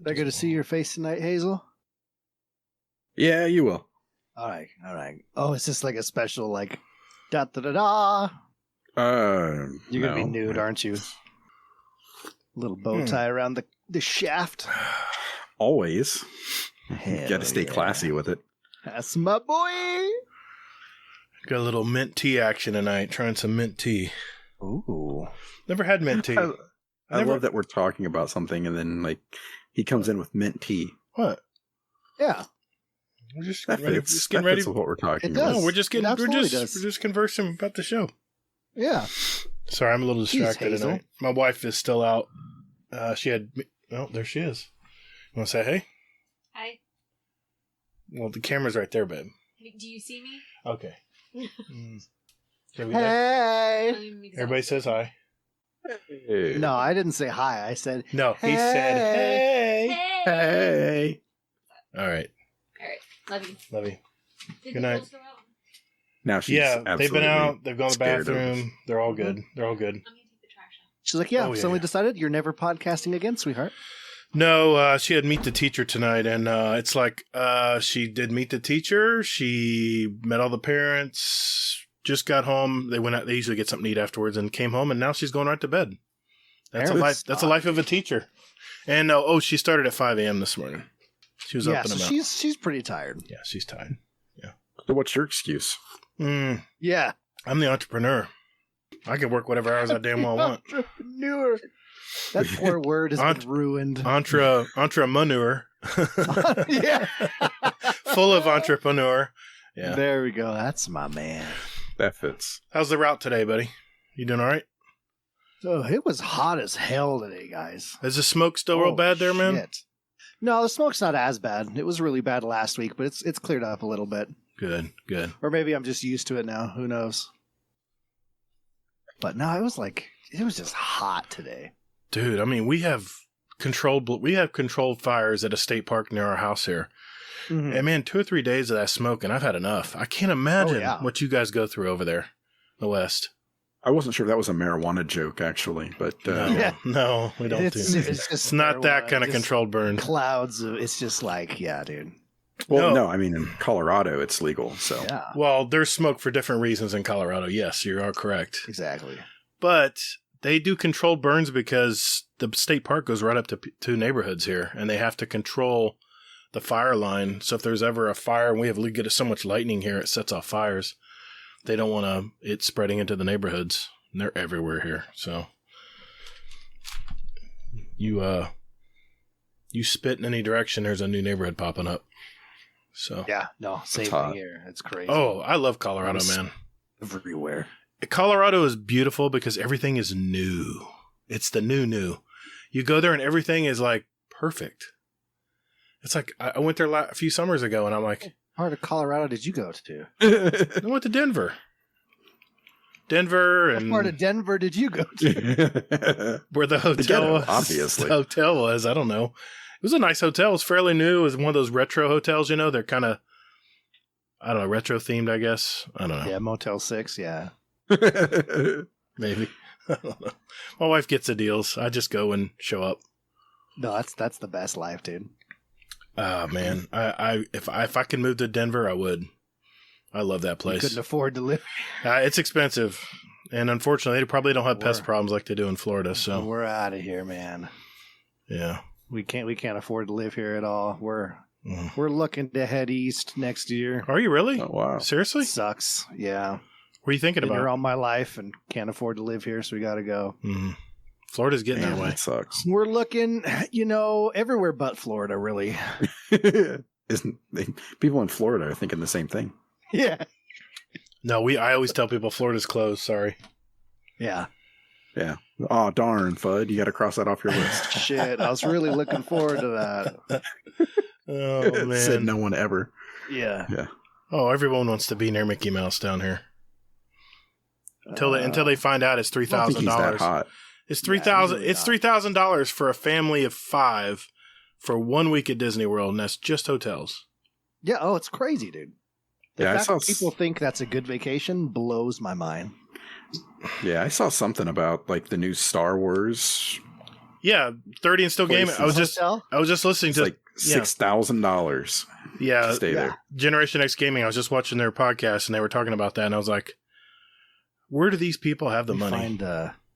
They're going to see your face tonight, Hazel? Yeah, you will. All right. Oh, it's just like a special, like, da-da-da-da. You're going to be nude, aren't you? Little bow tie around the shaft. Always. Hell You got to stay classy with it. That's my boy. Got a little mint tea action tonight. Trying some mint tea. Ooh. Never had mint tea. I love that we're talking about something and then like he comes in with mint tea. What? Yeah. We're just That getting ready. fits. Just getting That ready. fits with what we're talking It about. does. No, we're just getting. It We're absolutely just conversing about the show. Yeah. Sorry, I'm a little distracted Hazel. tonight. My wife is still out. She had. Oh, there she is. You want to say hey? Hi. Well, the camera's right there, babe. Do you see me? Okay. Hey. Everybody says hi. Hey. No, I didn't say hi. I said, No, he said Hey. hey. Hey. All right. Love you. Love you. Did Good the night. girls go out? Now she's Yeah, they've been absolutely out. They've gone to the scared of bathroom. They're all good. They're all good. I'm gonna take the trash out. she's like, yeah, Oh, yeah, so we yeah. decided you're never podcasting again, sweetheart. No, she had Meet the Teacher tonight, and it's like she did Meet the Teacher. She met all the parents, just got home. They went out. They usually get something to eat afterwards, and came home, and now she's going right to bed. That's a Parents life. That's a life of a teacher. And she started at 5 a.m. this morning. She was Yeah, up and so about. she's pretty tired. Yeah, she's tired. So what's your excuse? Yeah. I'm the entrepreneur. I can work whatever hours I damn well want. Entrepreneur. That poor word has been ruined. Entrepreneur. Yeah. Full of entrepreneur. Yeah. There we go. That's my man. That fits. How's the route today, buddy? You doing all right? So it was hot as hell today, guys. Is the smoke still real Oh, bad there, man? shit. No, the smoke's not as bad. It was really bad last week, but it's cleared up a little bit. Good. Or maybe I'm just used to it now. Who knows? But no, it was just hot today. Dude, I mean, we have controlled fires at a state park near our house here. Mhm. And man, 2 or 3 days of that smoke, and I've had enough. I can't imagine what you guys go through over there in the West. I wasn't sure if that was a marijuana joke, actually, but No, we don't do that. It's not that kind of just controlled burn. Clouds. It's just like, yeah, dude. well, No. no, I mean in Colorado it's legal, so Yeah, Well, there's smoke for different reasons in Colorado. Yes, you are correct. exactly. But they do controlled burns because the state park goes right up to two neighborhoods here, and they have to control the fire line. So if there's ever a fire, and we get so much lightning here, it sets off fires. They don't want it spreading into the neighborhoods. And they're everywhere here. So you spit in any direction, there's a new neighborhood popping up. So Yeah, no, same hot. thing here. It's crazy. oh, I love Colorado, man. Everywhere. Colorado is beautiful because everything is new. It's the new. You go there and everything is like perfect. It's like I went there a few summers ago and I'm like, What part of Colorado did you go to? I went to Denver. What And part of Denver did you go to? where the hotel ghetto, was. obviously. The hotel was. I don't know. It was a nice hotel. It was fairly new. It was one of those retro hotels, They're kind of, I don't know, retro themed, I guess. I don't know. Yeah, Motel 6, yeah. Maybe. I don't know. My wife gets the deals. I just go and show up. No, that's the best life, dude. Man, if I could move to Denver, I would. I love that You place. couldn't afford to live. It's expensive, and unfortunately, they probably don't have pest problems like they do in Florida. So We're out of here, man. yeah, We can't afford to live here at all. We're Mm. looking to head east next year. Are you really? Oh, wow. Seriously? Sucks. Yeah. What are you thinking Been here about? all my life and can't afford to live here, so we got to go. Florida's getting Man, that way. that sucks. We're looking, everywhere but Florida, really. People in Florida are thinking the same thing. Yeah. No, I always tell people Florida's closed. Sorry. Yeah. Yeah. Oh, darn, Fudd. You got to cross that off your list. Shit. I was really looking forward to that. Oh man. Said no one ever. Yeah. Yeah. Oh, everyone wants to be near Mickey Mouse down here. Until they find out it's I don't think he's that $3,000. hot. It's Yeah, $3,000. really It's not. $3,000 for a family of 5 for 1 week at Disney World, and that's just hotels. Yeah. Oh, it's crazy, dude. The Yeah, I fact saw that people think that's a good vacation blows my mind. Yeah, I saw something about like the new Star Wars Yeah, 30 and still gaming. I was just listening to like $6,000. Yeah, to stay there. Generation X Gaming. I was just watching their podcast and they were talking about that, and I was like, where do these people have the money?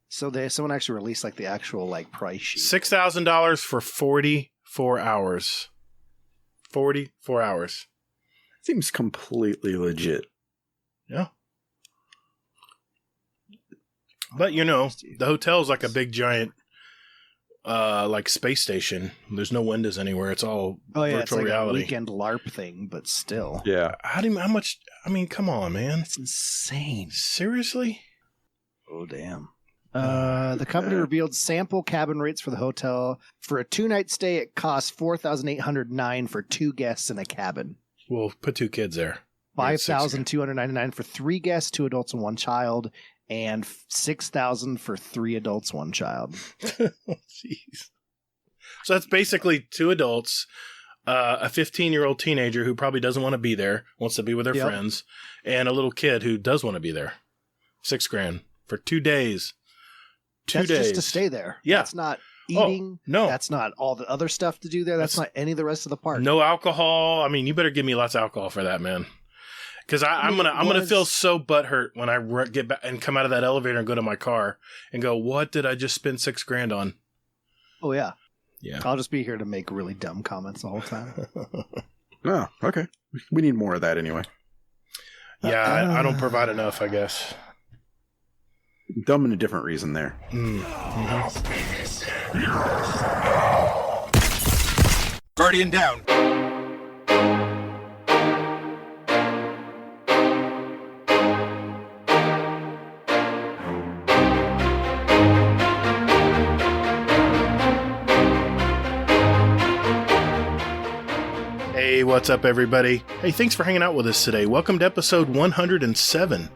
Someone actually released like the actual like price sheet. $6,000 for 44 hours. 44 hours. Seems completely legit. Yeah. But the hotel's like a big giant like space station. There's no windows anywhere. It's all virtual it's like reality. A weekend LARP thing, but still. Yeah. How much? I mean, come on, man. It's insane. Seriously? Oh, damn. The company revealed sample cabin rates for the hotel. For a 2-night stay, it costs $4,809 for 2 guests in a cabin. We'll put 2 kids there. $5,299 for 3 guests, 2 adults and 1 child, and $6,000 for 3 adults, 1 child. Jeez. So that's basically 2 adults, a 15-year-old teenager who probably doesn't want to be there, wants to be with their friends, and a little kid who does want to be there. $6,000 for 2 days. That's just to stay there. Yeah. That's not eating. No. That's not all the other stuff to do there. That's not any of the rest of the park. No alcohol. I mean, you better give me lots of alcohol for that, man. Because I'm gonna feel so butthurt when I get back and come out of that elevator and go to my car and go, what did I just spend $6,000 on? Oh yeah. Yeah. I'll just be here to make really dumb comments the whole time. Oh, okay. We need more of that anyway. Yeah, I don't provide enough, I guess. Dumb in a different reason there. Guardian down. Hey, what's up, everybody? Hey, thanks for hanging out with us today. Welcome to episode 107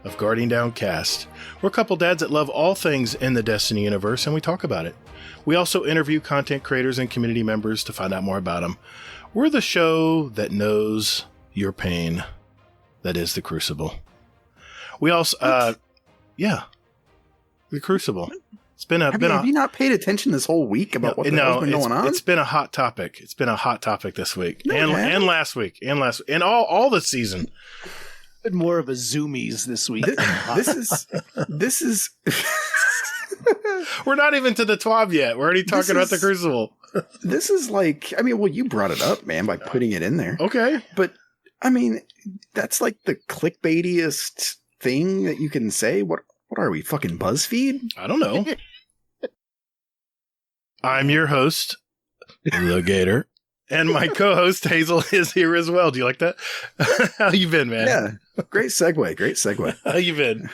of Guardian Down Cast. We're a couple dads that love all things in the Destiny universe, and we talk about it. We also interview content creators and community members to find out more about them. We're the show that knows your pain. That is the Crucible. We also, the Crucible. It's been a. Have you not paid attention this whole week about what the hell's been going on? It's been a hot topic. It's been a hot topic this week and last week and all this season. Been more of a zoomies this week. This is. We're not even to the TWAB yet. We're already talking about the Crucible. This is like, I mean, well, you brought it up, man, by putting it in there. Okay. But, I mean, that's like the clickbaitiest thing that you can say. What are we, fucking BuzzFeed? I don't know. I'm your host, the Gator. And my co-host, Hazel, is here as well. Do you like that? How you been, man? Yeah. Great segue. How you been?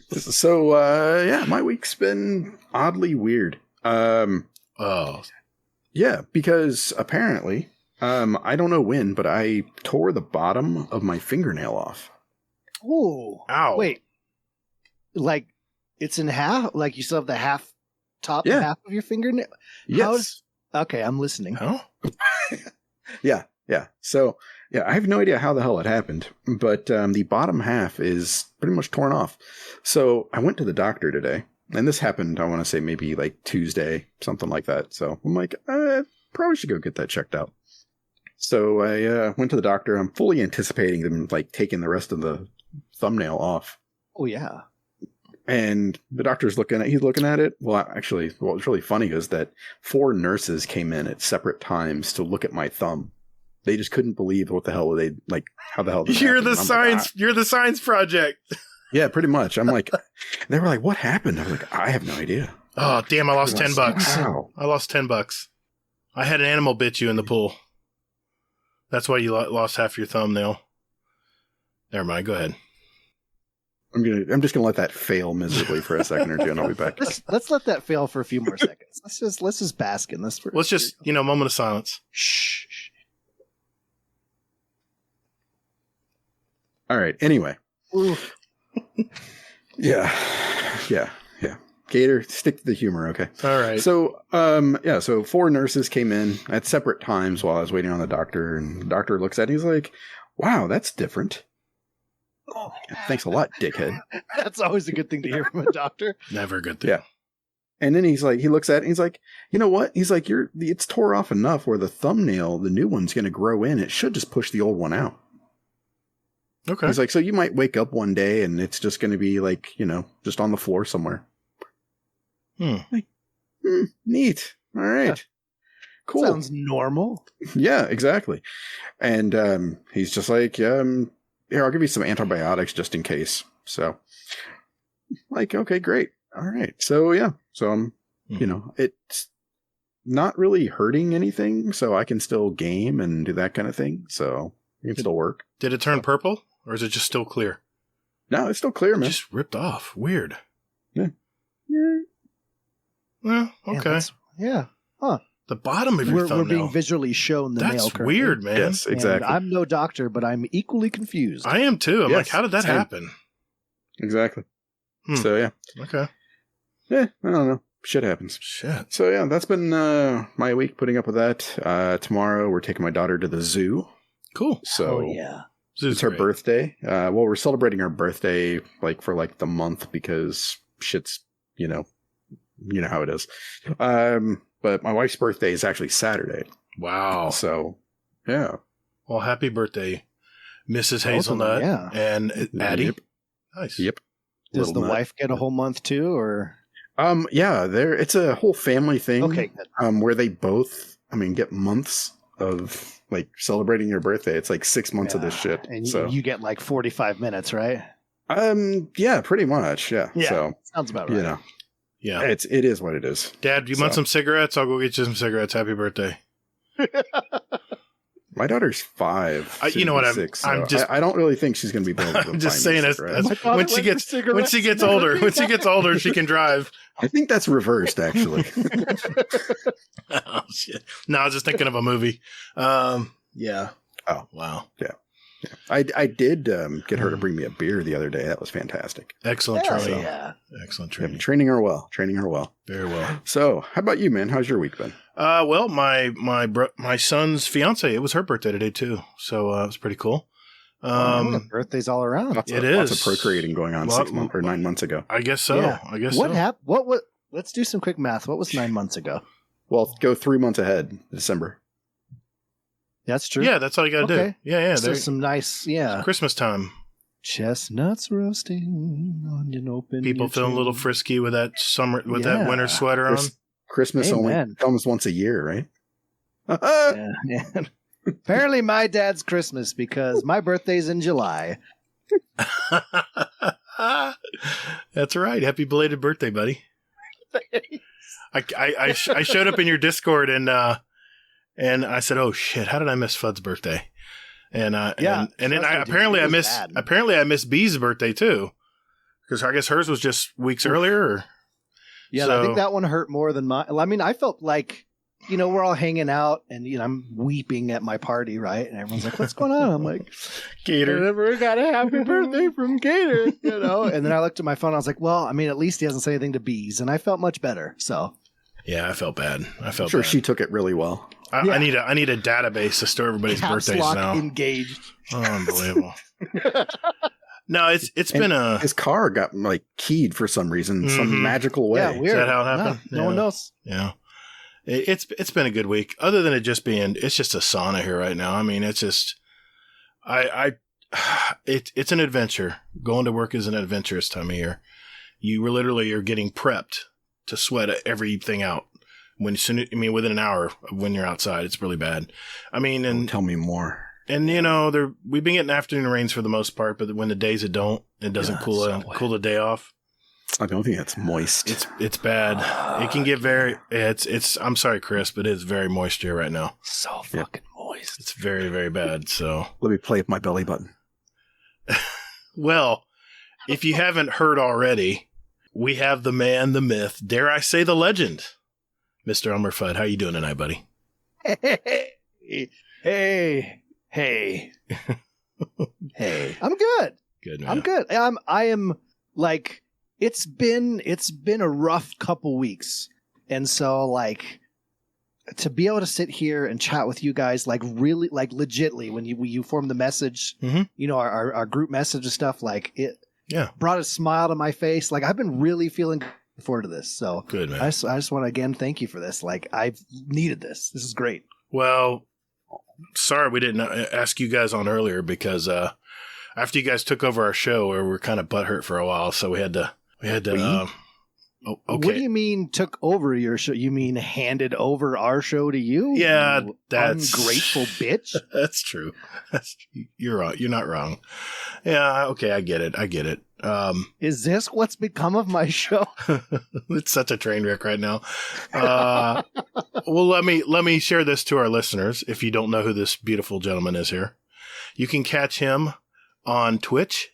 So, my week's been oddly weird. Yeah, because apparently, I don't know when, but I tore the bottom of my fingernail off. Oh. Ow. Wait. Like, it's in half? Like, you still have the half of your fingernail? Yes. Okay, I'm listening. Huh? Yeah. So, yeah, I have no idea how the hell it happened, but the bottom half is pretty much torn off. So I went to the doctor today, and this happened, I want to say maybe like Tuesday, something like that. So I'm like, probably should go get that checked out. So I went to the doctor. I'm fully anticipating them like taking the rest of the thumbnail off. Oh, yeah. And the doctor's looking at it. Well, actually, what was really funny is that 4 nurses came in at separate times to look at my thumb. They just couldn't believe what the hell how the hell this You're happened. the science. You're the science project. Yeah, pretty much. I'm like, they were like, what happened? I was like, I have no idea. Oh, damn. I lost $10. Wow. I lost $10. I had an animal bit you in the pool. That's why you lost half your thumbnail. Never mind. Go ahead. I'm just gonna let that fail miserably for a second or two, and I'll be back. Let's let that fail for a few more seconds. Let's just bask in this. Let's just moment of silence. Shh. All right. Anyway. Yeah. Gator, stick to the humor, okay? All right. So, so 4 nurses came in at separate times while I was waiting on the doctor, and the doctor looks at it, he's like, "Wow, that's different." Oh, thanks a lot, dickhead. That's always a good thing to hear from a doctor. Never a good thing. Yeah. And then he's like, he looks at it and he's like, you know what? He's like, it's tore off enough where the thumbnail, the new one's going to grow in. It should just push the old one out. Okay. He's like, so you might wake up one day and it's just going to be like, just on the floor somewhere. Like, neat. All right. Yeah. Cool. Sounds normal. Yeah, exactly. And he's just like, here, I'll give you some antibiotics just in case. So, like, okay, great. All right. So, yeah. So, I'm, it's not really hurting anything. So I can still game and do that kind of thing. So it can still work. Did it turn purple or is it just still clear? No, it's still clear, man. It just ripped off. Weird. Yeah. Well, okay. Yeah. Huh. The bottom of your thumbnail. We're being visually shown the nail That's currently. weird, man. Yes, exactly. And I'm no doctor, but I'm equally confused. I am too. I'm Yes, like, how did that same. happen? Exactly. So, yeah. Okay. Yeah, I don't know. Shit happens. Shit. So, yeah, that's been my week putting up with that. Tomorrow, we're taking my daughter to the zoo. Cool. So, yeah. It's her birthday. Well, we're celebrating her birthday for the month because shit's, you know how it is. But my wife's birthday is actually Saturday. Wow. So, yeah. Well, happy birthday, Mrs. Hazelnut and Addie. Yep. Nice. Yep. Does the wife get a whole month too, or? Yeah, it's a whole family thing. Okay. Where they both, get months of celebrating your birthday. It's like 6 months of this shit. And so you get 45 minutes, right? Yeah, pretty much. Yeah. Yeah. So, sounds about right. Yeah. It is what it is. Dad, do you want some cigarettes? I'll go get you some cigarettes. Happy birthday. My daughter's 5. You know what? I don't really think she's going to be able to I'm just saying as when she gets older, she can drive. I think that's reversed, actually. Oh shit! No, I was just thinking of a movie. Yeah. Oh wow. Yeah. I did get her to bring me a beer the other day. That was fantastic. Excellent training. Yeah. Excellent training. Training her well. Very well. So, how about you, man? How's your week been? Well, my son's fiance, it was her birthday today too, so it was pretty cool. Birthdays all around. Lots of procreating going on 6 months or 9 months ago. I guess so. Yeah. What happened? What? Let's do some quick math. What was 9 months ago? Well, go 3 months ahead, December. That's true. Yeah, that's all you got to do. Yeah. So some nice, Christmas time. Chestnuts roasting on an open. People feeling a little frisky with that that winter sweater on. Christmas only comes once a year, right? Yeah. Apparently, my dad's Christmas because my birthday's in July. That's right. Happy belated birthday, buddy. I showed up in your Discord and I said, "Oh shit! How did I miss Fudd's birthday?" And then I missed B's birthday too, because I guess hers was just weeks earlier. I think that one hurt more than mine. I mean, I felt like we're all hanging out and I'm weeping at my party, right? And everyone's like, "What's going on?" I'm like, "Gator, I never got a happy birthday from Gator," And then I looked at my phone. I was like, "Well, at least he hasn't said anything to B's," and I felt much better. So. Yeah, I felt bad. I'm sure she took it really well. I need a database to store everybody's birthdays now. Engaged. Oh, unbelievable. No, it's been his car got keyed for some reason, some magical way. Yeah, weird. Is that how it happened? No one knows. Yeah, it's been a good week. Other than it just being, it's just a sauna here right now. I mean, it's just, it's an adventure. Going to work is an adventurous time of year. You're getting prepped to sweat everything out. Within an hour of when you're outside, it's really bad. Tell me more. And we've been getting afternoon rains for the most part, but when the days it doesn't cool the day off. I don't think it's moist. It's bad. It can get very. It's. I'm sorry, Chris, but it's very moist here right now. So fucking moist. It's very, very bad. So let me play with my belly button. Well, if you haven't heard already, we have the man, the myth, dare I say the legend, Mr. ElmmerFudd. How you doing tonight, buddy? Hey. I'm good. Good, man. I'm good. I am it's been a rough couple weeks. And so to be able to sit here and chat with you guys, really, legitly, when you form the message, our group message and stuff, it brought a smile to my face. I've been really feeling forward to this. So Good, man. I just want to again thank you for this. Like, I've needed this. This is great. Well, sorry we didn't ask you guys on earlier because after you guys took over our show, we were kind of butthurt for a while, so we had to. Okay. What do you mean took over your show? You mean handed over our show to you? Yeah, you that's ungrateful bitch. That's true. You're wrong. You're not wrong. Yeah. Okay. I get it. Is this what's become of my show? It's such a train wreck right now. Well, let me share this to our listeners. If you don't know who this beautiful gentleman is here, you can catch him on Twitch,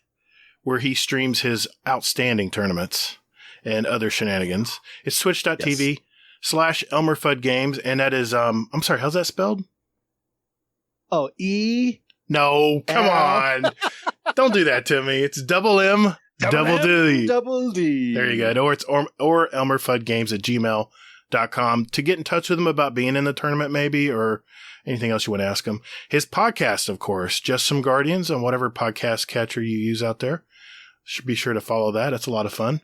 where he streams his outstanding tournaments and other shenanigans. It's twitch.tv/ElmmerFuddGames, and that is I'm sorry, how's that spelled? Oh, E. No, come on. Don't do that to me. It's double M, double D. Double D. There you go. Or it's or ElmmerFuddGames@gmail.com to get in touch with him about being in the tournament, maybe, or anything else you want to ask him. His podcast, of course, Just Some Guardians, on whatever podcast catcher you use out there. Should be sure to follow that. It's a lot of fun.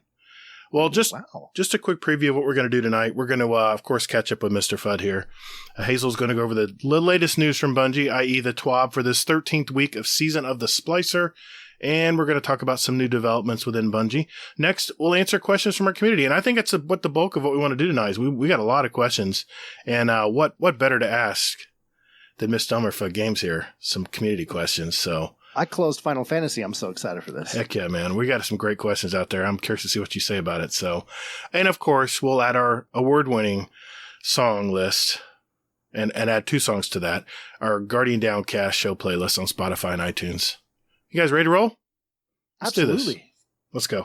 Well, just a quick preview of what we're going to do tonight. We're going to, of course, catch up with Mr. Fudd here. Hazel's going to go over the latest news from Bungie, i.e. the TWAB for this 13th week of Season of the Splicer. And we're going to talk about some new developments within Bungie. Next, we'll answer questions from our community. And I think that's what the bulk of what we want to do tonight is. We got a lot of questions. And what better to ask than Mr. ElmmerFuddGames here? Some community questions. So I closed Final Fantasy. I'm so excited for this. Heck yeah, man. We got some great questions out there. I'm curious to see what you say about it. So, and of course, we'll add our award-winning song list and add 2 songs to that. Our Guardian Downcast show playlist on Spotify and iTunes. You guys ready to roll? Let's Absolutely. do this. Let's go.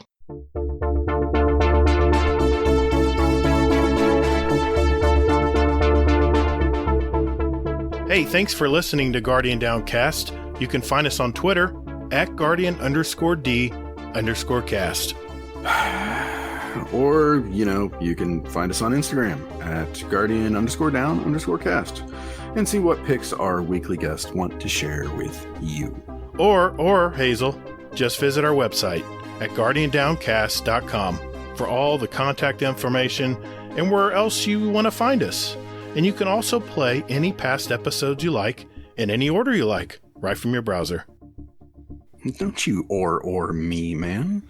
Hey, thanks for listening to Guardian Downcast. You can find us on Twitter @Guardian_D_cast. Or, you can find us on Instagram @Guardian_Down_cast and see what picks our weekly guests want to share with you. Or Hazel, just visit our website at guardiandowncast.com for all the contact information and where else you want to find us. And you can also play any past episodes you like in any order you like, right from your browser. Don't you or me, man.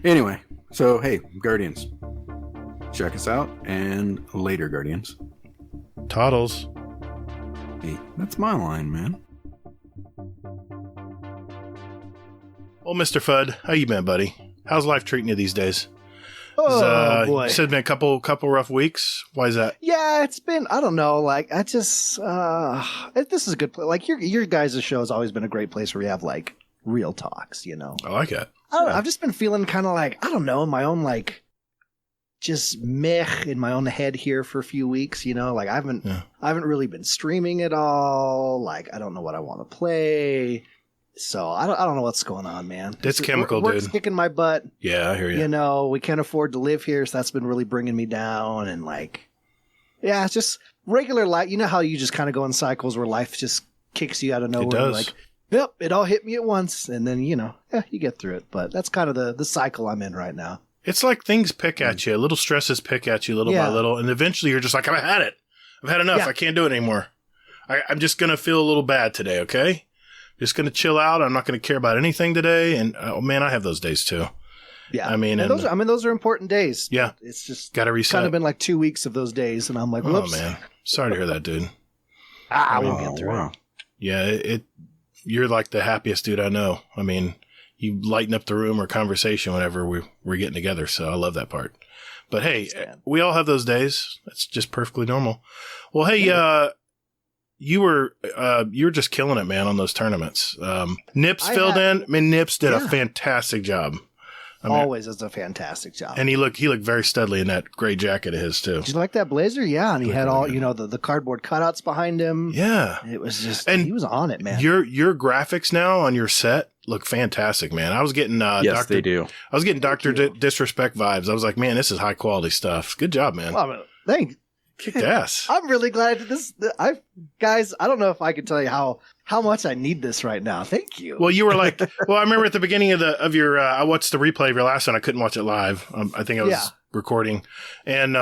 Anyway, so hey, Guardians, check us out, and later, Guardians. Toddles. Hey, that's my line, man. Well, Mr. Fudd, how you been, buddy? How's life treating you these days? Oh, boy. You said it's been a couple rough weeks. Why is that? Yeah, it's been, I don't know, like, I just, this is a good place. Like, your guys' show has always been a great place where you have, like, real talks, I like it. I don't know, I've just been feeling kind of like, I don't know, in my own, like, just meh in my own head here for a few weeks, like, I haven't really been streaming at all. Like, I don't know what I want to play. So I don't know what's going on, man. It's chemical, work's dude. kicking my butt. Yeah, I hear you. We can't afford to live here, so that's been really bringing me down. And it's just regular life. You know how you just kind of go in cycles where life just kicks you out of nowhere. It does. Like, yep, it all hit me at once, and then you get through it. But that's kind of the cycle I'm in right now. It's like things pick at you. Little stresses pick at you little by little, and eventually you're just like, I've had it. I've had enough. Yeah. I can't do it anymore. I'm just gonna feel a little bad today. Okay. Just going to chill out. I'm not going to care about anything today. And oh man, I have those days too. Yeah. I mean, those are important days. Yeah. It's just got to reset. Kind of been like 2 weeks of those days. And I'm like, whoops. Oh man. Sorry to hear that, dude. We'll get through it. Yeah. You're like the happiest dude I know. I mean, you lighten up the room or conversation whenever we're getting together. So I love that part. But hey, we all have those days. That's just perfectly normal. Well, hey, you were just killing it, man, on those tournaments. Nips filled in. I mean, Nips did a fantastic job. Always does a fantastic job. And he looked very studly in that gray jacket of his too. Did you like that blazer? Yeah, and he had all the cardboard cutouts behind him. Yeah, it was just, and he was on it, man. Your graphics now on your set look fantastic, man. I was getting yes, they do. I was getting Dr. Disrespect vibes. I was like, man, this is high quality stuff. Good job, man. Oh, thanks. Kicked ass. I'm really glad this. Guys, I don't know if I can tell you how much I need this right now. Thank you. Well, you were like, I remember at the beginning of your, I watched the replay of your last one. I couldn't watch it live. I think I was recording, and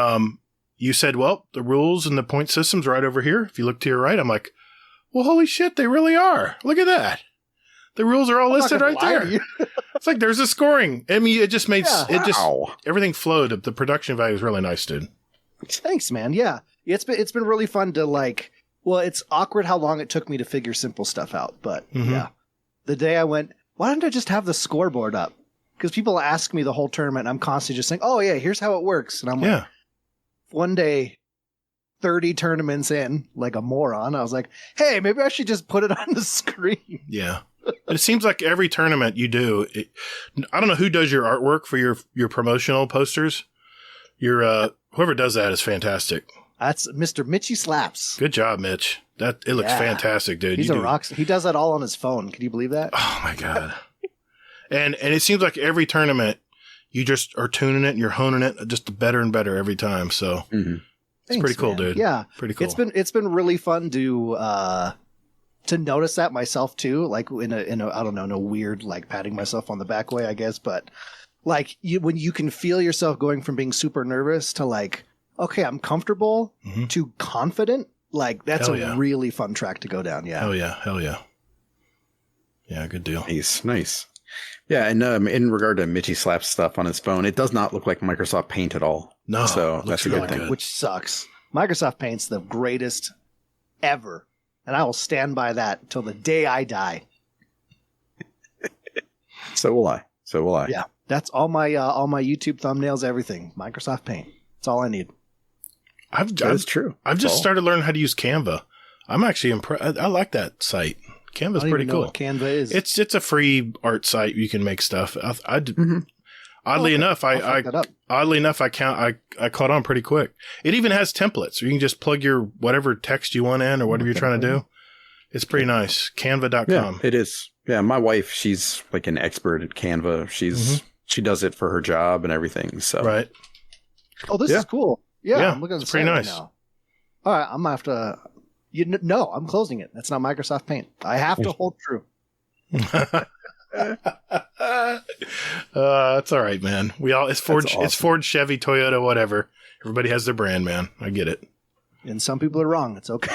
you said, well, the rules and the point system's right over here. If you look to your right, I'm like, well, holy shit, they really are. Look at that. The rules are all listed right there. It's like there's a scoring. I mean, it just made everything flowed. The production value is really nice, dude. Thanks, man. Yeah, it's been really fun to like. Well, it's awkward how long it took me to figure simple stuff out, but yeah, the day I went, why don't I just have the scoreboard up? Because people ask me the whole tournament, and I'm constantly just saying, oh yeah, here's how it works, and I'm like, one day, 30 tournaments in, like a moron, I was like, hey, maybe I should just put it on the screen. Yeah. It seems like every tournament you do, I don't know who does your artwork for your promotional posters. Whoever does that is fantastic. That's Mr. Mitchy Slaps. Good job, Mitch. It looks fantastic, dude. He's a rockstar. He does that all on his phone. Can you believe that? Oh my God. And it seems like every tournament you just are tuning it and you're honing it just better and better every time. So it's pretty cool, dude. Yeah. Pretty cool. It's been really fun to notice that myself too, like in a I don't know, in a weird like patting myself on the back way, I guess, but like when you can feel yourself going from being super nervous to like, okay, I'm comfortable to confident, like that's really fun track to go down. Yeah. Hell yeah. Yeah, good deal. Nice. Yeah, and in regard to Mitchy Slap's stuff on his phone, it does not look like Microsoft Paint at all. No, so that's a good thing. Which sucks. Microsoft Paint's the greatest ever. And I will stand by that till the day I die. So will I. Yeah, that's all my YouTube thumbnails, everything. Microsoft Paint. That's all I need. That's true. I've just started learning how to use Canva. I'm actually impressed. I like that site. Canva's pretty cool. What Canva is. It's a free art site. You can make stuff. Oddly enough, I caught on pretty quick. It even has templates. You can just plug your whatever text you want in or whatever you're trying to do. It's pretty nice. Canva.com. Yeah, it is. Yeah, my wife, she's like an expert at Canva. She does it for her job and everything. So right. Oh, this is cool. Yeah, I'm looking at it's pretty nice. Now. All right, I'm gonna have to. No, I'm closing it. That's not Microsoft Paint. I have to hold true. It's all right, man. It's Ford, awesome. It's Ford, Chevy, Toyota, whatever. Everybody has their brand, man. I get it. And some people are wrong. It's okay.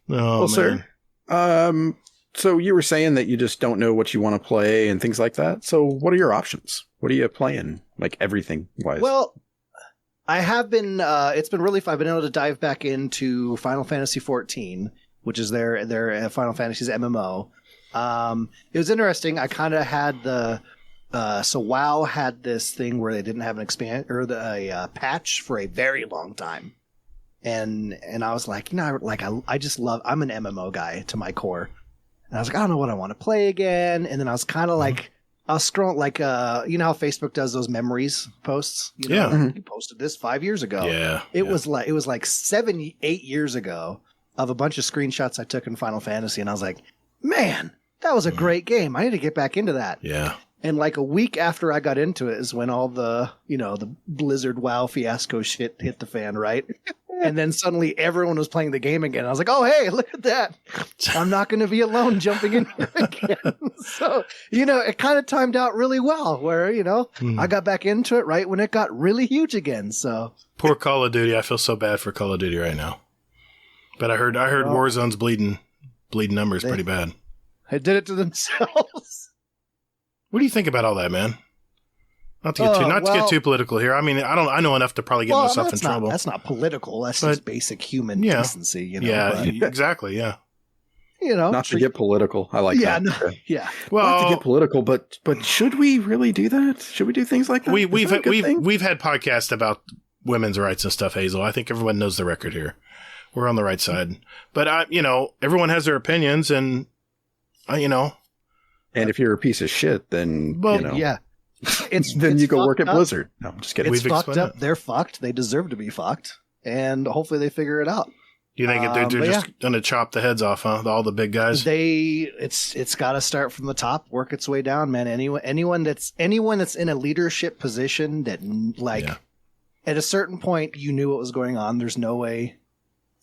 Well, man. Sir, so you were saying that you just don't know what you want to play and things like that. So what are your options? What are you playing? Like everything wise? Well, I have been, it's been really fun. I've been able to dive back into Final Fantasy XIV, which is their Final Fantasy's MMO. It was interesting. I kind of had so WoW had this thing where they didn't have an a patch for a very long time. And I was like, I just love, I'm an MMO guy to my core. And I was like, I don't know what I want to play again. And then I was kind of like, I was scrolling, like, you know how Facebook does those memories posts? You know, you posted this 5 years ago. Yeah. It was like 7-8 years ago of a bunch of screenshots I took in Final Fantasy. And I was like, man, that was a great game. I need to get back into that. Yeah. And like a week after I got into it is when all the Blizzard WoW fiasco shit hit the fan, right? And then suddenly everyone was playing the game again. I was like, oh, hey, look at that. I'm not going to be alone jumping in here again. So, it kind of timed out really well where, I got back into it right when it got really huge again. So poor Call of Duty. I feel so bad for Call of Duty right now. But I heard Warzone's bleeding numbers pretty bad. They did it to themselves. What do you think about all that, man? Not to get too political here. I mean, I know enough to probably get myself in trouble. That's not political. That's just basic human decency. Yeah, exactly. Yeah. Not to get political. I like that. Yeah. Well, not to get political, but should we really do that? Should we do things like that? We've had podcasts about women's rights and stuff, Hazel. I think everyone knows the record here. We're on the right side. But everyone has their opinions, and and if you're a piece of shit, then yeah. Then you go work at Blizzard. No, I'm just kidding. It's fucked up. They're fucked. They deserve to be fucked. And hopefully they figure it out. You think they're just going to chop the heads off, huh? All the big guys? It's got to start from the top, work its way down, man. Anyone that's in a leadership position that at a certain point you knew what was going on. There's no way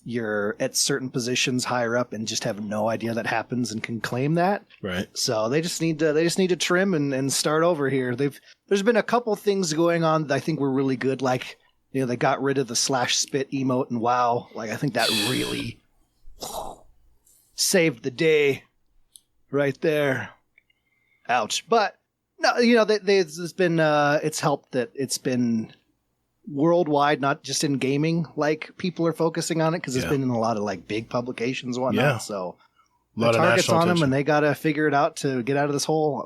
you're at certain positions higher up and just have no idea that happens and can claim that. Right. So they just need to trim and start over here. There's been a couple things going on that I think were really good. Like, they got rid of the /spit emote and WoW. Like, I think that really saved the day right there. Ouch. But no, it's been it's helped that it's been worldwide, not just in gaming. Like, people are focusing on it because it's been in a lot of like big publications and whatnot. Yeah. So A lot the of target's national on them, attention. and they got to figure it out to get out of this hole.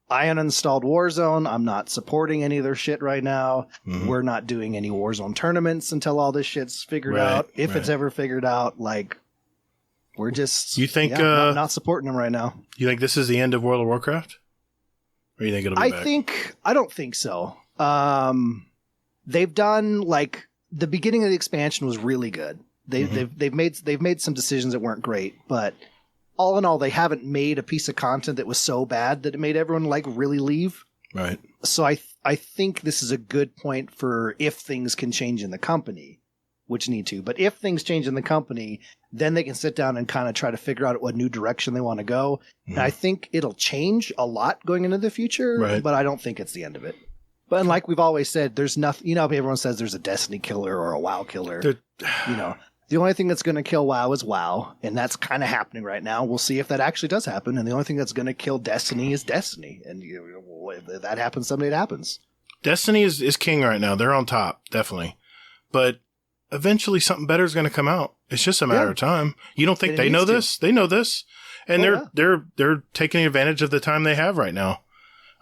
I uninstalled Warzone. I'm not supporting any of their shit right now. Mhm. We're not doing any Warzone tournaments until all this shit's figured Right, out. If it's right. ever figured out, like, we're just You think, not supporting them right now. You think this is the end of World of Warcraft? Or you think it'll be back? I don't think so. They've done, like, the beginning of the expansion was really good. They've made some decisions that weren't great, but all in all, they haven't made a piece of content that was so bad that it made everyone like really leave. Right. So I think this is a good point for if things can change in the company, which need to. But if things change in the company, then they can sit down and kind of try to figure out what new direction they want to go. And I think it'll change a lot going into the future, Right. but I don't think it's the end of it. But like we've always said, there's nothing, everyone says there's a Destiny killer or a WoW killer. The only thing that's going to kill WoW is WoW, and that's kind of happening right now. We'll see if that actually does happen. And the only thing that's going to kill Destiny is Destiny. And if that happens someday, it happens. Destiny is king right now. They're on top, definitely. But eventually something better is going to come out. It's just a matter of time. You don't think And they it know needs to. this? They know this. And they're taking advantage of the time they have right now.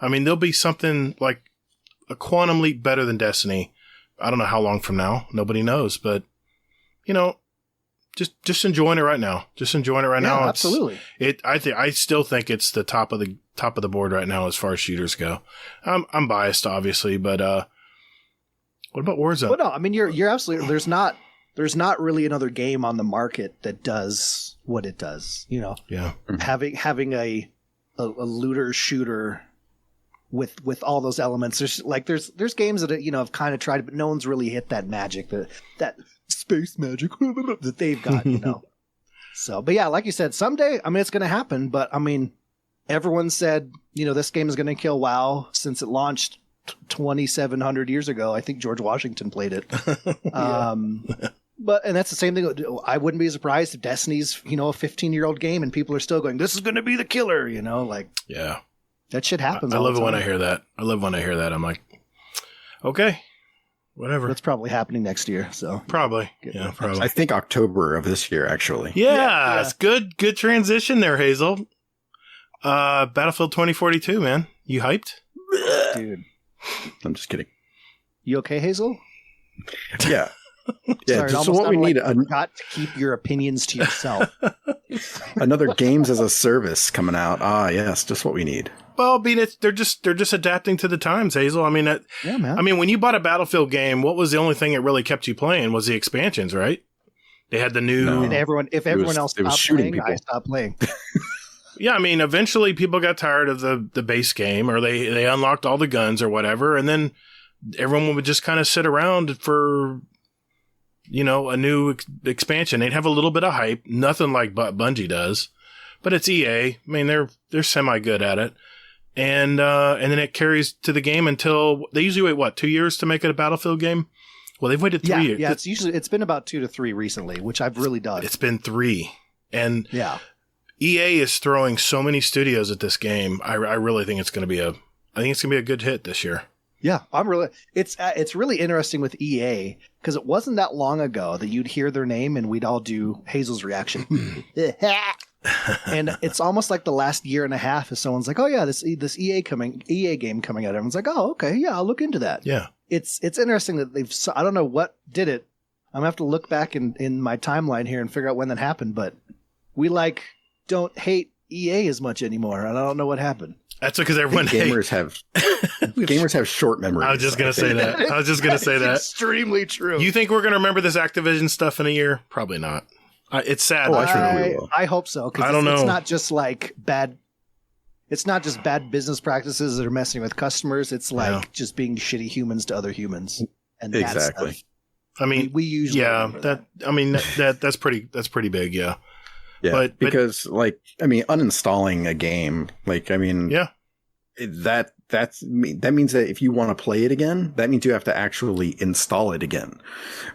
I mean, there'll be something like a quantum leap better than Destiny. I don't know how long from now. Nobody knows, but just enjoying it right now. Just enjoying it right now. Absolutely. I still think it's the top of the board right now as far as shooters go. I'm biased, obviously, but what about Warzone? Well, no, I mean you're absolutely. There's not really another game on the market that does what it does. Yeah. Having a looter shooter with all those elements. There's games that have kind of tried, but no one's really hit that magic, that space magic that they've got. So, but yeah, like you said, someday, I mean, it's going to happen. But I mean, everyone said this game is going to kill WoW since it launched 2,700 years ago. I think George Washington played it. But that's the same thing. I wouldn't be surprised if Destiny's a 15-year-old game and people are still going, this is going to be the killer. Yeah. That shit happens. I all love the it when time. I hear that. I'm like, okay, whatever. That's probably happening next year. So Probably. Yeah, probably. I think October of this year, actually. Yeah, it's good transition there, Hazel. Battlefield 2042, man. You hyped? dude, I'm just kidding. you okay, Hazel? Yeah. Yeah. Sorry, it So almost what we sounded need, like you forgot to keep your opinions to yourself. another games as a service coming out. Ah, yes, just what we need. Well, I mean, they're just adapting to the times, Hazel. I mean, Yeah, man. I mean, when you bought a Battlefield game, what was the only thing that really kept you playing? Was the expansions, right? They had the new. No. And if everyone else it was stopped shooting playing, I people. stopped playing. Yeah, I mean, eventually people got tired of the base game, or they unlocked all the guns or whatever, and then everyone would just kind of sit around for a new expansion. They'd have a little bit of hype, nothing like Bungie does, but it's EA. I mean, they're semi good at it, and then it carries to the game until they usually wait 2 years to make it a Battlefield game. Well, they've waited 3 years. Yeah, it's been about 2 to 3 recently, which I've really dug. It's been 3, and Yeah. EA is throwing so many studios at this game. I really think it's going to be a good hit this year. Yeah, it's really interesting with EA because it wasn't that long ago that you'd hear their name and we'd all do Hazel's reaction. And it's almost like the last year and a half if someone's like, "Oh yeah, this EA game coming out." Everyone's like, "Oh, okay, yeah, I'll look into that." Yeah. It's interesting that I don't know what did it. I'm gonna have to look back in my timeline here and figure out when that happened, but we don't hate EA as much anymore. And I don't know what happened. That's because everyone Gamers have short memories. I was just going to say that. Extremely true. You think we're going to remember this Activision stuff in a year? Probably not. It's sad. Oh, I think we will. I hope so. I don't know. It's not just like bad. It's not just bad business practices that are messing with customers. It's like just being shitty humans to other humans. And Exactly. That stuff. I mean, we usually that's pretty big. Yeah. Yeah, but because uninstalling a game, yeah, that means that if you want to play it again, that means you have to actually install it again,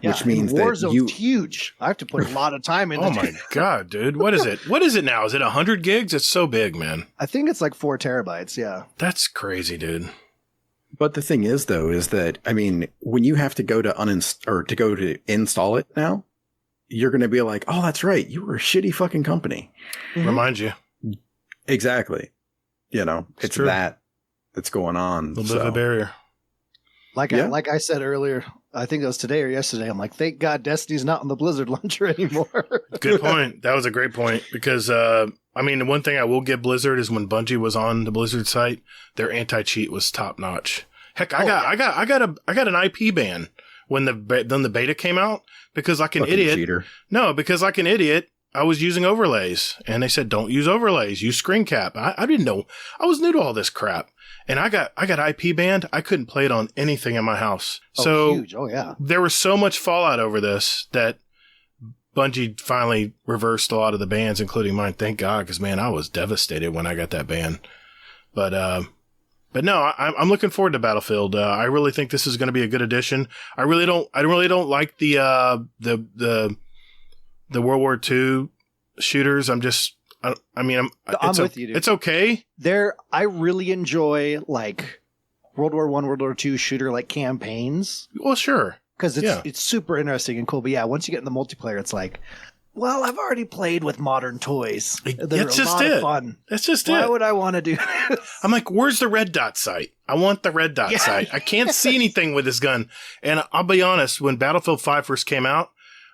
which means that Warzone's huge. I have to put a lot of time into. Oh my god, dude! What is it? What is it now? Is it 100 gigs? It's so big, man. I think it's like 4 terabytes. Yeah, that's crazy, dude. But the thing is, though, is that when you have to go to install it now, you're going to be like, oh, that's right, you were a shitty fucking company. Mm-hmm. Remind you. Exactly. It's true. that's going on. A little bit of a barrier. Like I said earlier, I think it was today or yesterday. I'm like, thank God Destiny's not on the Blizzard launcher anymore. Good point. That was a great point because the one thing I will give Blizzard is when Bungie was on the Blizzard site, their anti-cheat was top notch. Heck, I got an IP ban when the beta came out because like an fucking idiot. Cheater. No, because like an idiot, I was using overlays and they said don't use overlays, use screen cap. I didn't know. I was new to all this crap. And I got IP banned. I couldn't play it on anything in my house. So huge. Oh yeah. There was so much fallout over this that Bungie finally reversed a lot of the bans, including mine. Thank God, because man, I was devastated when I got that ban. But no, I'm looking forward to Battlefield. I really think this is going to be a good addition. I really don't like the World War II shooters. I'm with you, dude. It's okay. I really enjoy like World War I, World War II shooter like campaigns. Well, sure. Because it's super interesting and cool. But yeah, once you get in the multiplayer, it's like, well, I've already played with modern toys. That's just it. Fun. That's just Why it. Why would I want to do this? I'm like, where's the red dot sight? I want the red dot sight. I can't see anything with this gun. And I'll be honest, when Battlefield 5 first came out,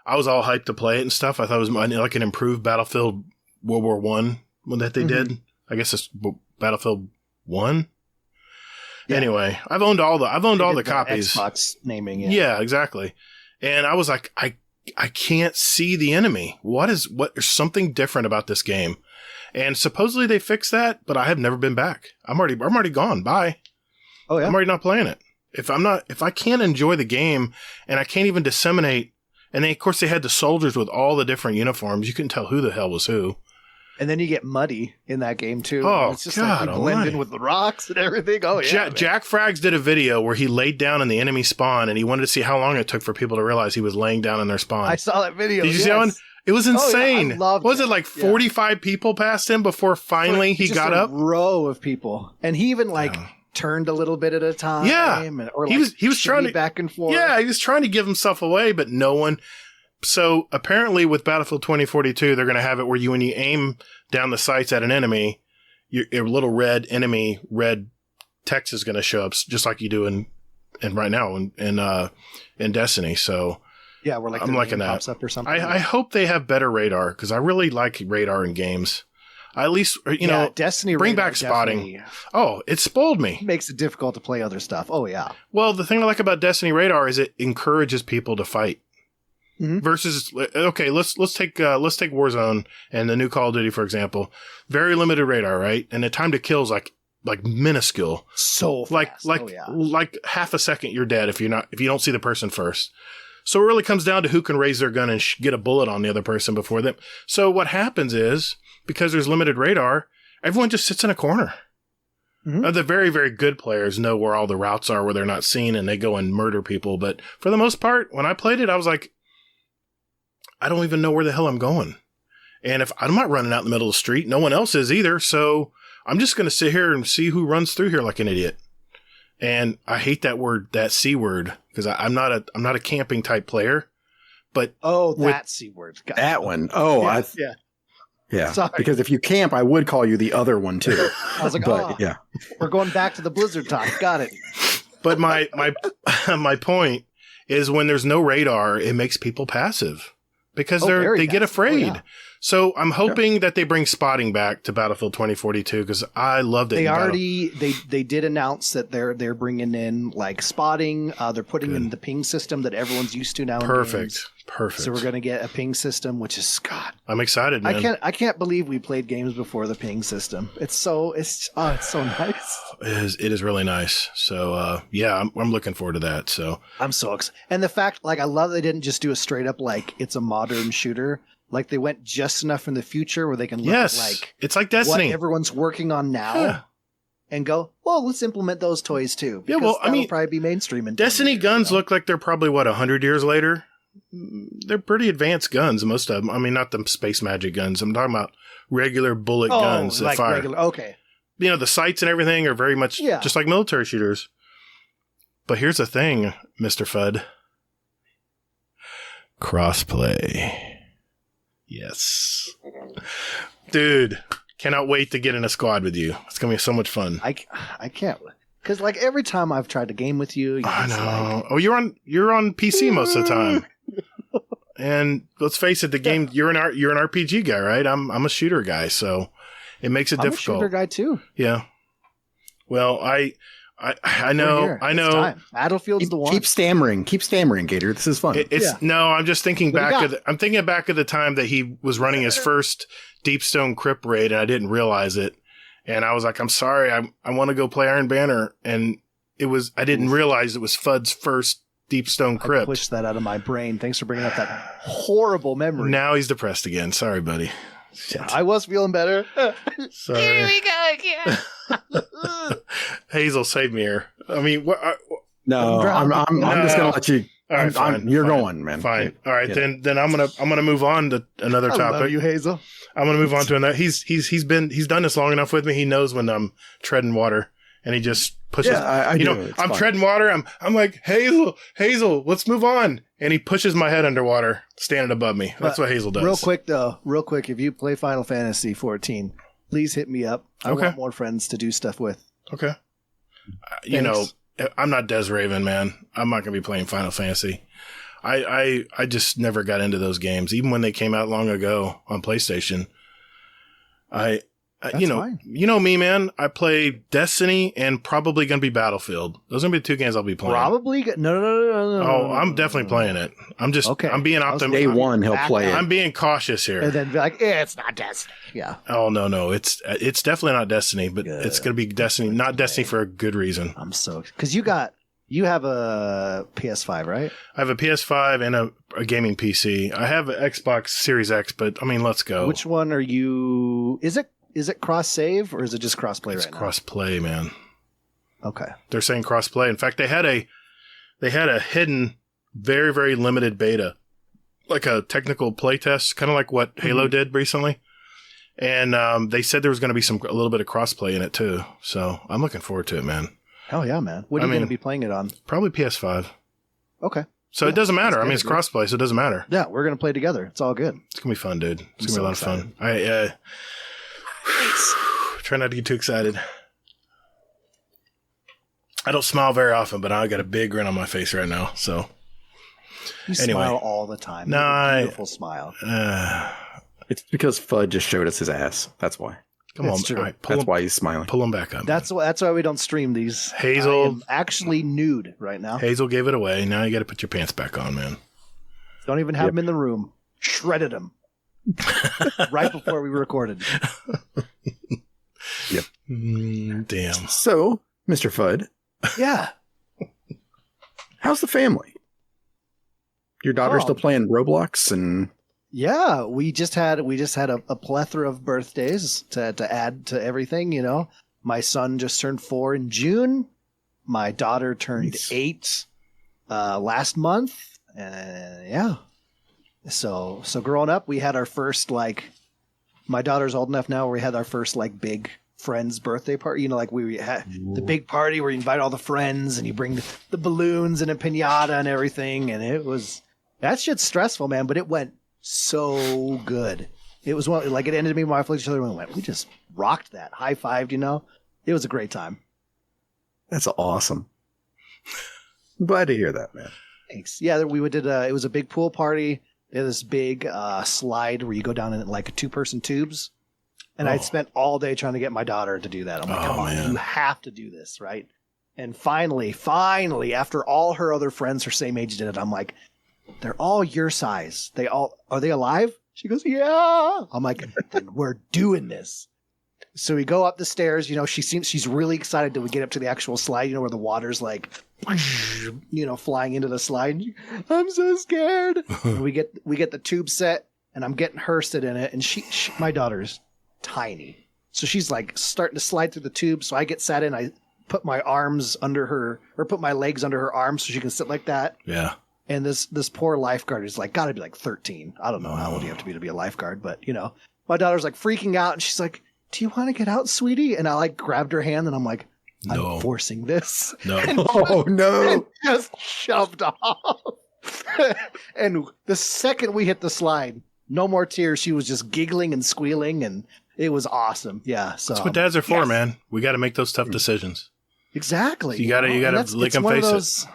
I was all hyped to play it and stuff. I thought it was like an improved Battlefield World War I that they did. I guess it's Battlefield 1. Yeah. Anyway, I've owned all the copies. Xbox naming, yeah, exactly. And I was like, I can't see the enemy. There's something different about this game. And supposedly they fixed that, but I have never been back. I'm already gone. Bye. Oh yeah. I'm already not playing it. If I can't enjoy the game and I can't even disseminate, and then of course they had the soldiers with all the different uniforms, you couldn't tell who the hell was who. And then you get muddy in that game too. Oh, it's just God, like you blend in with the rocks and everything. Oh yeah. Jack Frags did a video where he laid down in the enemy spawn and he wanted to see how long it took for people to realize he was laying down in their spawn. I saw that video. Did you see that one? It was insane. Oh, yeah, I loved was it like 45 people passed him before finally he got up? Row of people, and he even turned a little bit at a time. Yeah, or he was trying to back and forth. Yeah, he was trying to give himself away, but no one. So apparently, with Battlefield 2042, they're going to have it where when you aim down the sights at an enemy, your little red text is going to show up just like you do in right now in Destiny. So yeah, we're like I'm liking that. Pops up or something. I hope they have better radar because I really like radar in games. At least Destiny bring back spotting. Oh, it spoiled me. Makes it difficult to play other stuff. Oh yeah. Well, the thing I like about Destiny radar is it encourages people to fight. Mm-hmm. Versus, okay, let's take Warzone and the new Call of Duty for example. Very limited radar, right? And the time to kill is like minuscule. So fast. Like half a second you're dead if you don't see the person first. So it really comes down to who can raise their gun and get a bullet on the other person before them. So what happens is because there's limited radar, everyone just sits in a corner. Mm-hmm. The very, very good players know where all the routes are where they're not seen and they go and murder people. But for the most part, when I played it, I was like, I don't even know where the hell I'm going. And if I'm not running out in the middle of the street, no one else is either. So I'm just going to sit here and see who runs through here like an idiot. And I hate that word, that C word, because I'm not a camping type player. But that C word. Gotcha. That one. Oh, yeah. Yeah. Sorry. Because if you camp, I would call you the other one too. I was like, yeah, we're going back to the Blizzard talk. Got it. But my point is when there's no radar, it makes people passive. Because they get afraid. Oh, yeah. So I'm hoping that they bring spotting back to Battlefield 2042 because I loved it. They did announce that they're bringing in like spotting. They're putting in the ping system that everyone's used to now. Perfect. Perfect. So we're going to get a ping system, which is God. I'm excited, man. I can't believe we played games before the ping system. It's so nice. It is really nice. So yeah, I'm looking forward to that. So I'm so excited. And the fact, like, I love they didn't just do a straight up like it's a modern shooter. Like they went just enough in the future where they can look at like it's like Destiny. what everyone's working on now. Yeah. And go, well, let's implement those toys too. Yeah, well, I mean, probably be mainstream. In Destiny 20 years, guns you know? look like they're probably 100 years later. They're pretty advanced guns, most of them. I mean, not the space magic guns. I'm talking about regular bullet guns that like fire. regular. Okay, You know, the sights and everything are very much just like military shooters. But here's the thing, Mr. Fudd. Crossplay. Yes. Dude, cannot wait to get in a squad with you. It's going to be so much fun. I can't, because like every time I've tried to game with you, I it's know. like, Oh, you're on PC most of the time. And let's face it, the game you're an RPG guy, right? I'm a shooter guy, so it makes it difficult. I'm a shooter guy too. Yeah. Well, I know. Battlefield's the one. Keep stammering, Gator. This is fun. No, I'm just thinking What back do you I'm thinking back of the time that he was running his first Deepstone Crypt raid, and I didn't realize it. And I was like, I'm sorry, I want to go play Iron Banner, and I didn't realize it was Fudd's first Deepstone Crypt. I pushed that out of my brain. Thanks for bringing up that horrible memory. Now he's depressed again. Sorry, buddy. Shit. I was feeling better. Sorry. Here we go again. Hazel, save me here. I mean, No, I'm just gonna let you. All right, fine. You're fine, going, man. Fine. All right, Yeah. then I'm gonna move on to another I topic. love you, Hazel. I'm gonna move on to another. He's done this long enough with me. He knows when I'm treading water, and he just pushes. Yeah, I do. It's I'm fine. treading water. I'm like, Hazel, let's move on. And he pushes my head underwater, standing above me. That's what Hazel does. Real quick, if you play Final Fantasy 14, please hit me up. I Okay. want more friends to do stuff with. Okay. You know, I'm not Des Raven, man. I'm not gonna be playing Final Fantasy. I just never got into those games, even when they came out long ago on PlayStation. That's fine. You know me, man. I play Destiny and probably gonna be Battlefield. Those are gonna be the two games I'll be playing. Probably no. Oh, I'm definitely playing it. I'm just Okay. I'm being optimistic. Day one, he'll back play up. it. I'm being cautious here. And then be like, it's not Destiny. Yeah, Oh no, it's definitely not Destiny, but it's gonna be Destiny, not Destiny for a good reason. I'm so because you have a PS5, right? I have a PS5 and a gaming PC. I have an Xbox Series X, but I mean, let's go. Which one are you? Is it cross save or is it just cross play It's right cross play, man. now? Okay. They're saying cross play. In fact, they had a hidden, very very limited beta, like a technical play test, kind of like what Halo did recently. And they said there was going to be a little bit of cross play in it too. So I'm looking forward to it, man. Hell yeah, man. What are you going to be playing it on? Probably PS5. Okay. So it doesn't matter. I mean, it's good. crossplay, so it doesn't matter. Yeah, we're going to play together. It's all good. It's gonna be fun, dude. It's I'm gonna be a so lot of fun. I try not to get too excited. I don't smile very often, but I got a big grin on my face right now. So You Anyway. smile all the time. No, You have a I- beautiful smile. It's because Fudd just showed us his ass. That's why. come It's on, true. all right, pull That's him, why he's smiling. pull him back up. That's why we don't stream these. Hazel- I am actually nude right now. Hazel gave it away. Now you got to put your pants back on, man. Don't even have him in the room. Shredded him right before we recorded. Damn. So, Mr. Fudd, Yeah. how's the family? Your daughter's Oh. still playing Roblox and Yeah, we just had a plethora of birthdays to add to everything, you know. My son just turned 4 in June. My daughter turned Nice. 8 last month. Yeah. So growing up, we had our first my daughter's old enough now where we had our first big friends birthday party. You know, we had the big party where you invite all the friends and you bring the balloons and a piñata and everything. And that shit's stressful, man, but it went so good. It was one it ended me and my wife looked at each other and we just rocked that. High-fived, you know. It was a great time. that's awesome. I'm glad to hear that, man. Thanks. Yeah, we did it was a big pool party. They had this big slide where you go down in a 2-person tubes. And I spent all day trying to get my daughter to do that. I'm like, come on, man. you have to do this, right? And finally, after all her other friends her same age did it, I'm like, they're all your size. Are they alive? She goes, yeah. I'm like, then we're doing this. So we go up the stairs. She's really excited till we get up to the actual slide. Where the water's like, flying into the slide. I'm so scared. And we get the tube set, and I'm getting her sit in it. And she my daughter's tiny, so she's like starting to slide through the tube. So I get sat in. I put my arms under her, or put my legs under her arms so she can sit like that. Yeah. And this poor lifeguard is like, got to be like 13. I don't know how old you have to be a lifeguard, but my daughter's like freaking out, and she's like, do you want to get out, sweetie? And I like grabbed her hand, and I'm like, I'm forcing this. No. Oh, no. And just shoved off. And the second we hit the slide, no more tears. She was just giggling and squealing, and it was awesome. Yeah. So that's what dads are for, man. We got to make those tough decisions. Exactly. So you got to lick and face it.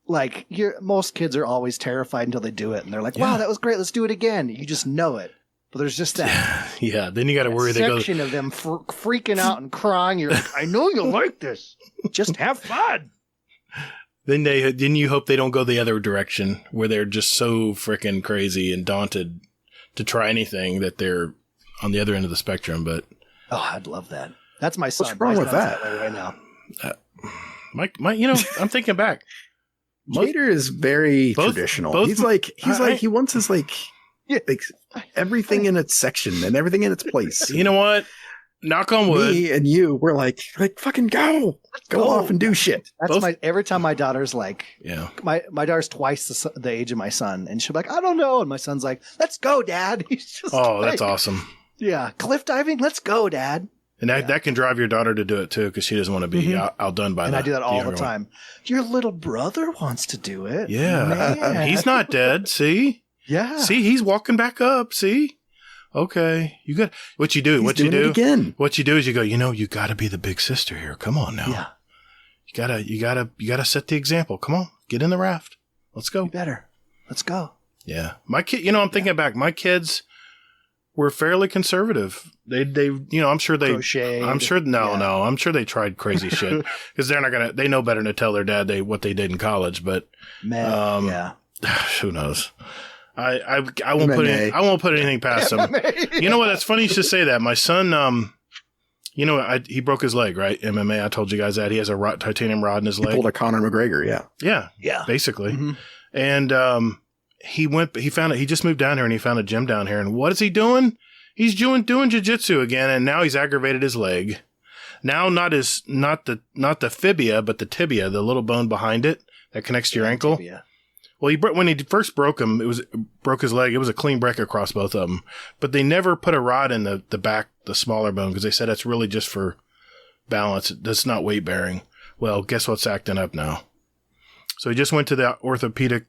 Like, most kids are always terrified until they do it, and they're like, wow, that was great. Let's do it again. You just know it. But there's just that. Yeah, then you got to worry. They go section of them freaking out and crying. You're like, I know you'll like this. Just have fun. Then you hope they don't go the other direction, where they're just so freaking crazy and daunted to try anything that they're on the other end of the spectrum. But I'd love that. That's my son. What's wrong with that? Right now. I'm thinking back. Jader is very traditional. He wants his everything in its section and everything in its place. You know what? Knock on wood. Me and you, we're like fucking go off and do shit. That's every time my daughter's like, my daughter's twice the age of my son, and she'll be like, I don't know, and my son's like, let's go, Dad. He's just that's awesome. Yeah, cliff diving. Let's go, Dad. And that can drive your daughter to do it too, because she doesn't want to be outdone by that. And I do that all the time. Your little brother wants to do it. Yeah. Man. He's not dead. See? Yeah. See, he's walking back up. See? Okay. You got what you do. What you do again. What you do is you go, you got to be the big sister here. Come on now. Yeah. You gotta set the example. Come on. Get in the raft. Let's go. You better. Let's go. Yeah. My kid, I'm thinking back. My kids were fairly conservative. They I'm sure they, crocheted. I'm sure, I'm sure they tried crazy shit, because they know better than to tell their dad what they did in college, but, who knows? I won't put anything past them. You know what? That's funny you should say that. My son, he broke his leg, right? MMA. I told you guys that he has a titanium rod in his leg. He pulled a Conor McGregor. Yeah. Yeah. Basically. Mm-hmm. And, he just moved down here, and he found a gym down here. And what is he doing? He's doing jiu-jitsu again, and now he's aggravated his leg. Now not the fibia, but the tibia, the little bone behind it that connects to your ankle. Tibia. Well, when he first broke his leg. It was a clean break across both of them, but they never put a rod in the back, the smaller bone, because they said that's really just for balance. That's not weight bearing. Well, guess what's acting up now? So he just went to the orthopedic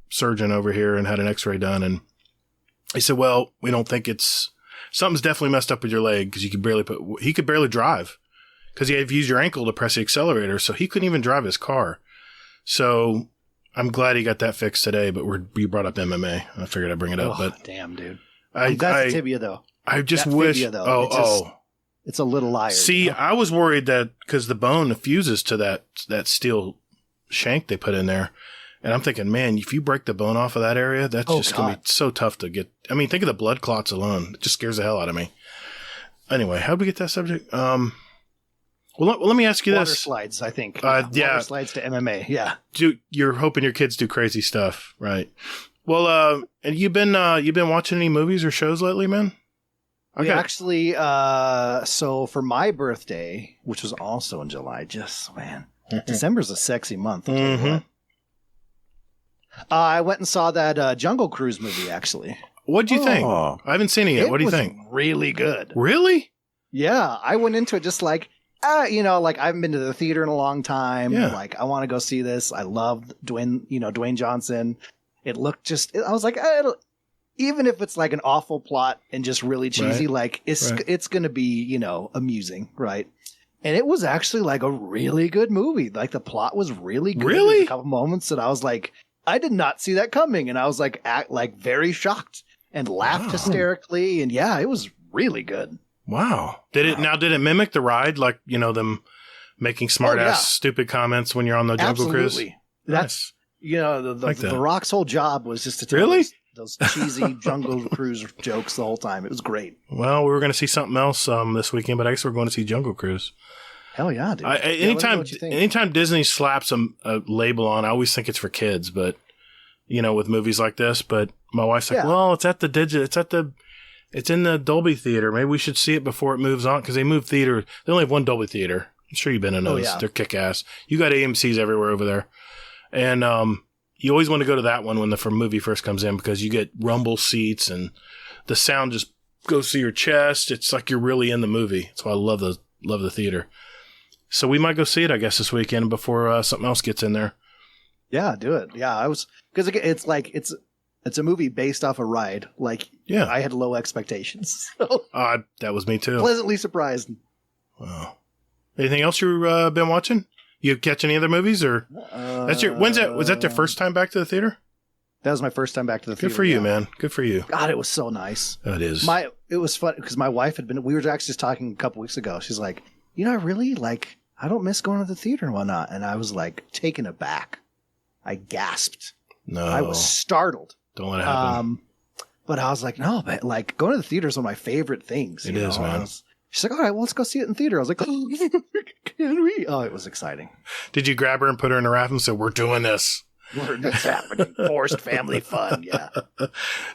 surgeon over here and had an x-ray done, and he said, well, we don't think something's definitely messed up with your leg, because he could barely drive, because he had to use your ankle to press the accelerator, so he couldn't even drive his car. So I'm glad he got that fixed today, but we brought up MMA. I figured I'd bring it up. But damn, dude. That's the tibia, though. I just wish. Tibia, though, it's a little liar. See, I was worried that because the bone fuses to that steel shank they put in there. And I'm thinking, man, if you break the bone off of that area, that's just going to be so tough to get. I mean, think of the blood clots alone. It just scares the hell out of me. Anyway, how did we get that subject? Well, let me ask you Water this. slides, I think. Water slides to MMA, yeah. You're hoping your kids do crazy stuff, right? Well, and you've been watching any movies or shows lately, man? Okay. We actually, so for my birthday, which was also in July, December's a sexy month. Mm-hmm. I went and saw that Jungle Cruise movie, actually. What'd you think? I haven't seen it yet. What do you think? Really good. Really? Yeah. I went into it just like, I haven't been to the theater in a long time. Yeah. Like, I want to go see this. I love Dwayne Johnson. It looked I was like, even if it's like an awful plot and just really cheesy, it's going to be, amusing. Right. And it was actually like a really good movie. Like, the plot was really good. Really? There's a couple moments that I was like, I did not see that coming. And I was like, very shocked and laughed hysterically. And yeah, it was really good. Wow. Did it mimic the ride? Like, them making smart ass, stupid comments when you're on the Jungle Cruise? That's You know, Like that. the Rock's whole job was just to tell Really? those cheesy Jungle Cruise jokes the whole time. It was great. Well, we were going to see something else this weekend, but I guess we're going to see Jungle Cruise. Hell yeah, dude. Anytime, let me know what you think. anytime Disney slaps a label on, I always think it's for kids. But with movies like this. But my wife's like, Yeah. "Well, it's in the Dolby Theater. Maybe we should see it before it moves on because they move theater. They only have one Dolby Theater. I'm sure you've been in those. yeah. They're kick ass. You got AMC's everywhere over there, and you always want to go to that one when the movie first comes in because you get rumble seats and the sound just goes through your chest. It's like you're really in the movie. That's why I love the theater. So we might go see it, I guess, this weekend before something else gets in there. Yeah, do it. Yeah, I was because it's like it's a movie based off a ride. Like, Yeah. I had low expectations, so That was me too. pleasantly surprised. Wow. Anything else you've been watching? You catch any other movies or was that their first time back to the theater? That was my first time back to the theater. Good for you, yeah. man. Good for you. God, it was so nice. It is. It was fun because my wife we were actually just talking a couple weeks ago. She's like, I really I don't miss going to the theater and whatnot. And I was like taken aback. I gasped. No. I was startled. Don't let it happen. But I was like, no, but like going to the theater is one of my favorite things. It is, man. She's like, all right, well, let's go see it in theater. I was like, oh, can we? Oh, it was exciting. Did you grab her and put her in a raft and say, "We're doing this"? It's happening. Forced family fun. Yeah.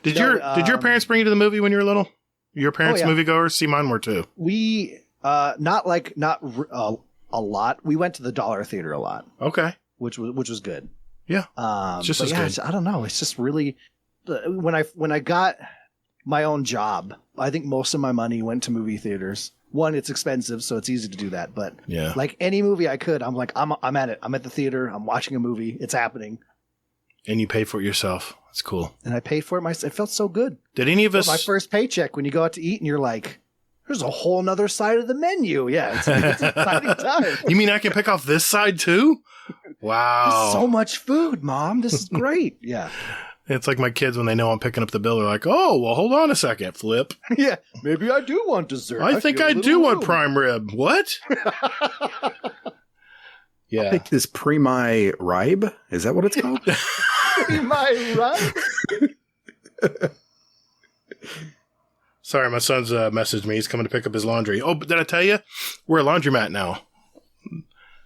Did your parents bring you to the movie when you were little? Your parents yeah. moviegoers? See, mine were too. We, not a lot. We went to the Dollar Theater a lot, Okay. which was good. Yeah. Just but as yeah, good. it's- I don't know. It's just really when I got my own job, I think most of my money went to movie theaters. One, it's expensive, so it's easy to do that. But Yeah. like any movie I could, I'm like, I'm at it. I'm at the theater. I'm watching a movie. It's happening, And you pay for it yourself. That's cool. and I paid for it myself. It felt so good. Did any of us? My first paycheck when you go out to eat and you're like, there's a whole nother side of the menu. Yeah, it's an exciting time. You mean I can pick off this side too? Wow. So much food, Mom. This is great. Yeah. It's like my kids when they know I'm picking up the bill. They're like, "Oh, well, hold on a second, Flip. Yeah. Maybe I do want dessert. I think feel a I little do want low." prime rib. What?" Yeah. Pick this Premi Ribe. Is that what it's called? Am I right? Sorry, my son's messaged me. He's coming to pick up his laundry. Oh, but did I tell you? We're a laundromat now.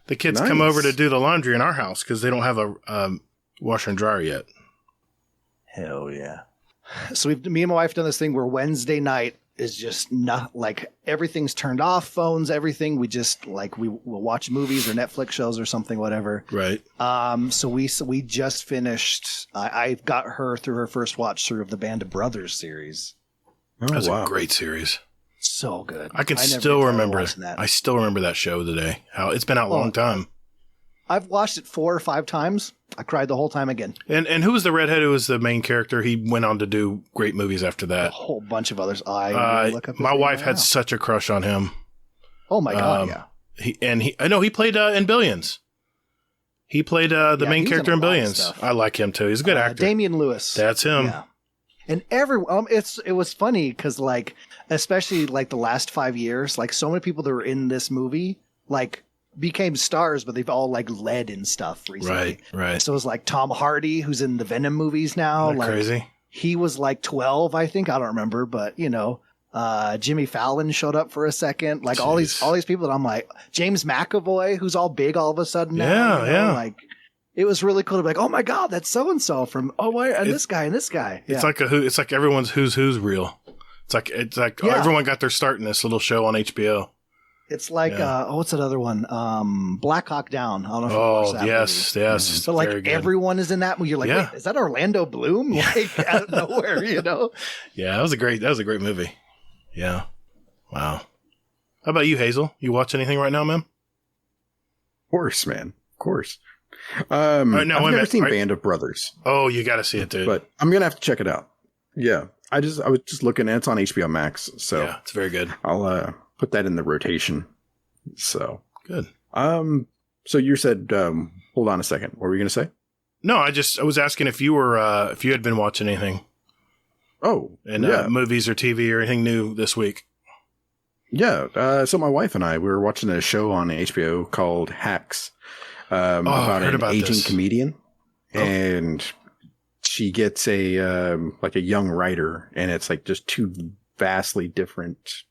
The kids come Nice. over to do the laundry in our house because they don't have a washer and dryer yet. Hell yeah. So me and my wife done this thing where Wednesday night is just not like everything's turned off, phones, everything. We just like we'll watch movies or Netflix shows or something, whatever. Right. So we just finished. I got her through her first watch through of the Band of Brothers series. Oh, That's wow. a great series. So good. I can never still get tired of remember watching that. I still remember that show today. How it's been out a long time. I've watched it 4 or 5 times. I cried the whole time again. And who was the redhead who was the main character? He went on to do great movies after A that. whole bunch of others. I look up his My name wife right had now. such a crush on him. Oh my god! Yeah. I know he played in Billions. He played the Yeah, main he's character in in a lot of Billions. stuff. I like him too. He's a good actor. Damian Lewis. That's him. Yeah. And it was funny because like, especially like the last 5 years, like so many people that were in this movie, like became stars, but they've all like led in stuff recently. Right. So it was like Tom Hardy, who's in the Venom movies now. Isn't that Like crazy. he was like 12, I think. I don't remember, but Jimmy Fallon showed up for a second. Like all these people that I'm like, James McAvoy, who's all big all of a sudden now. Yeah. Like it was really cool to be like, oh my god, that's so and so from this guy and this guy. Yeah. It's like it's like everyone's who's real. It's like Yeah. everyone got their start in this little show on HBO. It's like what's that other one? Black Hawk Down. I don't know if you Oh watched that yes, movie. yes. So like very good. everyone is in that movie. You're like, Yeah. wait, is that Orlando Bloom? Like out of nowhere, Yeah, that was a great movie. Yeah. Wow. How about you, Hazel? You watch anything right now, ma'am? Of course, man. Of course. right, now, wait I've a never minute. seen Right. Band of Brothers, Oh, you got to see it, dude. but I'm gonna have to check it out. Yeah, I was just looking. It's on HBO Max, so yeah, it's very good. I'll put that in the rotation. So, Good. so you said, hold on a second. What were you gonna say? No, I was asking if you were if you had been watching anything Oh, in yeah, movies or TV or anything new this week. yeah. So my wife and I, we were watching a show on HBO called Hacks, I about heard an about aging this. comedian. and she gets a like a young writer, and it's like just two vastly different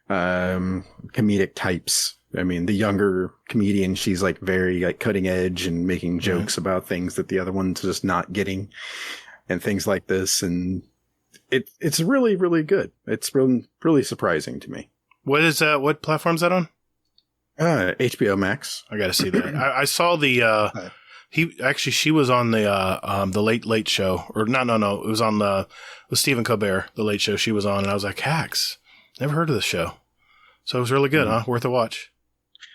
comedic types. I mean, the younger comedian, she's like very like cutting edge and making jokes about things that the other one's just not getting, and things like this. And it's really, really good. It's really, really surprising to me. What is that? What platform's that on? HBO Max. I got to see that. I saw the. She was on the Late Show, or no. It was on with Stephen Colbert, the Late Show. She was on, and I was like, hacks. Never heard of this show. So it was really good, huh? Worth a watch.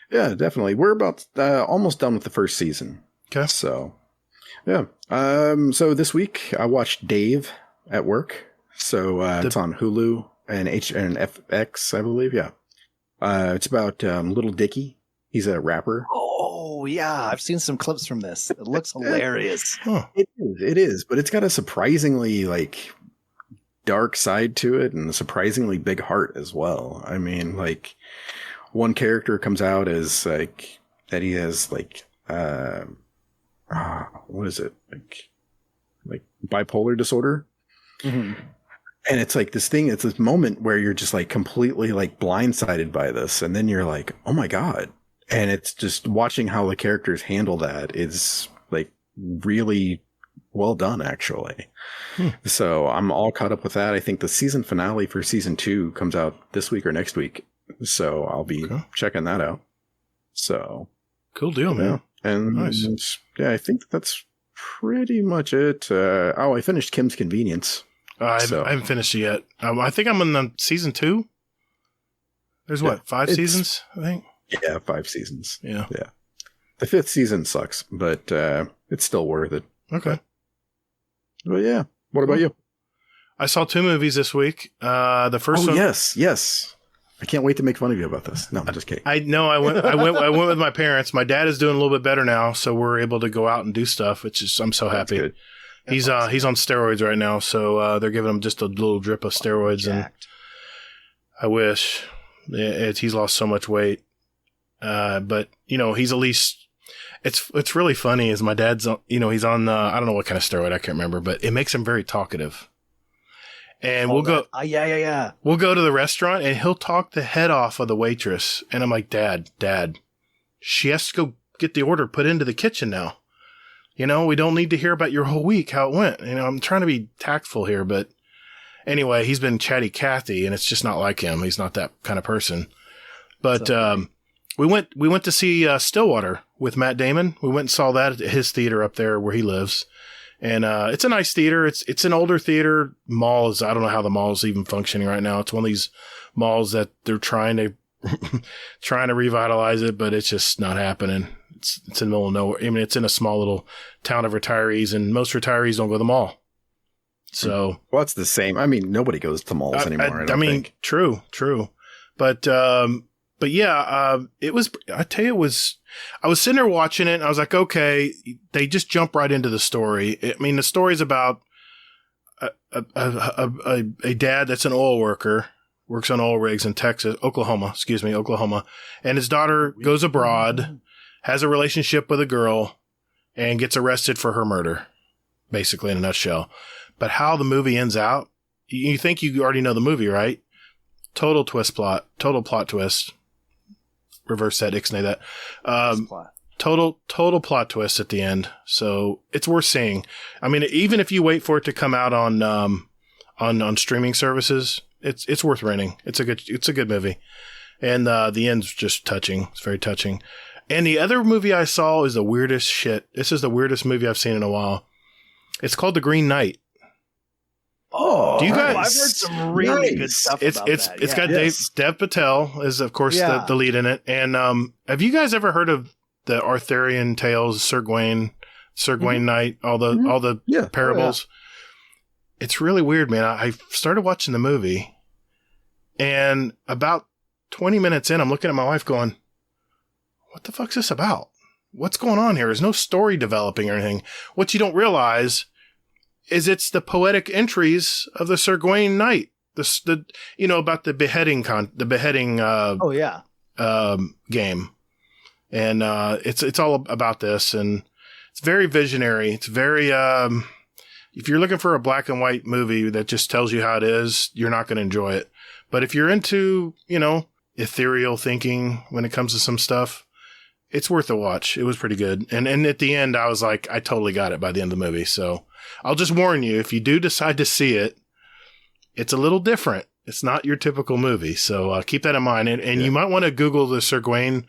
Yeah, definitely. We're about almost done with the first season. Okay. So, yeah. So this week I watched Dave at Work. So it's on Hulu and FX, I believe. Yeah. It's about Little Dicky. He's a rapper. Oh, yeah. I've seen some clips from this. It looks hilarious. Huh. It is, but it's got a surprisingly like dark side to it, and a surprisingly big heart as well. I mean, like, one character comes out as like that he has like what is it, like bipolar disorder. Mm-hmm. And it's like this thing, it's this moment where you're just like completely like blindsided by this, and then you're like, oh my god. And it's just watching how the characters handle that is like really well done, actually. So I'm all caught up with that. I think the season finale for season 2 comes out this week or next week. So I'll be checking that out. So cool deal, man. And nice. Yeah, I think that's pretty much it. I finished Kim's Convenience. I haven't finished it yet. I think I'm in the season 2. There's what, 5 seasons, I think? Yeah, 5 seasons. Yeah. The 5th season sucks, but it's still worth it. Okay. But yeah. What about you? I saw 2 movies this week. The first one. Yes. I can't wait to make fun of you about this. No, I'm just kidding. I went with my parents. My dad is doing a little bit better now, so we're able to go out and do stuff, which is I'm so happy. Good. He's on steroids right now, so they're giving him just a little drip of steroids, and I wish. He's lost so much weight, but he's at least. It's really funny. Is my dad's he's on I don't know what kind of steroid, I can't remember, but it makes him very talkative. And we'll go. We'll go to the restaurant, and he'll talk the head off of the waitress, and I'm like, Dad, she has to go get the order put into the kitchen now. We don't need to hear about your whole week, how it went. I'm trying to be tactful here, but anyway, he's been chatty Cathy, and it's just not like him. He's not that kind of person. But we went to see Stillwater with Matt Damon. We went and saw that at his theater up there where he lives. And it's a nice theater. It's an older theater. I don't know how the mall is even functioning right now. It's one of these malls that they're trying to revitalize it, but it's just not happening. It's in the middle of nowhere. I mean, it's in a small little town of retirees, and most retirees don't go to the mall. So, well, it's the same. I mean, nobody goes to malls anymore. I mean, true. But yeah, it was. I tell you, I was sitting there watching it, and I was like, okay, they just jump right into the story. I mean, the story's about a dad that's an oil worker, works on oil rigs in Oklahoma, and his daughter goes abroad, has a relationship with a girl, and gets arrested for her murder, basically in a nutshell. But how the movie ends out, you think you already know the movie, right? Total plot twist. Reverse that, ixnay that. Total plot twist at the end. So it's worth seeing. I mean, even if you wait for it to come out on streaming services, it's worth renting. It's a good movie. And the end's just touching. It's very touching. And the other movie I saw is the weirdest shit. This is the weirdest movie I've seen in a while. It's called The Green Knight. Oh, do you guys? I've heard some really good stuff about that. It's got Dev Patel is of course the lead in it. And have you guys ever heard of the Arthurian tales, Sir Gawain Knight, all the parables? It's really weird, man. I started watching the movie, and about 20 minutes in, I'm looking at my wife going, what the fuck's this about? What's going on here? There's no story developing or anything. What you don't realize is it's the poetic entries of the Sir Gawain Knight. About the beheading game. And it's all about this, and It's very visionary. It's very, if you're looking for a black and white movie that just tells you how it is, you're not going to enjoy it. But if you're into, ethereal thinking when it comes to some stuff, it's worth a watch. It was pretty good. And at the end, I was like, I totally got it by the end of the movie. So I'll just warn you, if you do decide to see it, it's a little different. It's not your typical movie. So keep that in mind. And you might want to Google the Sir Gawain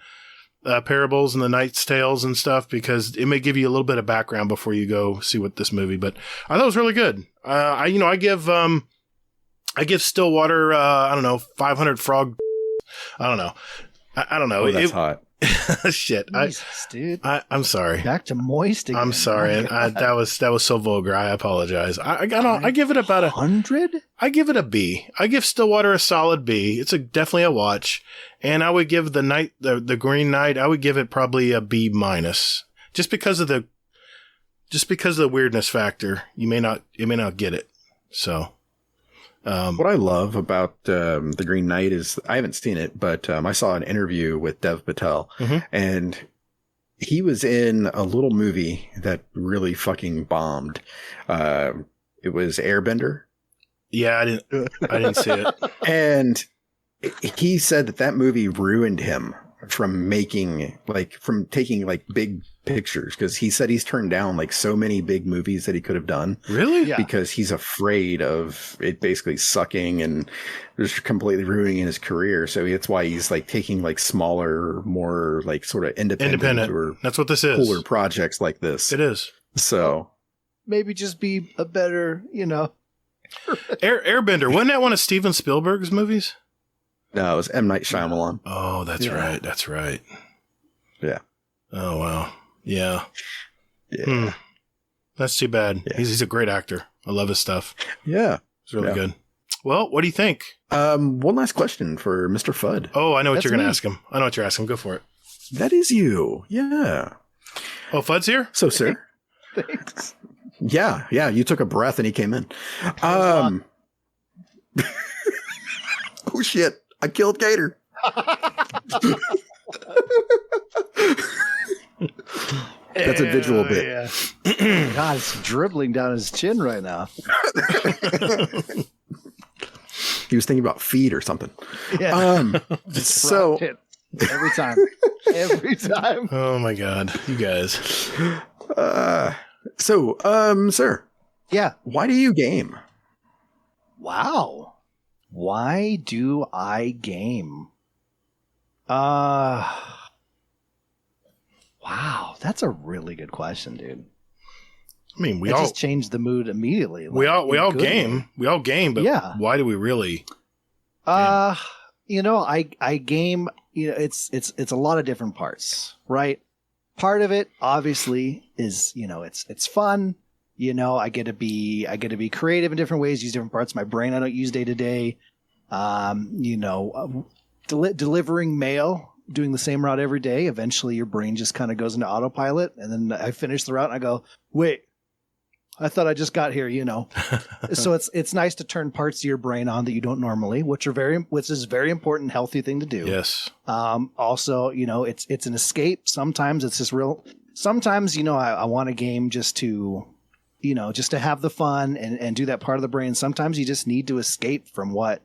parables and the Knight's Tales and stuff, because it may give you a little bit of background before you go see what this movie. But I thought it was really good. I give Stillwater, 500 frog. I don't know. I don't know. Oh, that's hot. Shit. Jesus, dude. I'm sorry. Back to moist again. I'm sorry. And that was so vulgar. I apologize. I give it about 100. I give it a B. I give Stillwater a solid B. It's definitely a watch. And I would give the Green Knight, I would give it probably a B minus. Just because of the weirdness factor. You may not get it. So what I love about The Green Knight is, I haven't seen it, but I saw an interview with Dev Patel, and he was in a little movie that really fucking bombed. It was Airbender. Yeah, I didn't see it. And he said that movie ruined him from taking big pictures, because he said he's turned down so many big movies that he could have done. Really? Yeah. Because he's afraid of it basically sucking and just completely ruining his career. So that's why he's taking smaller, more sort of independent or that's what this is. cooler projects like this. It is. So Maybe just be a better, Airbender. Wasn't that one of Steven Spielberg's movies? no, it was M. Night Shyamalan. Oh, that's right. That's right. Yeah. Oh, wow. Yeah. Yeah. That's too bad. Yeah. He's a great actor. I love his stuff. Yeah. It's really good. Well, what do you think? One last question for Mr. Fudd. Oh, I know what That's you're going to me. ask him. I know what you're asking. Go for it. That is you. Yeah. Oh, Fudd's here? So, sir. Thanks. Yeah. You took a breath and he came in. Oh, shit. I killed Gator. That's a visual bit. Yeah. God, it's dribbling down his chin right now. He was thinking about feet or something. Yeah. So Every time. Every time. Oh, my God. You guys. Sir, Yeah. why do you game? Wow. Why do I game? Wow, that's a really good question, dude. I mean, we It all just changed the mood immediately. we all in a good game. way. We all game, but Yeah. why do we really? I game. It's a lot of different parts, right? Part of it, obviously, is it's fun. I get to be creative in different ways, use different parts of my brain I don't use day to day. Delivering mail, doing the same route every day. Eventually, your brain just kind of goes into autopilot, and then I finish the route and I go, wait. I thought I just got here, So it's nice to turn parts of your brain on that you don't normally, which is a very important, healthy thing to do. Yes. Also, it's an escape. Sometimes it's just real. Sometimes, I want a game just to have the fun and do that part of the brain. Sometimes you just need to escape from what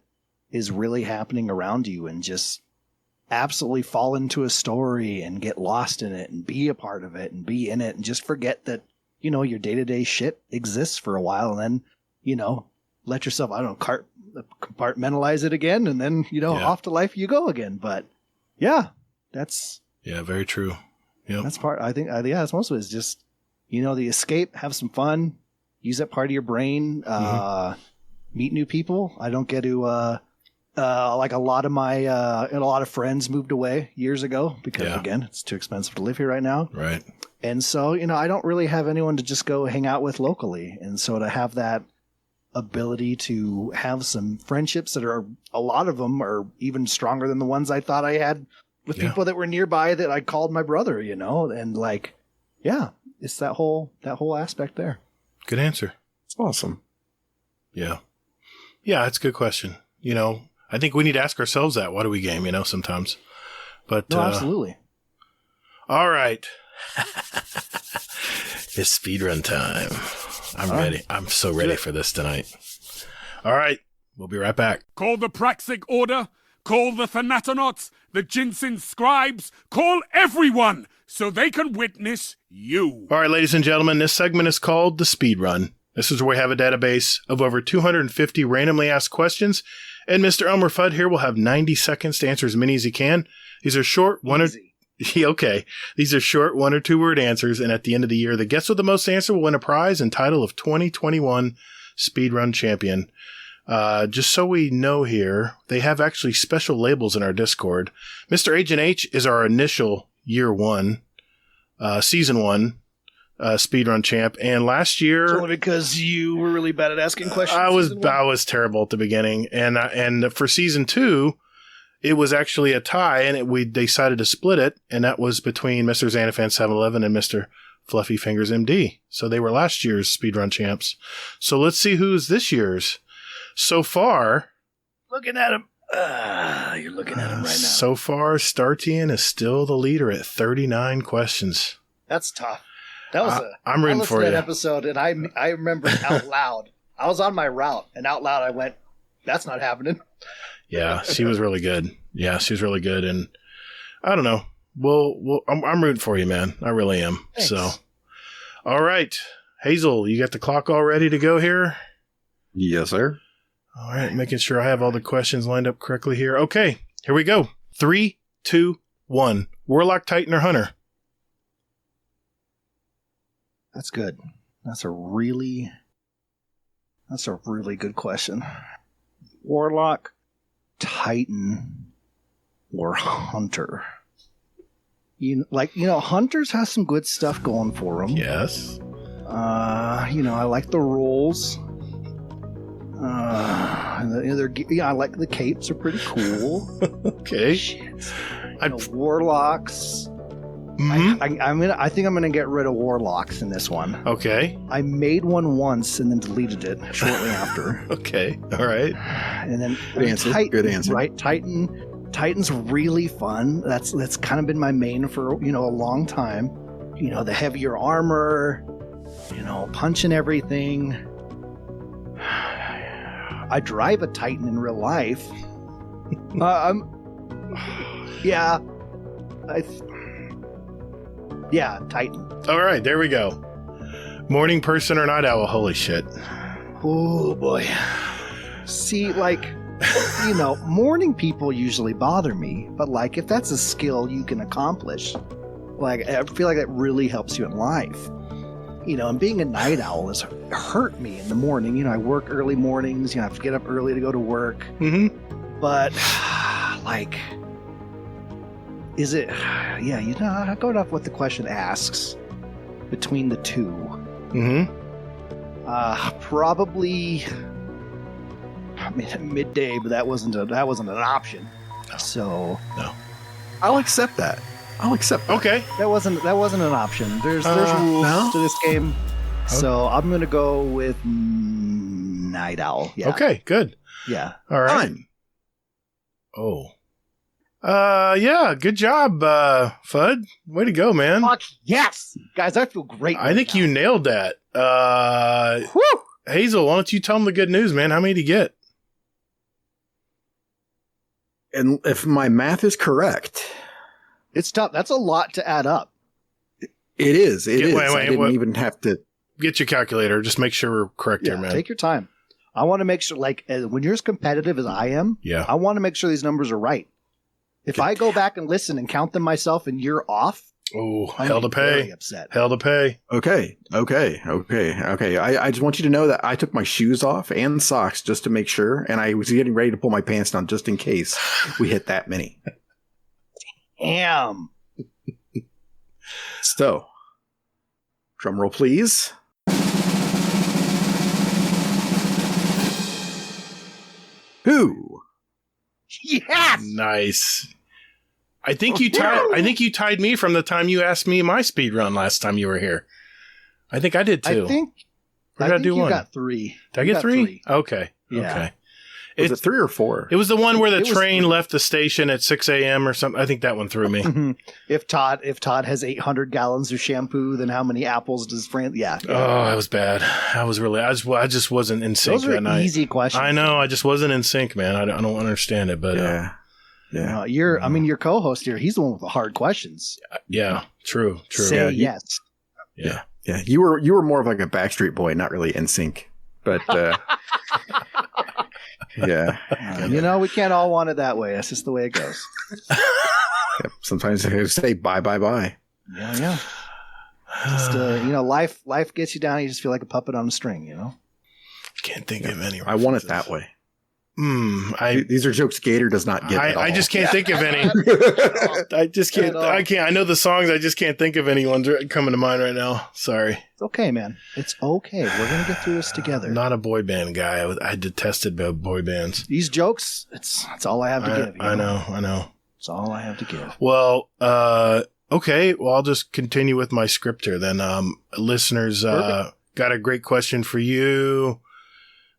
is really happening around you and just absolutely fall into a story and get lost in it and be a part of it and be in it and just forget that your day-to-day shit exists for a while, and then, let yourself, compartmentalize it again, and then, off to life you go again. But yeah, that's very true. Yep. that's part, I think, that's most of it is just, the escape, have some fun, use that part of your brain, meet new people. I don't get to, a lot of friends moved away years ago because again, it's too expensive to live here right now. Right. And so, I don't really have anyone to just go hang out with locally. And so to have that ability to have some friendships that are, a lot of them are even stronger than the ones I thought I had with people that were nearby that I called my brother, and it's that whole aspect there. Good answer. It's awesome. Yeah. Yeah, it's a good question. I think we need to ask ourselves that. Why do we game, sometimes? But No, absolutely. All right. It's speedrun time. I'm ready. I'm so ready for this tonight. All right. We'll be right back. Call the Praxic Order. Call the Thanatonauts, the Jinsen Scribes. Call everyone so they can witness you. All right, ladies and gentlemen, this segment is called the Speedrun. This is where we have a database of over 250 randomly asked questions, and Mr. Elmer Fudd here will have 90 seconds to answer as many as he can. These are short These are short 1 or 2 word answers, and at the end of the year, the guest with the most answer will win a prize and title of 2021 Speedrun Champion. Just so we know here, they have actually special labels in our Discord. Mr. Agent H is our initial year 1, season 1 speedrun champ, and last year It's only because you were really bad at asking questions. I was terrible at the beginning, and for season 2, it was actually a tie, and we decided to split it, and that was between Mr. Xanafan 711 and Mr. Fluffy Fingers MD. So they were last year's speedrun champs. So let's see who's this year's. So far, looking at him. You're looking at him right now. So far, Startian is still the leader at 39 questions. That's tough. That was I'm rooting for you. I listened to that episode, and I remember out loud. I was on my route, and out loud I went, "That's not happening." Yeah, she was really good. Yeah, she was really good, and I don't know. I'm rooting for you, man. I really am. Thanks. So, all right, Hazel, you got the clock all ready to go here? Yes, sir. All right, making sure I have all the questions lined up correctly here. Okay, here we go. 3, 2, 1. Warlock, Titan, or Hunter? That's good. That's a really good question. Warlock, Titan, or Hunter? Hunters has some good stuff going for them. Yes. I like the rolls. I like the capes are pretty cool. Okay. Shit. Warlocks. Mm-hmm. I think I'm gonna get rid of warlocks in this one. Okay. I made one once and then deleted it shortly after. Okay. All right. And then Good answer. Titan, Good answer. Right, Titan's really fun. That's kind of been my main for a long time. The heavier armor, punching everything. I drive a Titan in real life. Titan. All right, there we go. Morning person or night owl? Holy shit. Oh boy. See, morning people usually bother me, but if that's a skill you can accomplish, I feel like that really helps you in life. And being a night owl has hurt me in the morning. I work early mornings, I have to get up early to go to work. Mm-hmm. But, is it, I go off what the question asks between the two. Mm-hmm. Probably midday, but that wasn't an option. No. So no, I'll accept that. Okay. that wasn't an option. There's rules to this game, so I'm gonna go with night owl. Yeah. Okay. Good. Yeah. All right. Fine. Oh. Yeah. Good job, Fudd. Way to go, man. Fuck yes, guys! I feel great. I think you nailed that. Woo! Hazel, why don't you tell them the good news, man? How many did you get? And if my math is correct, It's tough. That's a lot to add up. it is. It is. Wait, I didn't what- even have to. Get your calculator. Just make sure we're correct here, man. Take your time. I want to make sure, when you're as competitive as I am, Yeah. I want to make sure these numbers are right. If I go back and listen and count them myself and you're off, Oh, I'm hell to very pay. upset. Hell to pay. Okay. I just want you to know that I took my shoes off and socks just to make sure, and I was getting ready to pull my pants down just in case we hit that many. Damn. So, drum roll, please. Who? Yes. Nice. I think you tied me from the time you asked me my speed run last time you were here. I think I did too. I think Or did I do you one? got 3. Did I You get got 3? Okay. Yeah. Okay. Was it 3 or 4? It was the one where the It was train 3. left the station at 6 a.m. or something. I think that one threw me. If Todd has 800 gallons of shampoo, then how many apples does Fran? Yeah. Oh, that was bad. I just wasn't in sync Those are that night. easy questions. I know. I just wasn't in sync, man. I don't understand it, but Yeah. Your co-host here, he's the one with the hard questions. yeah, true. Say yes. Yeah. Yeah. You were more of like a Backstreet Boy, not really in sync. But yeah. We can't all want it that way. That's just the way it goes. Yep. Sometimes they say bye. Yeah. Just life gets you down. You just feel like a puppet on a string. Can't think of any. I want it that way. These are jokes Gator does not get. At all. I just can't think of any. I just can't. I can't. I know the songs. I just can't think of any ones coming to mind right now. Sorry. It's okay, man. It's okay. We're gonna get through this together. I'm not a boy band guy. I detested boy bands. These jokes. It's all I have to give. I know. It's all I have to give. Well, okay. Well, I'll just continue with my script here then. Listeners, got a great question for you.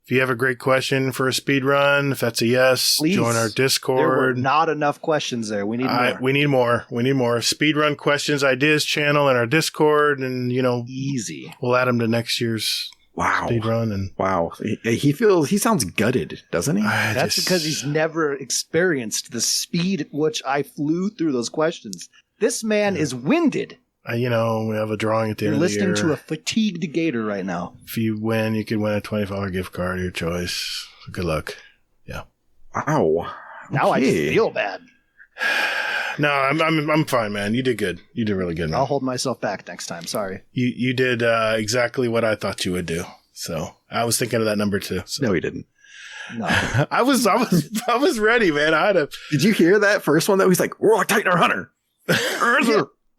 If you have a great question for a speed run, if that's a yes, please join our Discord. There were not enough questions there. We need more. We need more. Speedrun questions, ideas channel in our Discord, and easy. We'll add them to next year's speedrun. And wow, he sounds gutted, doesn't he? That's because he's never experienced the speed at which I flew through those questions. This man is winded. We have a drawing at the end of the year. You're listening to a fatigued Gator right now. If you win, you could win a $25 gift card of your choice. So good luck. Yeah. Wow. Now I just feel bad. No, I'm fine, man. You did good. You did really good, man. I'll hold myself back next time. Sorry. You did exactly what I thought you would do. So I was thinking of that number too. So. No, he didn't. No. I was ready, man. Did you hear that first one? That he's like, "We're Tightener Hunter."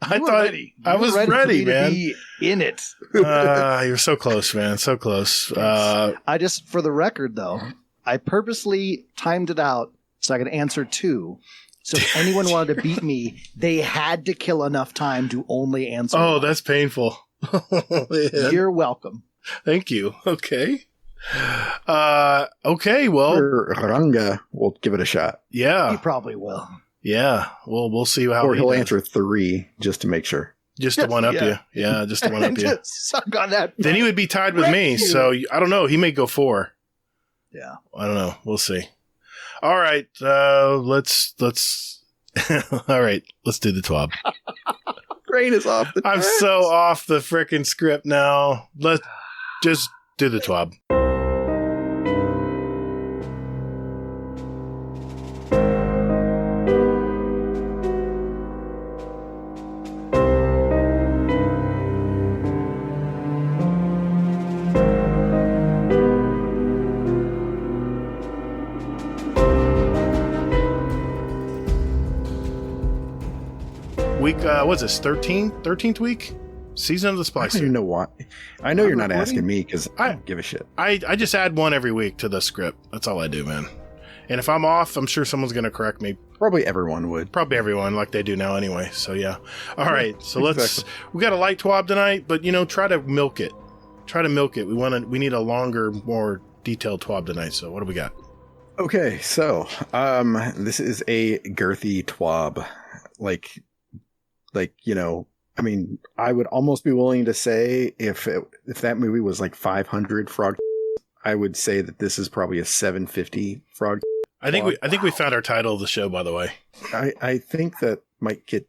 I thought I was ready, man. To be in it. You're so close, man. So close. I just, for the record, though, I purposely timed it out so I could answer 2. So if anyone wanted to beat me, they had to kill enough time to only answer. Oh, 1. that's painful. Yeah. You're welcome. Thank you. Okay. Okay. Well, Ranga will give it a shot. Yeah, he probably will. Yeah, we'll see how. Or he'll answer 3 just to make sure. Just to one up you. Yeah, just to one up you. Suck on that. Then he would be tied with me. So I don't know. He may go 4. Yeah. I don't know. We'll see. All right. Let's. All right. Let's do the TWAB. Brain is off the I'm tracks. so off the frickin' script now. Let's just do the TWAB. Week, what's this, 13th week? Season of the I Splicer. don't even know why. I know you're not asking me because I don't give a shit. I just add one every week to the script. That's all I do, man. And if I'm off, I'm sure someone's going to correct me. Probably everyone would. Probably everyone, like they do now anyway. So, yeah. All right. So Exactly. we got a light TWAB tonight, but, try to milk it. Try to milk it. We need a longer, more detailed TWAB tonight. So, what do we got? Okay, so this is a girthy TWAB. I mean, I would almost be willing to say if that movie was like 500 frog, I would say that this is probably a 750 frog. I think we found our title of the show, by the way. I think that might get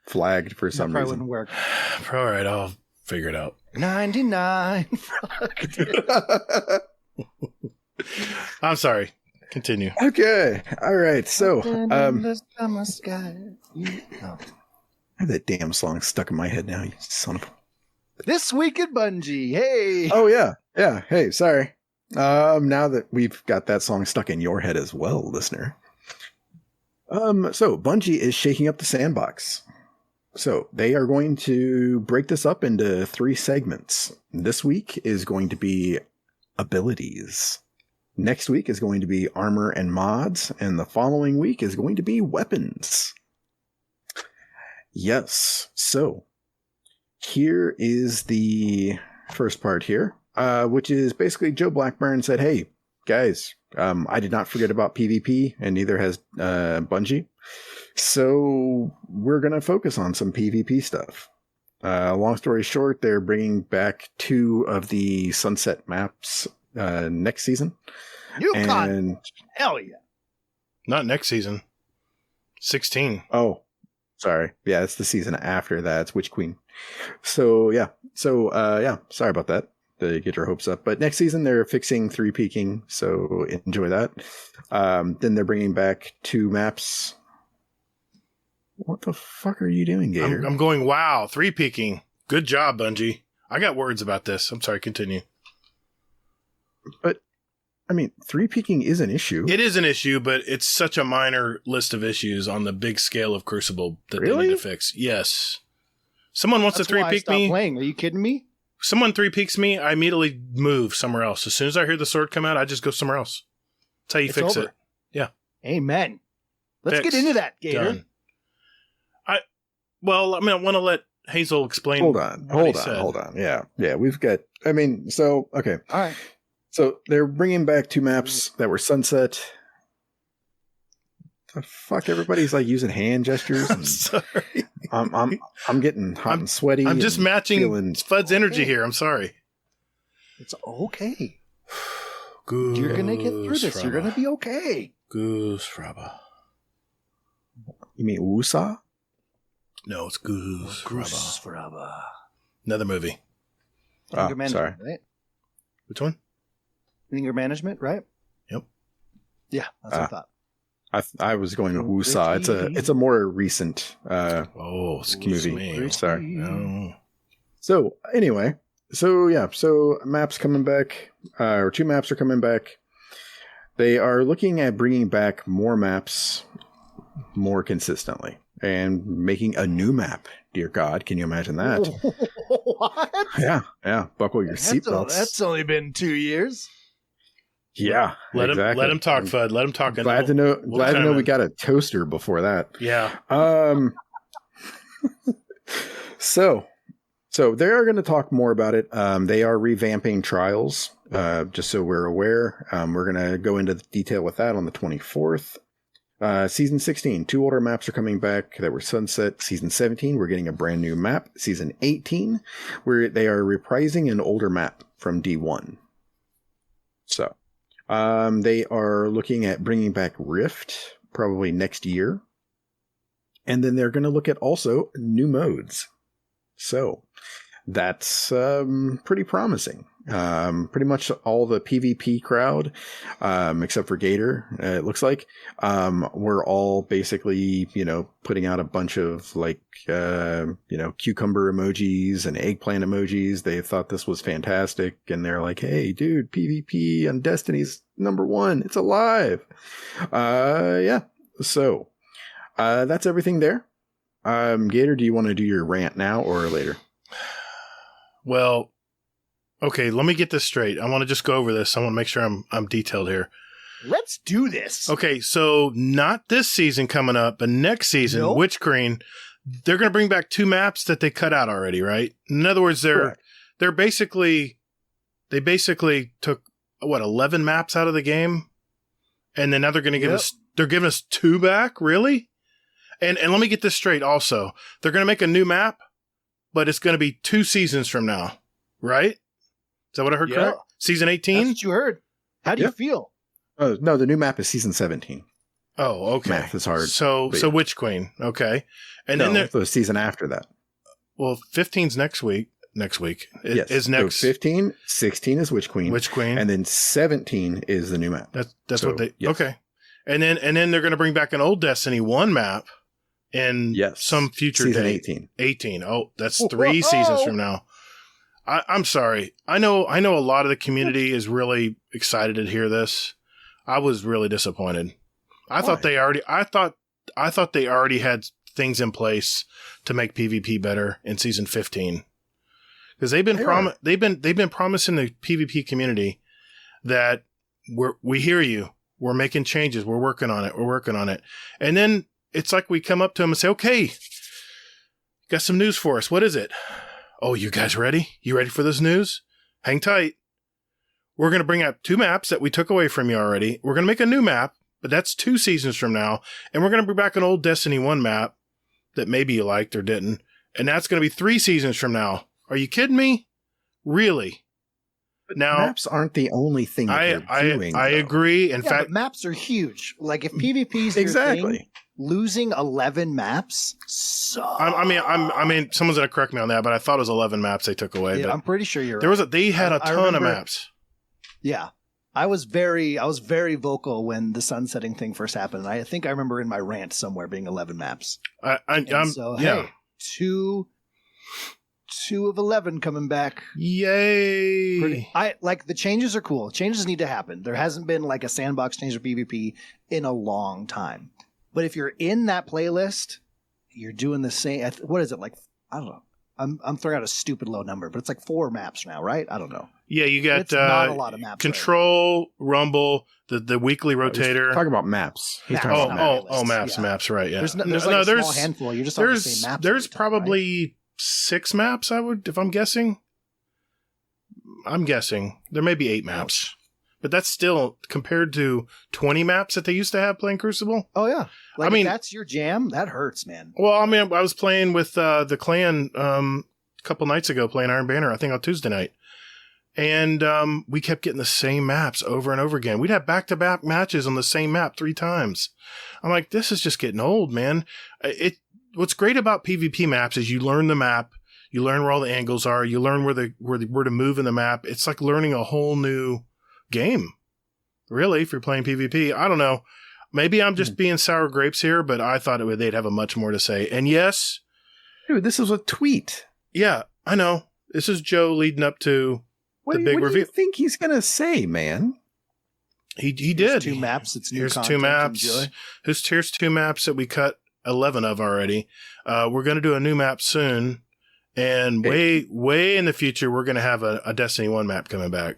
flagged for some That probably reason. wouldn't work. All right, I'll figure it out. 99 frog. I'm sorry. Continue. Okay, all right. So, I Summer sky. Oh. have that damn song stuck in my head now. You son of a... This week at Bungie. Hey. Oh yeah. Hey, sorry. Now that we've got that song stuck in your head as well, listener. So Bungie is shaking up the sandbox. So they are going to break this up into 3 segments. This week is going to be abilities. Next week is going to be armor and mods, and the following week is going to be weapons. Yes. So here is the first part here. Which is basically Joe Blackburn said, "Hey, guys, I did not forget about PvP, and neither has Bungie. So we're going to focus on some PvP stuff. Long story short, they're bringing back 2 of the Sunset maps next season. Yukon! And Hell yeah. Not next season. 16. oh, sorry. Yeah, it's the season after that. It's Witch Queen. So yeah. Sorry about that. To get your hopes up. But next season they're fixing 3 peaking, so enjoy that. Then they're bringing back 2 maps. What the fuck are you doing, Gator? I'm going, wow, 3 peaking. Good job, Bungie. I got words about this. I'm sorry, continue. But, I mean, 3 peaking is an issue. It is an issue, but it's such a minor list of issues on the big scale of Crucible that they Really? need to fix. Yes. Someone wants That's to 3 why I peak stopped me. playing. Are you kidding me? Someone 3 peaks me, I immediately move somewhere else. As soon as I hear the sword come out, I just go somewhere else. That's how you It's fix over. it. Yeah. Amen. Let's Fixed. get into that, Gator. Done. I want to let Hazel explain. Hold on. Yeah, we've got, okay. All right. So they're bringing back 2 maps that were Sunset. The fuck, everybody's like using hand gestures. I'm And sorry. I'm getting hot and sweaty. I'm just and matching feeling- Fudd's energy here. I'm sorry. It's okay. Goose You're going to get through this. You're going to be okay. Goose Fraba. You mean Wusa? No, it's Goose Fraba. forever. Another movie. Anger sorry. management, right? Which one? Anger management, right? Yep. Yeah, that's what I thought. I was going to Wusa. It's a more recent Oh, excuse movie. me. Sorry. No. So anyway, so maps coming back, or 2 maps are coming back. They are looking at bringing back more maps more consistently and making a new map. Dear God, can you imagine that? What? Yeah. Buckle your seatbelts. That's only been 2 years. Yeah, Let exactly. him talk, Fudd. Let him talk. Glad to know kind we of- got a toaster before that. Yeah. So they are going to talk more about it. They are revamping Trials, just so we're aware. We're going to go into detail with that on the 24th. Season 16, 2 older maps are coming back that were Sunset. Season 17, we're getting a brand new map. Season 18, where they are reprising an older map from D1. So, they are looking at bringing back Rift probably next year. And then they're going to look at also new modes. So that's pretty promising. Pretty much all the PvP crowd, except for Gator, it looks like, we're all basically, putting out a bunch of cucumber emojis and eggplant emojis. They thought this was fantastic. And they're like, hey, dude, PvP on Destiny's #1. It's alive. Yeah. So, that's everything there. Gator, do you want to do your rant now or later? Well, okay, let me get this straight. I want to just go over this. I want to make sure I'm detailed here. Let's do this. Okay, so not this season coming up, but next season, Nope. Witch Queen, they're going to bring back 2 maps that they cut out already, right? In other words, they basically took 11 maps out of the game, and then now they're going to give they're giving us 2 back, really? And let me get this straight. Also, they're going to make a new map, but it's going to be 2 seasons from now, right? Is that what I heard? Yeah. Correct? Season 18. That's what you heard. How do you feel? No, the new map is season 17. Oh, okay. Math is hard. So but yeah. Witch Queen, okay, and No, then the season after that. 15's next week. Next week Yes. is next. So 15, 16 is Witch Queen. Witch Queen, And then 17 is the new map. that's so, what they yes. okay, and then they're going to bring back an old Destiny 1 map in some future season date. 18. 18. Oh, that's 3 seasons from now. I'm sorry. I know a lot of the community is really excited to hear this. I was really disappointed. I thought they already had things in place to make PvP better in season 15. Because they've been promising the PvP community that we hear you. We're making changes. We're working on it. And then it's like we come up to them and say, "Okay, got some news for us. What is it? Oh, you guys ready? You ready for this news? Hang tight. we're going to bring out 2 maps that we took away from you already. We're going to make a new map, but that's 2 seasons from now. And we're going to bring back an old Destiny 1 map that maybe you liked or didn't. And that's going to be 3 seasons from now. Are you kidding me? Really? But now, maps aren't the only thing that they're doing. I agree. In fact, but maps are huge. Like if PvP's your exactly. thing, losing 11 maps sucks. I mean, someone's going to correct me on that, but I thought it was 11 maps they took away. Yeah, but I'm pretty sure you're there right. They had a ton of maps. Yeah. I was very vocal when the sunsetting thing first happened. And I think I remember in my rant somewhere being 11 maps. Hey, two of 11 coming back. Yay. The changes are cool. Changes need to happen. There hasn't been like a sandbox change for PvP in a long time. But if you're in that playlist, you're doing the same. What is it like? I don't know. I'm throwing out a stupid low number, but it's like 4 maps now, right? I don't know. Yeah, you got it's not a lot of maps. Control, Rumble, the weekly rotator. Talking about maps. Maps, maps, right? Yeah. There's a small handful. You're just on the same maps. There's probably 6 maps. If I'm guessing. I'm guessing there may be 8 maps, but that's still compared to 20 maps that they used to have playing Crucible. Oh yeah, if that's your jam. That hurts, man. Well, I mean, I was playing with the clan a couple nights ago, playing Iron Banner. I think on Tuesday night. And we kept getting the same maps over and over again. We'd have back-to-back matches on the same map 3 times. I'm like, this is just getting old, man. What's great about PvP maps is you learn the map, you learn where all the angles are, you learn where to move in the map. It's like learning a whole new game, really, if you're playing PvP. I don't know. Maybe I'm just being sour grapes here, but I thought they'd have a much more to say. And yes, dude, this is a tweet. Yeah, I know. This is Joe leading up to. What do you think he's going to say, man? He did. Here's 2 maps. It's new content. 2 maps. Here's 2 maps that we cut 11 of already. We're going to do a new map soon. And way in the future, we're going to have a Destiny 1 map coming back.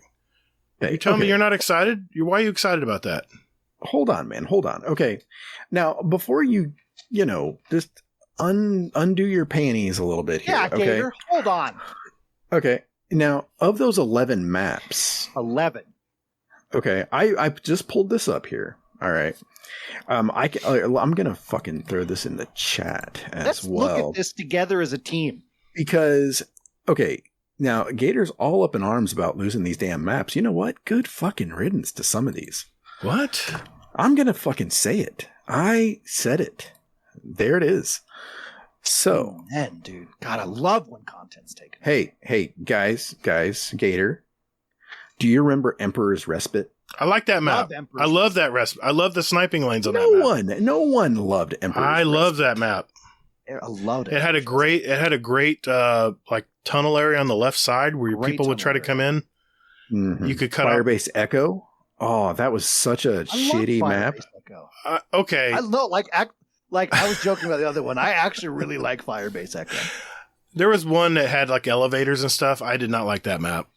You telling me you're not excited? Why are you excited about that? Hold on, man. Hold on. Okay. Now, before you just undo your panties a little bit here. Yeah, Gator. Okay? Hold on. Okay. Now, of those 11 maps... 11. Okay, I just pulled this up here. All right. I'm going to fucking throw this in the chat as well. Let's look at this together as a team. Because, okay, now, Gator's all up in arms about losing these damn maps. You know what? Good fucking riddance to some of these. What? I'm going to fucking say it. I said it. There it is. So, man, dude, God, I love when content's taken. Hey, guys, Gator, do you remember Emperor's Respite? I like that map. I love that respite. I love the sniping lanes on that map. No one loved Emperor's Respite. I love that map. I loved it. It had a great like tunnel area on the left side where people would try to come in. Mm-hmm. You could cut Firebase Echo. Oh, that was such a shitty map. Okay, I know, like I was joking about the other one. I actually really like Firebase Echo. There was one that had like elevators and stuff. I did not like that map.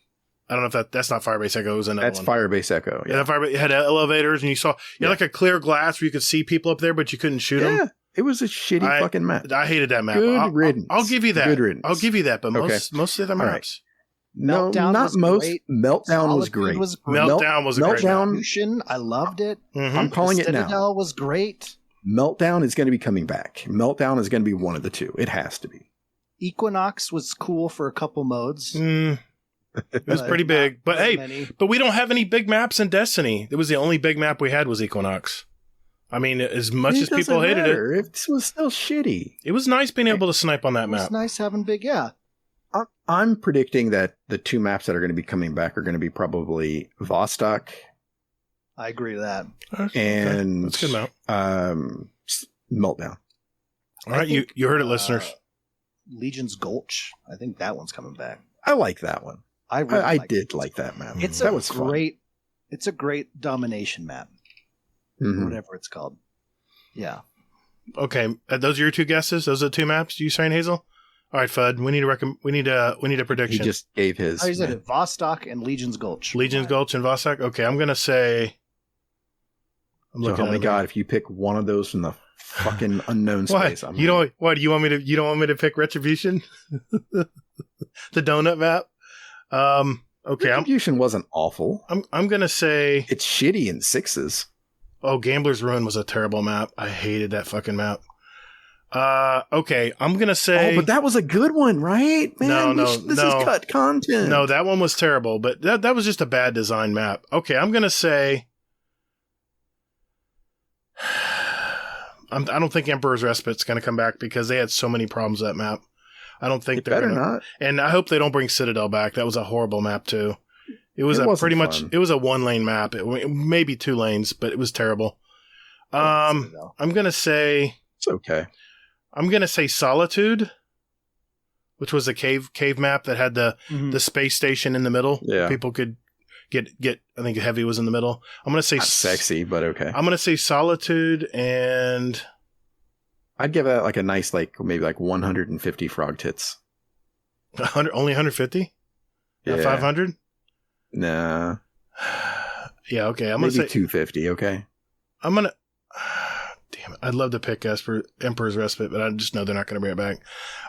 I don't know if that's not Firebase Echo. It was another one. Firebase Echo. Yeah, it had elevators, and you had like a clear glass where you could see people up there, but you couldn't shoot them. Yeah, it was a shitty fucking map. I hated that map. Good riddance. I'll give you that. Good riddance. I'll give you that. But most of the other maps. No, not most. Meltdown was great. Meltdown was a great map. I loved it. Mm-hmm. I'm calling it now. Citadel was great. Meltdown is going to be coming back. Meltdown is going to be one of the 2. It has to be. Equinox was cool for a couple modes. It was pretty big. But hey, but we don't have any big maps in Destiny. It was the only big map we had was Equinox. I mean, as much as people hated it. It was still shitty. It was nice being able to snipe on that map. It was nice having big, yeah. I'm predicting that the 2 maps that are going to be coming back are going to be probably Vostok. I agree with that. And that's a good map. Meltdown. All right, you heard it, listeners. Legion's Gulch. I think that one's coming back. I like that one. I did like that map. That was great. It's a great domination map. Mm-hmm. Whatever it's called. Yeah. Okay, those are your 2 guesses. Those are the 2 maps. You saying, Hazel? All right, Fudd. We need a prediction. He just gave his. He said it. Vostok and Legion's Gulch. Legion's Gulch and Vostok. Okay, I'm gonna say. Oh my god! If you pick one of those from the fucking unknown space, you don't want me to pick Retribution, the donut map. Okay, Retribution wasn't awful. I'm gonna say It's shitty in 6s. Oh, Gambler's Ruin was a terrible map. I hated that fucking map. Okay, I'm gonna say. Oh, but that was a good one, right? Man, this is cut content. No, that one was terrible, but that was just a bad design map. Okay, I'm gonna say. I don't think Emperor's Respite's gonna come back because they had so many problems with that map. I don't think they're better gonna, not. and I hope they don't bring Citadel back. That was a horrible map too. It was pretty much fun. it was a 1-lane map. Maybe 2 lanes, but it was terrible. I'm gonna say it's okay. I'm gonna say Solitude, which was a cave map that had the space station in the middle. Yeah, people could get. I think Heavy was in the middle. I'm gonna say not sexy, but okay. I'm gonna say Solitude, and I'd give that like a nice maybe 150 frog tits. Only 150? Yeah. 500? Nah. Yeah, okay. I'm maybe gonna say 250. Okay. I'm gonna. Damn it! I'd love to pick Emperor's Respite, but I just know they're not going to bring it back.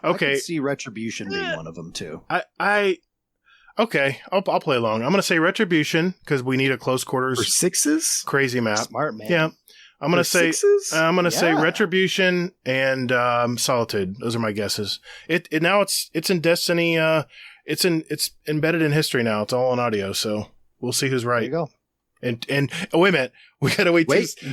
Okay. I could see Retribution being one of them too. Okay. I'll play along. I'm going to say Retribution because we need a close quarters for 6s. Crazy map. Smart man. Yeah. I'm going to say 6s? I'm going to say Retribution and Solitude. Those are my guesses. Now it's in Destiny. It's embedded in history now. It's all on audio, so we'll see who's right. There you go. And wait a minute, we gotta wait. Wait. You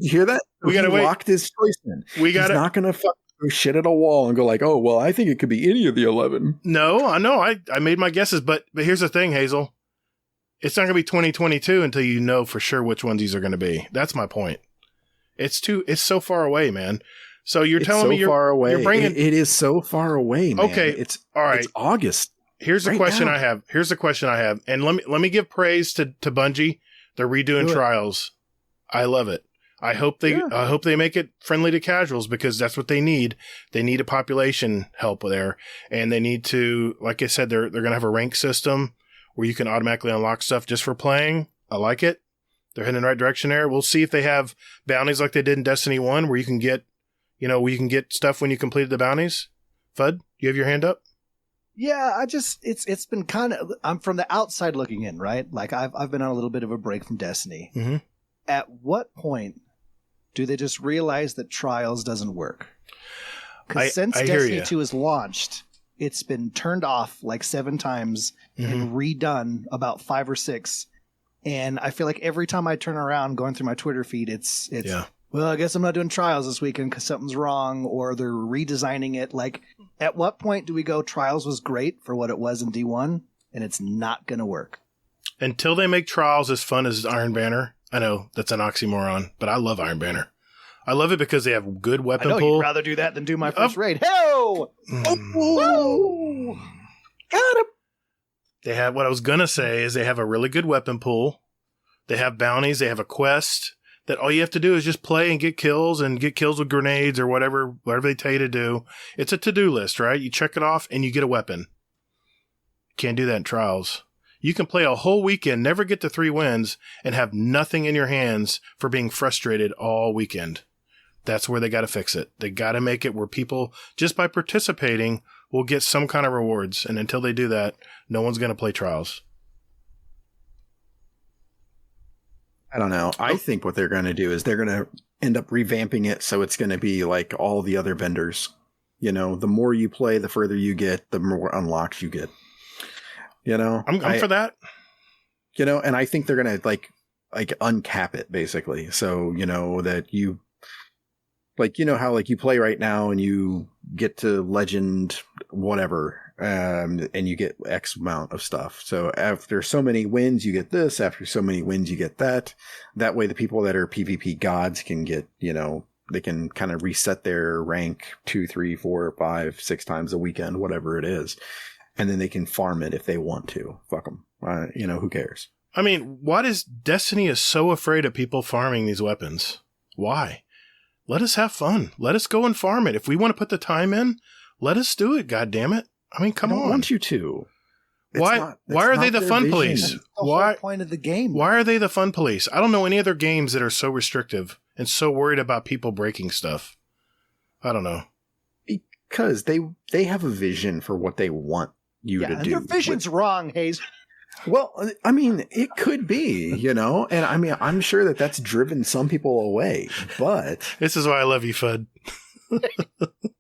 hear that? We gotta wait. Locked his choice in. He's not gonna fuck shit at a wall and go like, oh well, I think it could be any of the 11. No, I know. I made my guesses, but here's the thing, Hazel. It's not gonna be 2022 until you know for sure which ones these are gonna be. That's my point. It's so far away, man. So you're telling me far away. You're bringing it is so far away, man. Okay, it's all right. It's August. Here's the question I have. And let me give praise to Bungie. They're redoing Trials. I love it. I hope they make it friendly to casuals because that's what they need. They need a population help there, and they need to, like I said, they're going to have a rank system where you can automatically unlock stuff just for playing. I like it. They're heading in the right direction there. We'll see if they have bounties like they did in Destiny 1 where you can get, stuff when you completed the bounties. Fudd, you have your hand up? Yeah, it's been kind of, I'm from the outside looking in, right? Like I've been on a little bit of a break from Destiny. Mm-hmm. At what point do they just realize that Trials doesn't work? Because since Destiny 2 is launched, it's been turned off like 7 times and redone about 5 or 6. And I feel like every time I turn around going through my Twitter feed, it's well, I guess I'm not doing Trials this weekend because something's wrong, or they're redesigning it. Like, at what point do we go, Trials was great for what it was in D1, and it's not going to work? Until they make Trials as fun as Iron Banner. I know that's an oxymoron, but I love Iron Banner. I love it because they have good weapon pool. You'd rather do that than do my first raid. Hell! Oh! Got him! They have, what I was going to say is they have a really good weapon pool. They have bounties. They have a quest that all you have to do is just play and get kills with grenades or whatever they tell you to do. It's a to-do list, right? You check it off and you get a weapon. Can't do that in Trials. You can play a whole weekend, never get to 3 wins, and have nothing in your hands for being frustrated all weekend. That's where they got to fix it. They got to make it where people, just by participating, will get some kind of rewards. And until they do that, no one's going to play Trials. I don't know. I think what they're going to do is they're going to end up revamping it so it's going to be like all the other vendors. The more you play, the further you get, the more unlocks you get. I'm for that. And I think they're going to like uncap it basically. So, that you how you play right now and you get to legend whatever. And you get X amount of stuff. So after so many wins, you get this. After so many wins, you get that. That way, the people that are PvP gods can get, they can kind of reset their rank 2, 3, 4, 5, 6 times a weekend, whatever it is. And then they can farm it if they want to. Fuck them. Who cares? I mean, why does Destiny is so afraid of people farming these weapons? Why? Let us have fun. Let us go and farm it. If we want to put the time in, let us do it. God damn it. I mean, come on. I don't want you to. Why are they the fun police? That's the whole point of the game. Why are they the fun police? I don't know any other games that are so restrictive and so worried about people breaking stuff. I don't know. Because they have a vision for what they want you to do. Your vision's wrong, Hayes. Well, I mean, it could be, and I mean, I'm sure that that's driven some people away, but This is why I love you, Fudd.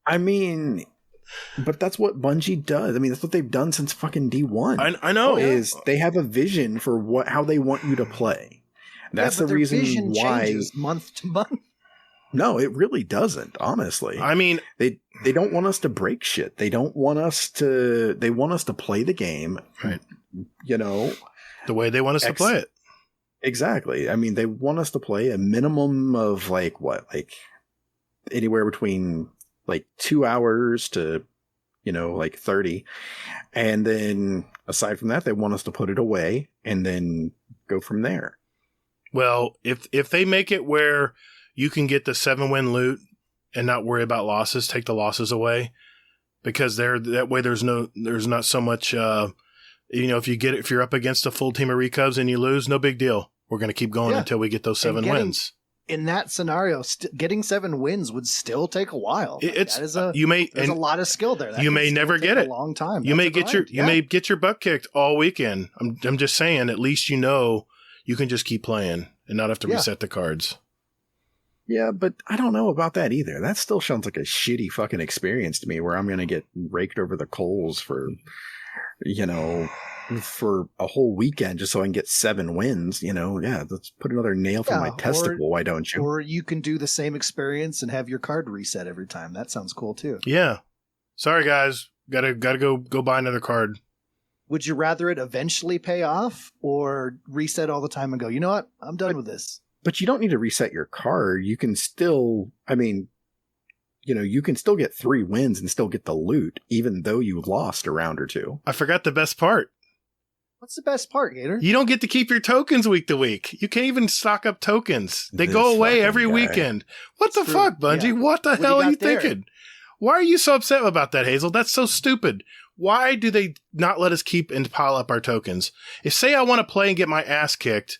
I mean, but that's what Bungie does. I mean, that's what they've done since fucking D1. I know. Is they have a vision for how they want you to play. That's the reason vision why changes month to month. No, it really doesn't, honestly. I mean, they don't want us to break shit. They want us to play the game, right? The way they want us to play it. Exactly. I mean, they want us to play a minimum of like anywhere between like 2 hours to, like 30. And then aside from that, they want us to put it away and then go from there. Well, if they make it where you can get the 7-win loot and not worry about losses, take the losses away, because that way there's not so much, if you're up against a full team of Recubs and you lose, no big deal. We're going to keep going until we get those 7 wins. In that scenario, getting 7 wins would still take a while. There's a lot of skill there. You may never get it. A long time. You may get your butt kicked all weekend. I'm just saying, at least you can just keep playing and not have to reset the cards. Yeah, but I don't know about that either. That still sounds like a shitty fucking experience to me, where I'm going to get raked over the coals for a whole weekend just so I can get 7 wins. Let's put another nail through my testicle. Why don't you? Or you can do the same experience and have your card reset every time. That sounds cool too. Yeah. Sorry, guys. Gotta go buy another card. Would you rather it eventually pay off or reset all the time and go, you know what? I'm done with this. But you don't need to reset your card. You can still, you can still get 3 wins and still get the loot, even though you lost a round or 2. I forgot the best part. What's the best part, Gator? You don't get to keep your tokens week to week. You can't even stock up tokens. They go away every weekend. What the fuck, Bungie? Yeah. What the hell are you thinking? Why are you so upset about that, Hazel? That's so stupid. Why do they not let us keep and pile up our tokens? If, say, I want to play and get my ass kicked,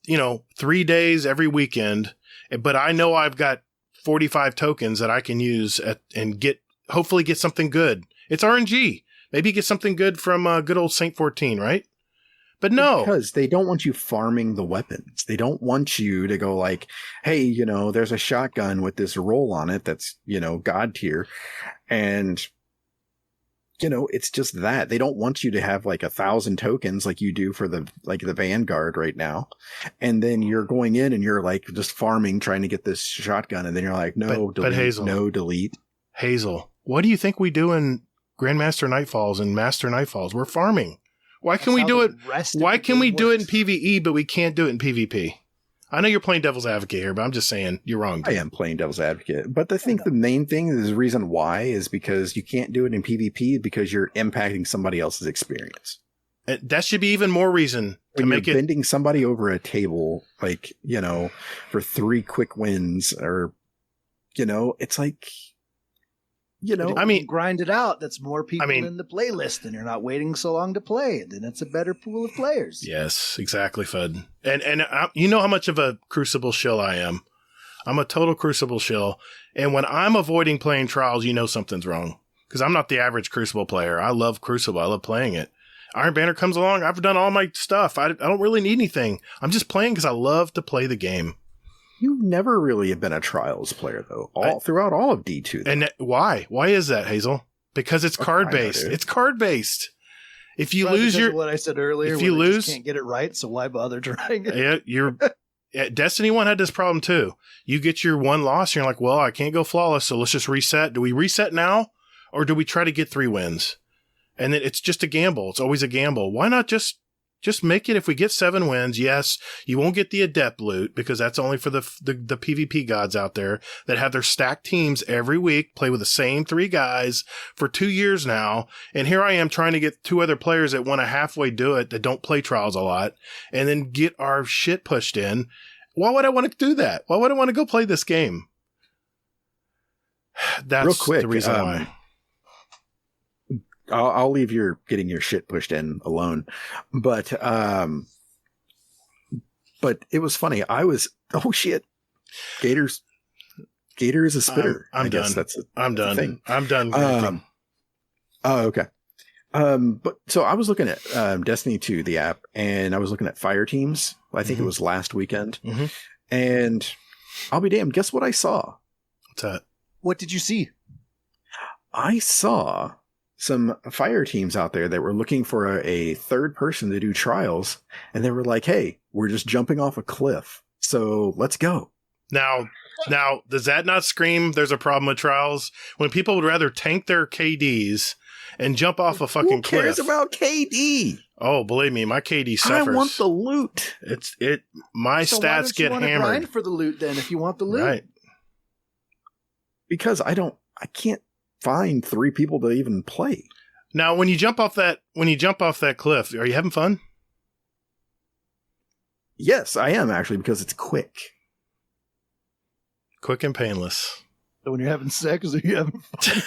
3 days every weekend, but I know I've got 45 tokens that I can use and hopefully get something good. It's RNG. Maybe get something good from good old Saint 14, right? But no. Because they don't want you farming the weapons. They don't want you to go like, hey, there's a shotgun with this roll on it that's, God tier. And, it's just that. They don't want you to have like 1,000 tokens like you do for the Vanguard right now. And then you're going in and you're like just farming, trying to get this shotgun. And then you're like, no, delete, Hazel, no, delete. Hazel, what do you think we do in Grandmaster Nightfalls and Master Nightfalls? We're farming. Why can we do it? Why can we do it in PvE, but we can't do it in PvP? I know you're playing devil's advocate here, but I'm just saying you're wrong. I am playing devil's advocate. But I think the main thing is the reason why is because you can't do it in PvP because you're impacting somebody else's experience. That should be even more reason to make it. Bending somebody over a table, for 3 quick wins or, it's like, grind it out. That's more people in the playlist, and you're not waiting so long to play, and then it's a better pool of players. Yes, exactly, Fudd. And you know how much of a Crucible shill I am. I'm a total Crucible shill, and when I'm avoiding playing Trials, something's wrong, because I'm not the average Crucible player. I love Crucible. I love playing it. Iron Banner comes along. I've done all my stuff. I don't really need anything. I'm just playing because I love to play the game. You've never really have been a Trials player, though, throughout all of D2. Though. And why? Why is that, Hazel? Because it's card-based. It's card-based. If you lose what I said earlier, if you lose, you can't get it right, so why bother trying it? Yeah, Destiny 1 had this problem, too. You get your one loss, and you're like, well, I can't go flawless, so let's just reset. Do we reset now, or do we try to get 3 wins? And then it's just a gamble. It's always a gamble. Why not just make it? If we get 7 wins, yes, you won't get the adept loot because that's only for the PvP gods out there that have their stacked teams every week, play with the same 3 guys for 2 years now. And here I am trying to get 2 other players that want to halfway do it, that don't play Trials a lot, and then get our shit pushed in. Why would I want to do that? Why would I want to go play this game? That's real quick, the reason why. I'll leave your getting your shit pushed in alone, but it was funny. Oh shit, Gator is a spitter. I'm done. That's I'm done. thing. I'm done. Oh, okay. But so I was looking at Destiny 2, the app, and I was looking at fire teams. I think it was last weekend. Mm-hmm. And I'll be damned. Guess what I saw? What's that? What did you see? I saw some fire teams out there that were looking for a third person to do trials. And they were like, hey, we're just jumping off a cliff. So let's go. Now, does that not scream there's a problem with trials? When people would rather tank their KDs and jump off a fucking cliff. Who cares about KD? Oh, believe me, my KD suffers. I want the loot. My So stats get why don't you hammered. grind for the loot then if you want the loot? Right. Because I can't find 3 people to even play. Now, when you jump off that cliff, are you having fun? Yes, I am actually, because it's quick. Quick and painless. So when you're having sex, are you having fun?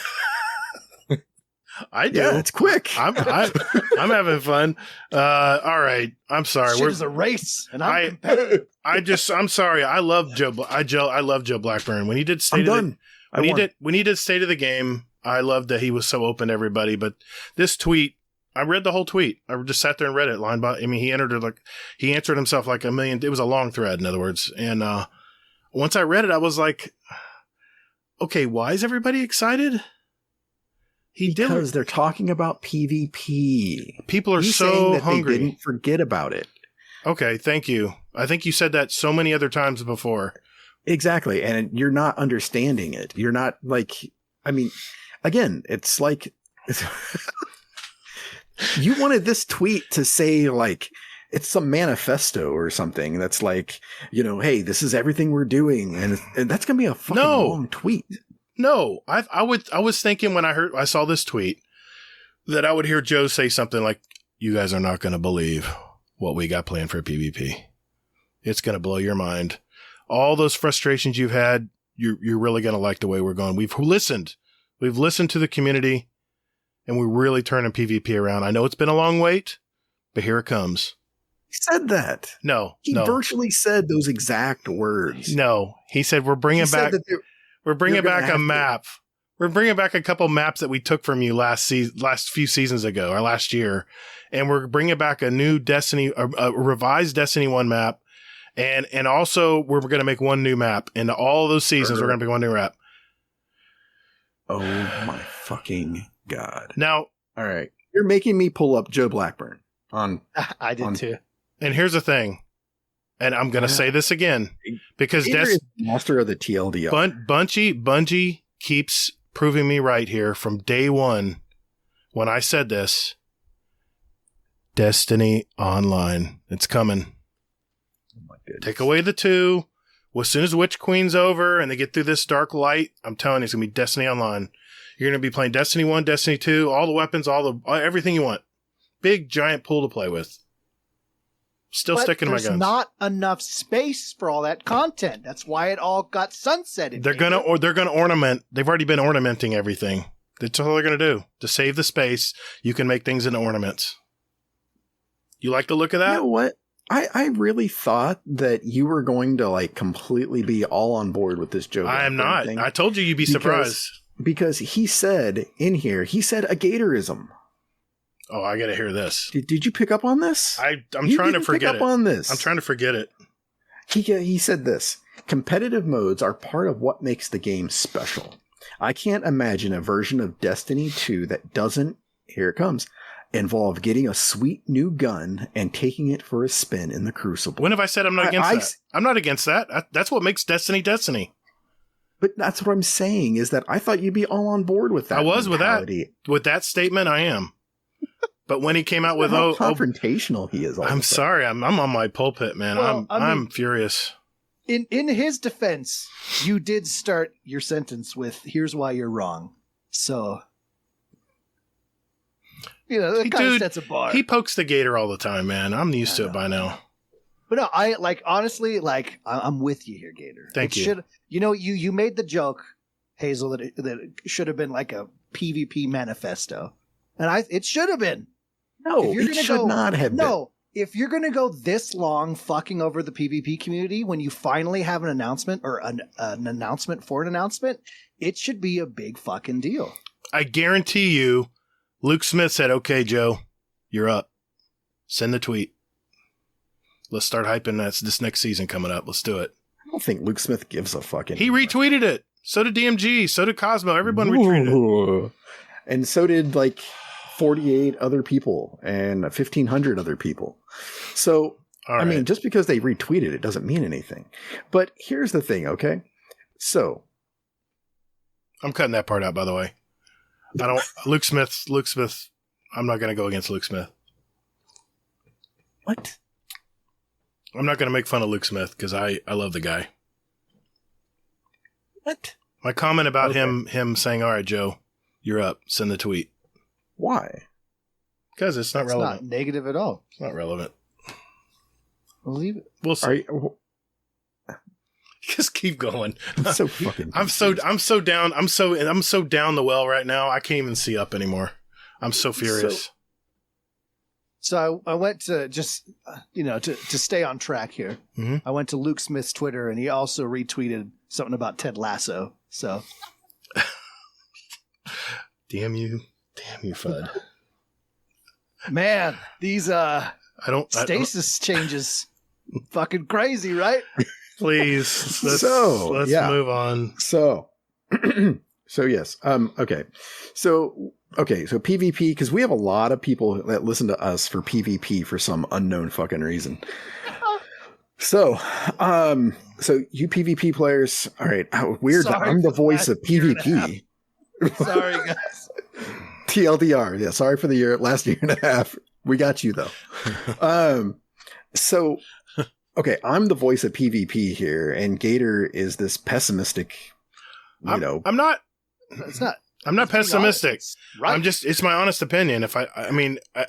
I do. Yeah, it's quick. I'm having fun. All right. I'm sorry. Shit is a race, and I'm competitive. I'm sorry. I love Joe. I love Joe Blackburn. When he did State of the Game, I loved that he was so open to everybody. But this tweet, I read the whole tweet. I just sat there and read it line by. I mean, he answered himself like a million. It was a long thread, in other words. And once I read it, I was like, okay, why is everybody excited? Because they're talking about PvP. People are He's so saying that hungry. They didn't forget about it. Okay, thank you. I think you said that so many other times before. Exactly. And you're not understanding it. You're not like, I mean, again, it's like, you wanted this tweet to say like, it's some manifesto or something that's like, hey, this is everything we're doing. And that's going to be a fucking long tweet. No, I was thinking when I saw this tweet that I would hear Joe say something like, you guys are not going to believe what we got planned for PvP. It's going to blow your mind. All those frustrations you've had, you're really going to like the way we're going. We've listened to the community, and we're really turning PvP around. I know it's been a long wait, but here it comes. He said that. No. He virtually said those exact words. No, he said we're bringing back a map. We're bringing back a couple maps that we took from you last few seasons ago, or last year. And we're bringing back a new Destiny, a revised Destiny 1 map. And also we're going to make one new map. In all of those seasons, we're going to make one new map. Oh my fucking God. Now. All right. You're making me pull up Joe Blackburn I did too. And here's the thing. And I'm going to say this again, because master of the TLDR. Bungie keeps proving me right here from day one. When I said this, Destiny Online, it's coming. Oh my goodness. Take away the 2. Well, as soon as Witch Queen's over and they get through this dark light, I'm telling you, it's going to be Destiny Online. You're going to be playing Destiny 1, Destiny 2, all the weapons, everything you want. Big giant pool to play with. Still sticking to my guns. There's not enough space for all that content. That's why it all got sunsetted. They're gonna ornament. They've already been ornamenting everything. That's all they're gonna do to save the space. You can make things into ornaments. You like the look of that? You know what? I really thought that you were going to like completely be all on board with this joke. I am not. Thing. I told you you'd be surprised. Because he said in here, a Gatorism. Oh, I gotta hear this. Did you pick up on this? I'm trying to forget it. On this. I'm trying to forget it. He said this. Competitive modes are part of what makes the game special. I can't imagine a version of Destiny 2 that doesn't, here it comes, involve getting a sweet new gun and taking it for a spin in the Crucible. When have I said I'm not against that? I'm not against that. That's what makes Destiny Destiny. But that's what I'm saying, is that I thought you'd be all on board with that. I was mentality. with that statement. I am. But when he came out with how confrontational he is, I'm sorry, I'm on my pulpit, man. Well, I'm furious. In his defense, you did start your sentence with "Here's why you're wrong." So, that kind of sets a bar. He pokes the gator all the time, man. I'm used to it by now. But no, I honestly, I'm with you here, Gator. Thank you. You made the joke, Hazel, that it should have been like a PvP manifesto, and it should have been. No, it should not have been. No, if you're going to go this long fucking over the PvP community when you finally have an announcement or an announcement for an announcement, it should be a big fucking deal. I guarantee you Luke Smith said, "Okay, Joe, you're up. Send the tweet. Let's start hyping this next season coming up. Let's do it." I don't think Luke Smith gives a fucking. He retweeted it. So did DMG. So did Cosmo. Everyone retweeted it. And so did like 48 other people and 1,500 other people. So, I mean, just because they retweeted it doesn't mean anything. But here's the thing, okay? So. I'm cutting that part out, by the way. Luke Smith, I'm not going to go against Luke Smith. What? I'm not going to make fun of Luke Smith because I love the guy. What? My comment about him saying, "All right, Joe, you're up. Send the tweet." Why? Because it's not relevant. Not negative at all. It's not relevant. We'll leave it. We'll see. Just keep going. I'm so fucking. I'm so down. I'm so down the well right now. I can't even see up anymore. I'm so furious. So I went to just to stay on track here. Mm-hmm. I went to Luke Smith's Twitter and he also retweeted something about Ted Lasso. So, damn you, Fudd. Man, these stasis changes, fucking crazy, right? Please, let's move on. So yes. Okay. So PvP, because we have a lot of people that listen to us for PvP for some unknown fucking reason. So you PvP players, all right. Weird that I'm the voice of PvP. Sorry, guys. TLDR. Yeah. Sorry for the last year and a half. We got you though. So. Okay, I'm the voice of PvP here, and Gator is this pessimistic. I'm not. It's not. I'm not pessimistic. Right. It's my honest opinion.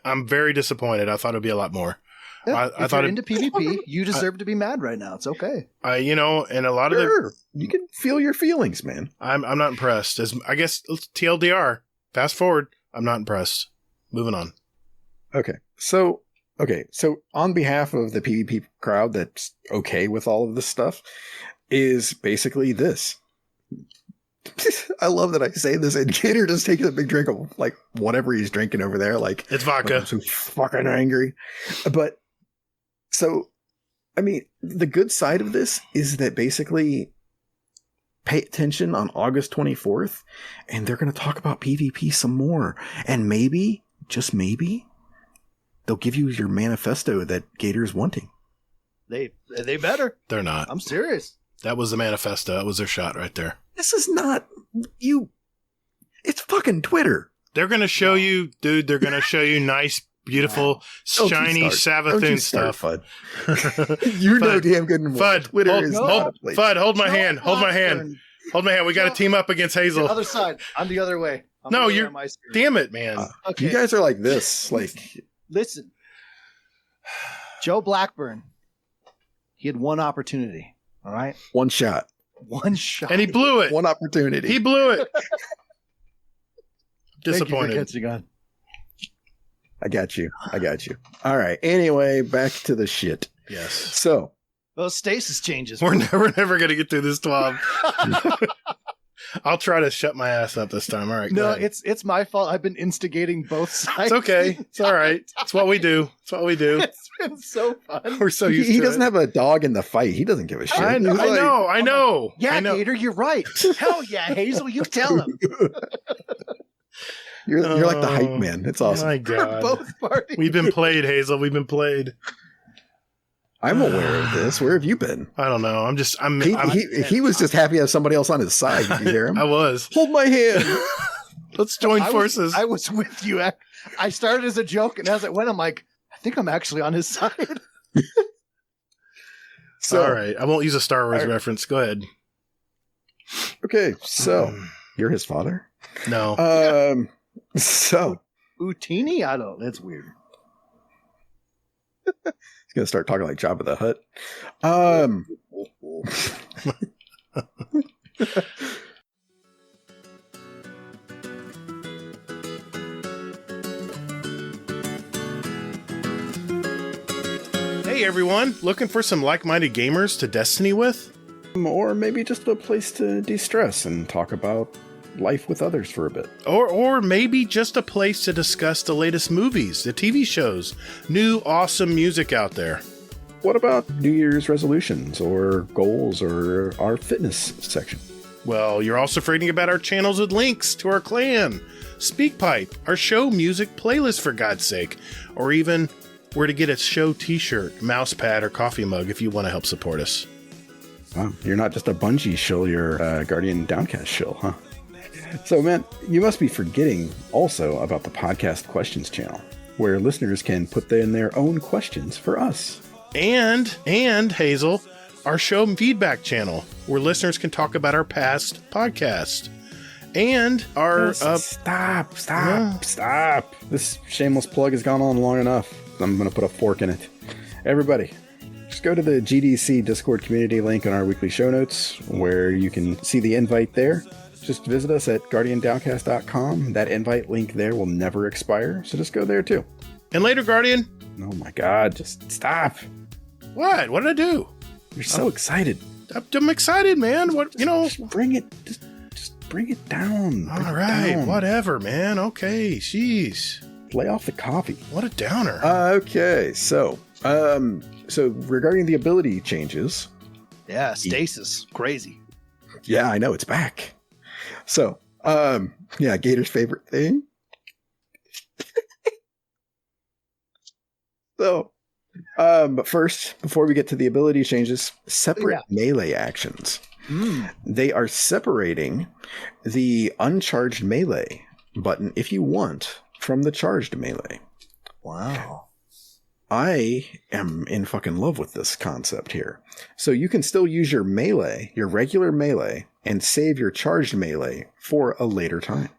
I'm very disappointed. I thought it'd be a lot more. Yeah, I thought into PvP, you deserve to be mad right now. It's okay. And a lot of you can feel your feelings, man. I'm not impressed. I guess TLDR. Fast forward. I'm not impressed. Moving on. Okay, so on behalf of the PvP crowd that's okay with all of this stuff, is basically this. I love that I say this, and Gator just takes a big drink of like whatever he's drinking over there. Like, it's vodka. I'm so fucking angry. But so, I mean, the good side of this is that basically pay attention on August 24th, and they're going to talk about PvP some more. And maybe, just maybe, they'll give you your manifesto that Gator's wanting. They better. They're not. I'm serious. That was the manifesto. That was their shot right there. This is not you. It's fucking Twitter. They're going to show you, dude. They're going to show you nice, beautiful, shiny Savathun stuff. Fudd. You know damn good and well. Fudd, Twitter is not a place. Fudd, hold my hand. Hold my hand. Hold my hand. We got to team up against Hazel. The other side. I'm the other way. You're. Damn it, man. Okay. You guys are like this. Like, listen. Joe Blackburn. He had one opportunity. All right. One shot. And he blew it. One opportunity. He blew it. Disappointed. Thank you for catching on. I got you. All right. Anyway, back to the shit. Yes. So. Those stasis changes. We're never going to get through this 12. I'll try to shut my ass up this time. All right. No, it's my fault. I've been instigating both sides. It's okay. It's all right. It's what we do. It's been so fun. We're so used to it. He doesn't have a dog in the fight. He doesn't give a shit. I know. Yeah, I know. Gator, you're right. Hell yeah, Hazel, you tell him. You're like the hype man. It's awesome. My God. Both parties. We've been played, Hazel. We've been played. I'm aware of this. Where have you been? I don't know. He was just happy to have somebody else on his side. Did you hear him? I was. Hold my hand. Let's join forces. I was with you. I started as a joke, and as it went, I'm like, I think I'm actually on his side. So, all right. I won't use a Star Wars reference. Go ahead. Okay. So, you're his father? No. So. Utini? I don't. That's weird. He's going to start talking like Jabba the Hutt. Hey, everyone. Looking for some like-minded gamers to Destiny with? Or maybe just a place to de-stress and talk about, life with others for a bit. Or maybe just a place to discuss the latest movies, the TV shows, new awesome music out there. What about New Year's resolutions or goals or our fitness section? Well, you're also forgetting about our channels with links to our clan, SpeakPipe, our show music playlist for God's sake, or even where to get a show t-shirt, mouse pad, or coffee mug if you want to help support us. Wow, you're not just a Bungie shill, you're a Guardian Downcast shill, huh? So, man, you must be forgetting also about the Podcast Questions channel, where listeners can put in their own questions for us. And Hazel, our show feedback channel, where listeners can talk about our past podcast. And our... Stop. This shameless plug has gone on long enough. I'm going to put a fork in it. Everybody, just go to the GDC Discord community link in our weekly show notes, where you can see the invite there. Just visit us at guardiandowncast.com. That invite link there will never expire, so just go there too. And later, Guardian. Oh my God, just stop. What? What did I do? You're so excited. I'm excited, man. What, Just bring it. Just bring it down. All right, whatever, man. Okay, jeez. Lay off the coffee. What a downer. Okay, so regarding the ability changes. Yeah, stasis. Crazy. Yeah, I know, it's back. So, Gator's favorite thing. So, but first, before we get to the ability changes, separate melee actions. They are separating the uncharged melee button, if you want, from the charged melee. Wow. I am in fucking love with this concept here. So you can still use your melee, your regular melee, and save your charged melee for a later time.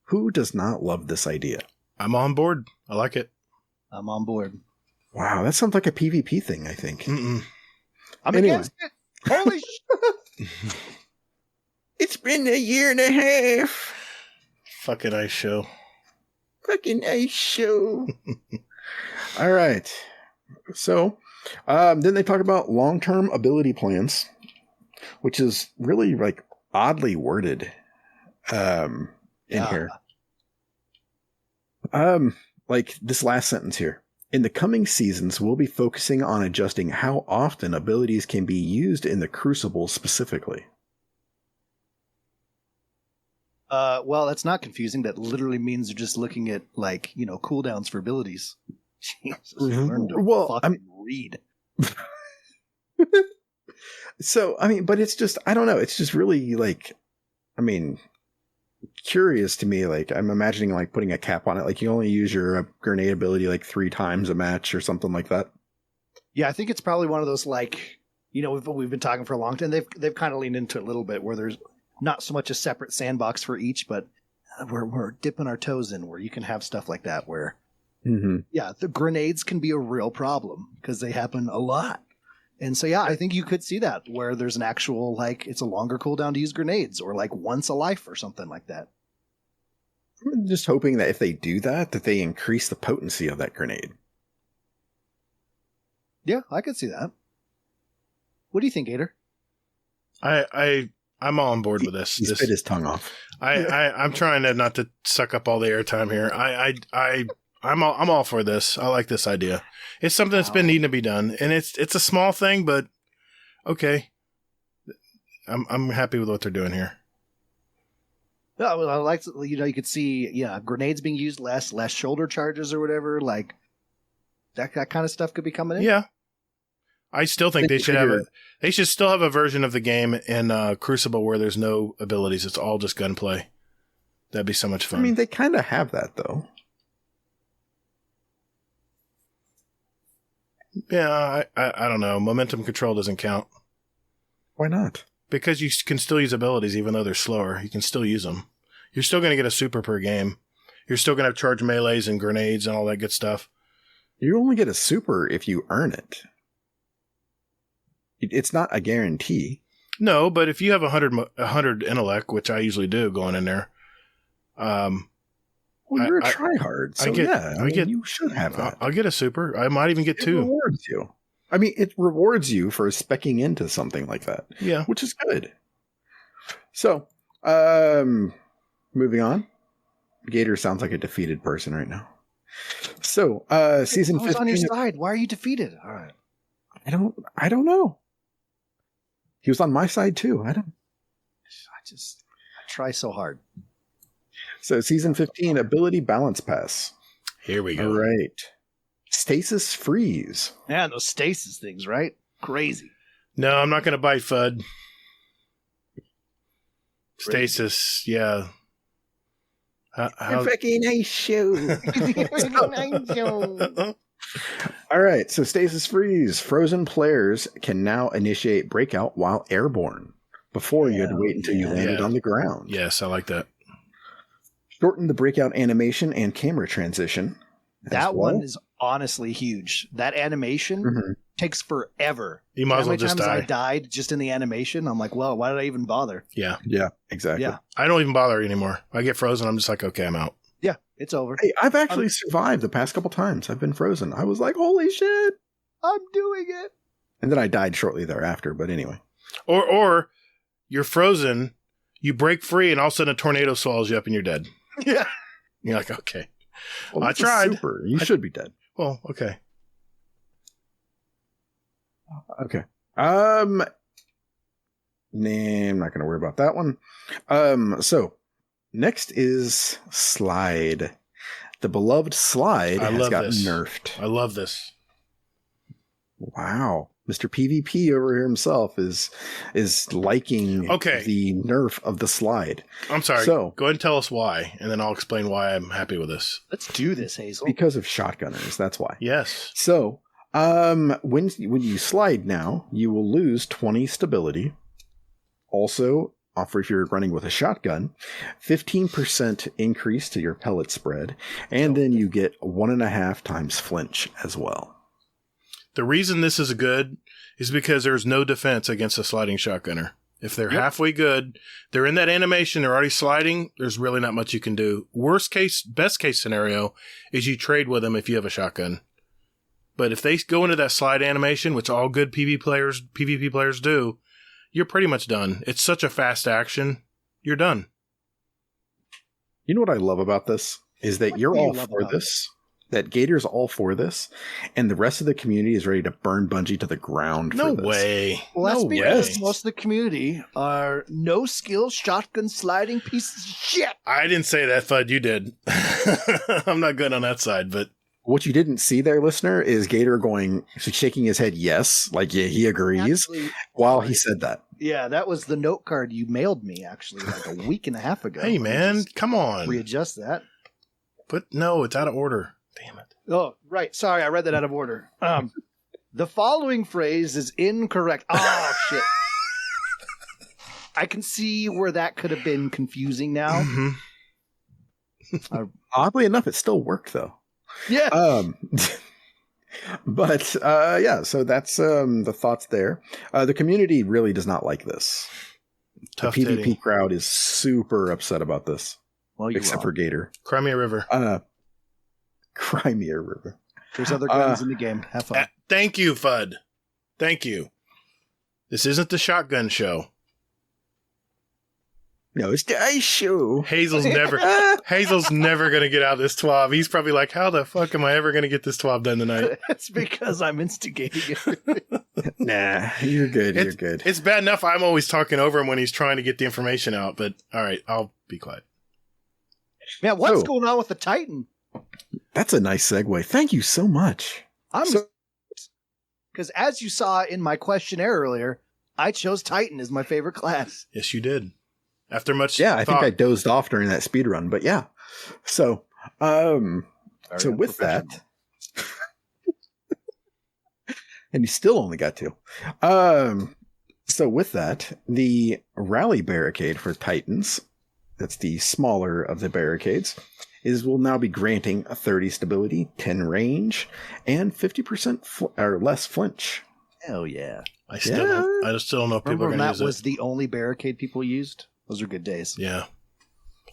Who does not love this idea? I'm on board. I like it. I'm on board. Wow, that sounds like a PvP thing, I think. Mm-mm. I'm against it. Holy shit. It's been a year and a half. Fucking ice show. Fucking ice show. All right. So, then they talk about long-term ability plans, which is really like oddly worded in here. Like this last sentence here. In the coming seasons, we'll be focusing on adjusting how often abilities can be used in the Crucible specifically. Well, that's not confusing. That literally means they're just looking at, like, cooldowns for abilities. Jesus, learn to fucking read. So, but it's just, I don't know. It's just really, like, curious to me. Like, I'm imagining, like, putting a cap on it. Like, you only use your grenade ability, like, 3 times a match or something like that. Yeah, I think it's probably one of those, like, we've been talking for a long time. They've kind of leaned into it a little bit, where there's not so much a separate sandbox for each, but we're dipping our toes in where you can have stuff like that where, the grenades can be a real problem because they happen a lot. And so, I think you could see that where there's an actual, like, it's a longer cooldown to use grenades, or like once a life or something like that. I'm just hoping that if they do that they increase the potency of that grenade. Yeah, I could see that. What do you think, Gator? I'm all on board with this. He spit his tongue off. I'm trying to not to suck up all the airtime here. I'm all for this. I like this idea. It's something that's been needing to be done, and it's a small thing, but okay. I'm happy with what they're doing here. Yeah, well, I like, you could see, grenades being used less shoulder charges or whatever, like that kind of stuff could be coming in. Yeah. I still think they should still have a version of the game in Crucible where there's no abilities. It's all just gunplay. That'd be so much fun. They kind of have that though. Yeah, I don't know. Momentum control doesn't count. Why not? Because you can still use abilities even though they're slower. You can still use them. You're still going to get a super per game. You're still going to have charge melees and grenades and all that good stuff. You only get a super if you earn it. It's not a guarantee. No, but if you have 100 intellect, which I usually do going in there. Well, you're a tryhard, so you should have that. I'll get a super. I might even get 2. It rewards you. It rewards you for speccing into something like that. Yeah. Which is good. So, moving on. Gator sounds like a defeated person right now. So, season 15. I was on your side. Why are you defeated? All right. I don't know. He was on my side too. I try so hard. So, season 15, ability balance pass. Here we go. All right. Stasis freeze. Yeah, those stasis things, right? Crazy. No, I'm not going to bite Fudd. Stasis, yeah. Fucking nice show. All right, so stasis freeze. Frozen players can now initiate breakout while airborne. Before you had to wait until you landed on the ground. Yes, I like that. Shorten the breakout animation and camera transition. That one is honestly huge. That animation takes forever. You might as well just die. How many times I died just in the animation? I'm like, well, why did I even bother? Yeah. Yeah, exactly. Yeah. I don't even bother anymore. I get frozen. I'm just like, okay, I'm out. Yeah, it's over. Hey, I've actually survived the past couple times. I've been frozen. I was like, holy shit. I'm doing it. And then I died shortly thereafter, but anyway. Or you're frozen, you break free, and all of a sudden a tornado swallows you up and you're dead. Yeah. You're like, okay. Well, I tried. Super. You should be dead. Well, okay. Okay. Nah, I'm not going to worry about that one. So next is Slide. The beloved Slide has gotten nerfed. I love this. Wow. Mr. PvP over here himself is liking the nerf of the Slide. I'm sorry. So, go ahead and tell us why, and then I'll explain why I'm happy with this. Let's do this, Hazel. Because of shotgunners, that's why. Yes. So, when you slide now, you will lose 20 stability. Also, if you're running with a shotgun, 15% increase to your pellet spread, and then you get 1.5 times flinch as well. The reason this is good is because there's no defense against a sliding shotgunner. If they're halfway good, they're in that animation, they're already sliding, there's really not much you can do. Best case scenario is you trade with them if you have a shotgun. But if they go into that slide animation, which all good PvP players do, you're pretty much done. It's such a fast action, you're done. You know what I love about this? Is that you're all for this. That Gator's all for this, and the rest of the community is ready to burn Bungie to the ground for this. No way. Well, that's because most of the community are no-skill shotgun sliding pieces of shit. I didn't say that, Fudd. You did. I'm not good on that side, but... What you didn't see there, listener, is Gator shaking his head yes, like, yeah, he agrees, while he said that. Yeah, that was the note card you mailed me, actually, like a week and a half ago. Hey, man, come on. Readjust that. No, it's out of order. Damn it. Oh, right. Sorry, I read that out of order. The following phrase is incorrect. Oh, shit. I can see where that could have been confusing now. Mm-hmm. Oddly enough, it still worked, though. Yeah. But yeah, so that's the thoughts there. The community really does not like this. Tough the PvP titty. crowd is super upset about this. Well, except for Gator. Crimea River. Crimea River. There's other guns in the game. Have fun. Thank you, Fudd. Thank you. This isn't the shotgun show. No, it's the ice show. Hazel's never going to get out this TWAB. He's probably like, how the fuck am I ever going to get this TWAB done tonight? It's because I'm instigating it. Nah, you're good. You're good. It's bad enough I'm always talking over him when he's trying to get the information out, but all right, I'll be quiet. Man, what's going on with the Titan? That's a nice segue. Thank you so much. Because as you saw in my questionnaire earlier, I chose Titan as my favorite class. Yes, you did. After much I think thought. I dozed off during that speed run, but yeah. So, with that, and you still only got 2. So with that, the rally barricade for Titans, that's the smaller of the barricades, will now be granting a 30 stability, 10 range, and 50% or less flinch. Hell yeah. I still don't know if people are going to use it. That was the only barricade people used? Those are good days. Yeah.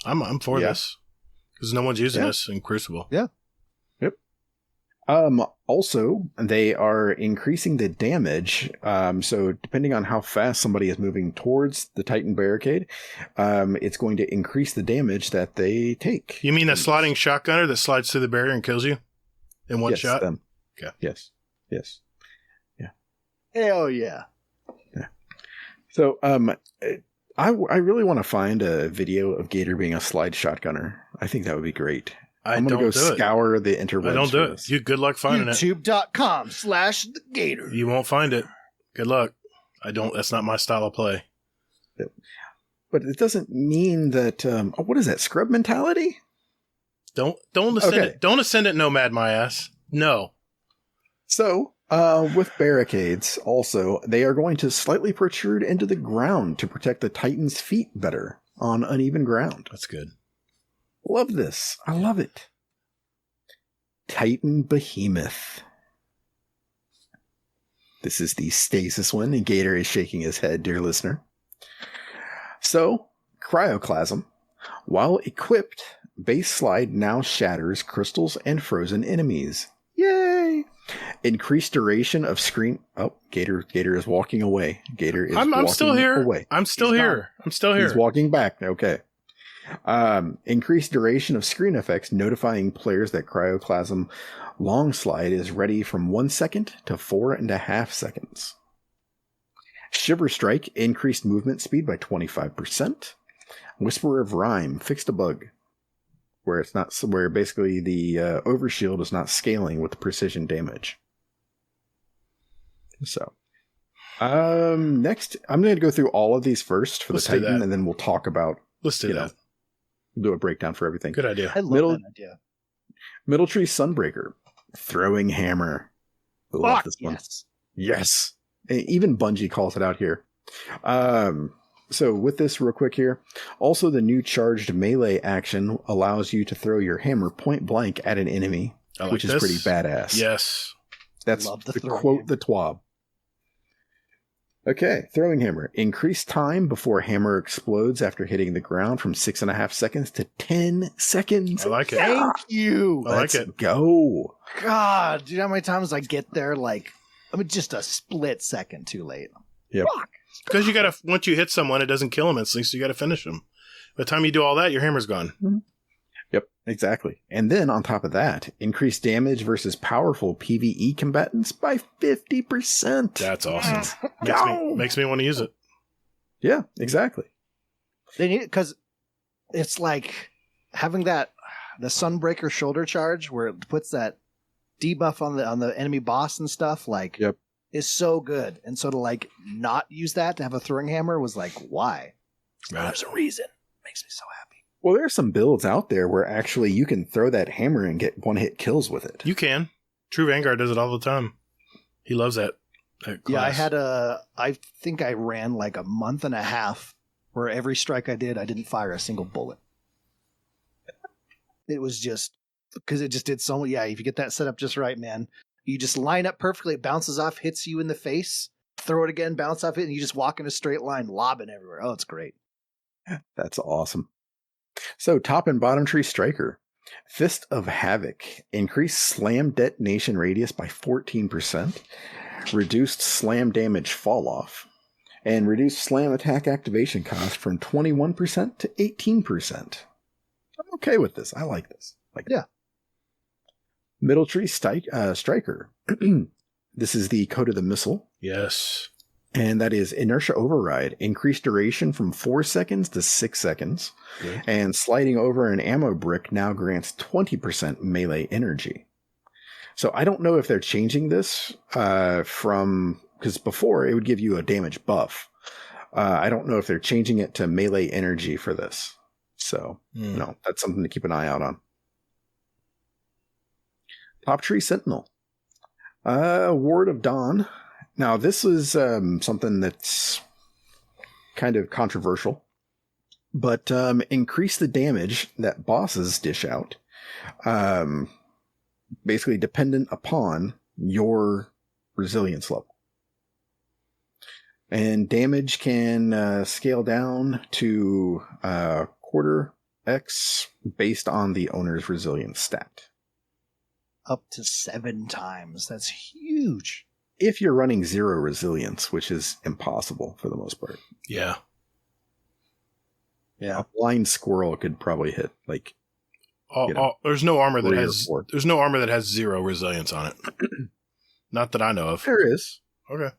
I'm for this. Because no one's using this in Crucible. Yeah. Yep. Also, they are increasing the damage. So depending on how fast somebody is moving towards the Titan barricade, it's going to increase the damage that they take. You mean the sliding shotgunner that slides through the barrier and kills you in one shot? Them. Okay. Yes. Hell yeah. So, I really want to find a video of Gator being a slide shotgunner. I think that would be great. I'm going to go scour the interwebs. I don't do it. You good luck finding YouTube.com/thegator. You won't find it. Good luck. That's not my style of play. But it doesn't mean that, what is that, scrub mentality? Don't ascend it. Don't ascend it, Nomad, my ass. No. So, with barricades, also, they are going to slightly protrude into the ground to protect the Titan's feet better on uneven ground. That's good. Love this. I love it. Titan Behemoth. This is the stasis one, and Gator is shaking his head, dear listener. So, Cryoclasm. While equipped, Base Slide now shatters crystals and frozen enemies. Yay! Increased duration of screen. Oh, Gator is walking away. Gator is I'm walking still here. away. I'm still here. He's walking back. Okay. Increased duration of screen effects, notifying players that Cryoclasm Long Slide is ready from 1 second to 4.5 seconds. Shiver Strike increased movement speed by 25%. Whisper of Rhyme fixed a bug where basically the overshield is not scaling with the precision damage. So, next I'm going to go through all of these first for the Titan, and then we'll talk about. Let's do that. Do a breakdown for everything. Good idea. I love that idea. Middle Tree Sunbreaker, Throwing Hammer. I love this one. Yes. Even Bungie calls it out here. So with this real quick here, also the new charged melee action allows you to throw your hammer point blank at an enemy, which is pretty badass. Yes. That's the quote the TWAB. Okay, Throwing Hammer. Increased time before hammer explodes after hitting the ground from 6.5 seconds to 10 seconds. I like it. Thank you. Let's go. God, do you know how many times I get there just a split second too late? Yep. Because you gotta, once you hit someone, it doesn't kill them instantly, so you gotta finish them. By the time you do all that, your hammer's gone. Mm-hmm. Yep, exactly. And then on top of that, increased damage versus powerful PvE combatants by 50%. That's awesome. Makes me want to use it. Yeah, exactly. They need it because it's like having the Sunbreaker shoulder charge where it puts that debuff on the enemy boss and stuff. Yep. Is so good. And so to not use that to have a throwing hammer was why? Right. There's a reason. Makes me so happy. Well, there are some builds out there where actually you can throw that hammer and get one-hit kills with it. You can. True Vanguard does it all the time. He loves that class. Yeah, I think I ran a month and a half where every strike I did, I didn't fire a single bullet. It was just, because it just did so much. Yeah, if you get that set up just right, man, you just line up perfectly, it bounces off, hits you in the face, throw it again, bounce off it, and you just walk in a straight line, lobbing everywhere. Oh, it's great. That's awesome. So, top and bottom tree striker. Fist of Havoc. Increased slam detonation radius by 14%. Reduced slam damage fall off. And reduced slam attack activation cost from 21% to 18%. I'm okay with this. I like this. Yeah. Middle tree striker. This is the Code of the Missile. Yes. And that is Inertia Override. Increased duration from 4 seconds to 6 seconds. Okay. And sliding over an ammo brick now grants 20% melee energy. So I don't know if they're changing this because before it would give you a damage buff. I don't know if they're changing it to melee energy for this. So, no, that's something to keep an eye out on. Top Tree Sentinel. Ward of Dawn. Now, this is something that's kind of controversial, but increase the damage that bosses dish out, basically dependent upon your resilience level. And damage can scale down to quarter X based on the owner's resilience stat. up to 7 times. That's huge. If you're running 0 resilience, which is impossible for the most part. Yeah. Yeah. A blind squirrel could probably hit like. There's no armor that 3 or has 4. there's no armor that has 0 resilience on it. Not that I know of. There is. Okay.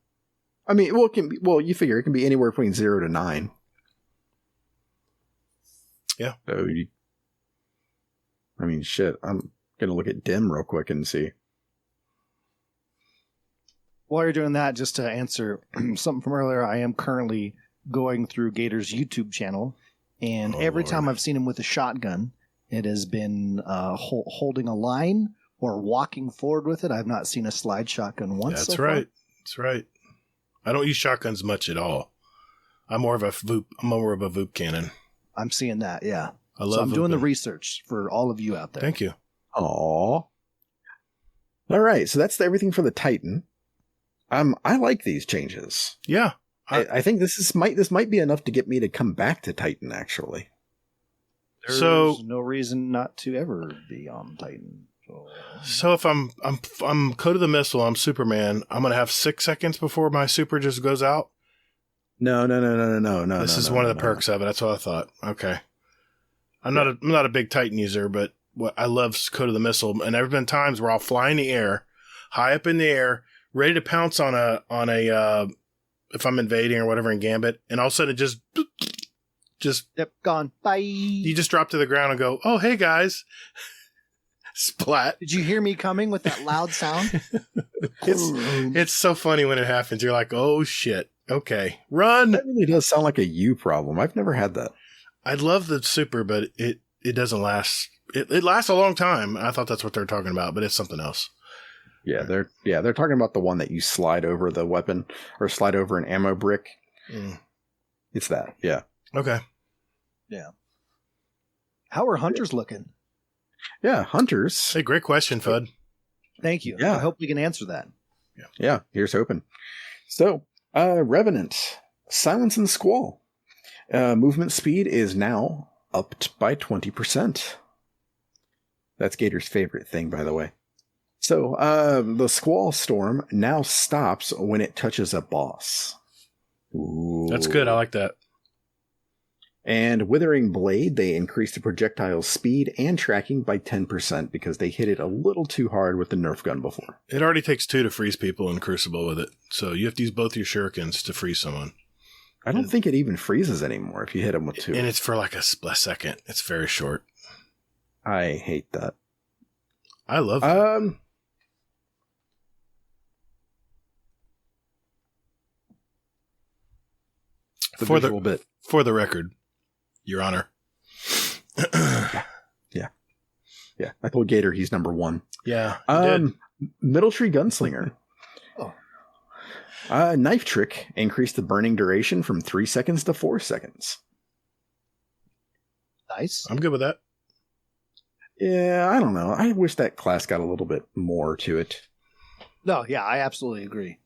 I mean, well, you figure it can be anywhere between 0 to 9. Yeah. So I mean, shit. I'm gonna look at dim real quick and see. While you're doing that, just to answer something from earlier, I am currently going through Gator's YouTube channel, and every time I've seen him with a shotgun, it has been holding a line or walking forward with it. I've not seen a slide shotgun once. That's so right. far. That's right. I don't use shotguns much at all. I'm more of a Voop cannon. I'm seeing that. Yeah. I love. So I'm doing the Vooping. research for all of you out there. Thank you. Aw. All right, so that's everything for the Titan. I like these changes. Yeah. I think this might be enough to get me to come back to Titan. Actually, There's no reason not to ever be on Titan. So if I'm Code of the Missile, I'm Superman. I'm gonna have 6 seconds before my super just goes out. No. This is one of the perks of it. That's what I thought. Okay. I'm not a big Titan user, but I love Code of the Missile, and there have been times where I'll fly in the air, high up in the air, ready to pounce on a if I'm invading or whatever in Gambit, and all of a sudden it just Yep, gone. Bye. you just drop to the ground and go, oh hey guys, splat. Did you hear me coming with that loud sound? It's so funny when it happens. You're like, oh shit, okay, run. that really does sound like a you problem. I've never had that. I love the super, but it doesn't last. It lasts a long time. I thought that's what they're talking about, but it's something else. Yeah, they're talking about the one that you slide over the weapon or slide over an ammo brick. It's that. Yeah. Okay. Yeah. How are hunters looking? Yeah, hunters. Hey, great question, Fudd. Thank you. Yeah. I hope we can answer that. Yeah, here's hoping. So, Revenant, Silence and Squall. Movement speed is now upped by 20%. That's Gator's favorite thing, by the way. So, the Squall Storm now stops when it touches a boss. Ooh. That's good. I like that. And Withering Blade, they increased the projectile's speed and tracking by 10% because they hit it a little too hard with the Nerf gun before. It already takes 2 to freeze people in Crucible with it, so you have to use both your shurikens to freeze someone. I don't think it even freezes anymore if you hit them with 2. And it's for like a split second. It's very short. I hate that. I love it. For the record, Your Honor. Yeah. I told Gator he's number 1. Yeah. You did. Middle Tree Gunslinger. Oh. Knife Trick increased the burning duration from 3 seconds to 4 seconds. Nice. I'm good with that. Yeah, I don't know. I wish that class got a little bit more to it. No, yeah, I absolutely agree.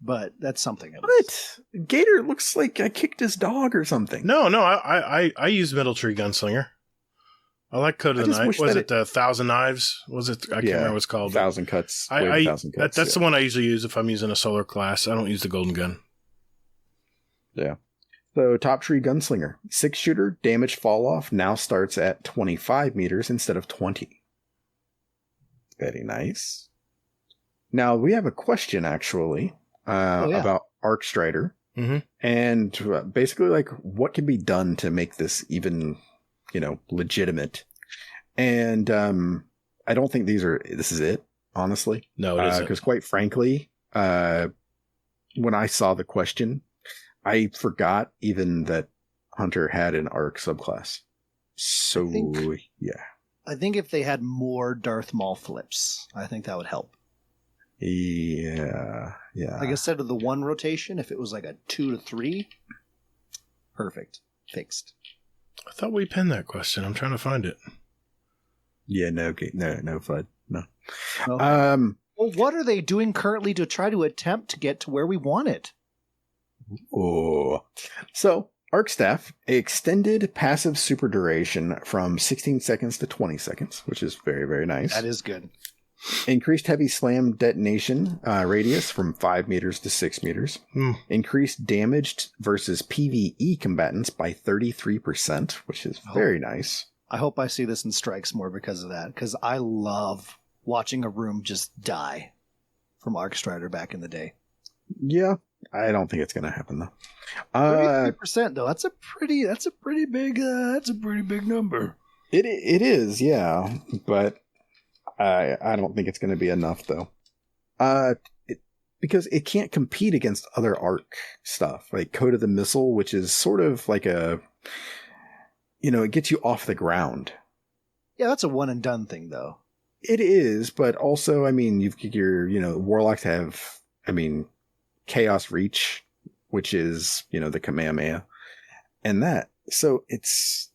But that's something. What? Gator looks like I kicked his dog or something. No, I use Middle Tree Gunslinger. I like Code of the Knife. Was it 1,000 Knives? Was it? I can't remember what it's called. 1,000 cuts. 1,000 cuts. That's the one I usually use if I'm using a solar class. I don't use the golden gun. Yeah. So Top Tree Gunslinger, 6-shooter, damage fall off now starts at 25 meters instead of 20. Very nice. Now we have a question actually about Arc Strider, and basically like what can be done to make this even, legitimate. And I don't think this is it, honestly. No, it isn't. Because quite frankly, when I saw the question, I forgot even that Hunter had an Arc subclass. So, I think if they had more Darth Maul flips, I think that would help. Yeah. Like instead of the 1 rotation, if it was like a 2 to 3, perfect. Fixed. I thought we pinned that question. I'm trying to find it. Yeah, no, FUD. No. Okay. Well, what are they doing currently to try to attempt to get to where we want it? Oh. So, Arc Staff extended passive super duration from 16 seconds to 20 seconds, which is very, very nice. That is good. Increased heavy slam detonation radius from 5 meters to 6 meters. Increased damage versus PvE combatants by 33%, which is very nice. I hope I see this in Strikes more because of that, because I love watching a room just die from Arcstrider back in the day. Yeah, I don't think it's going to happen though. 33% though, that's a pretty big number. It is, yeah, but I don't think it's going to be enough though. Because it can't compete against other Arc stuff like Code of the Missile, which is sort of like it gets you off the ground. Yeah, that's a one and done thing though. It is, but also, I mean, Warlocks have, Chaos Reach, which is, the Kamehameha, and that. So it's,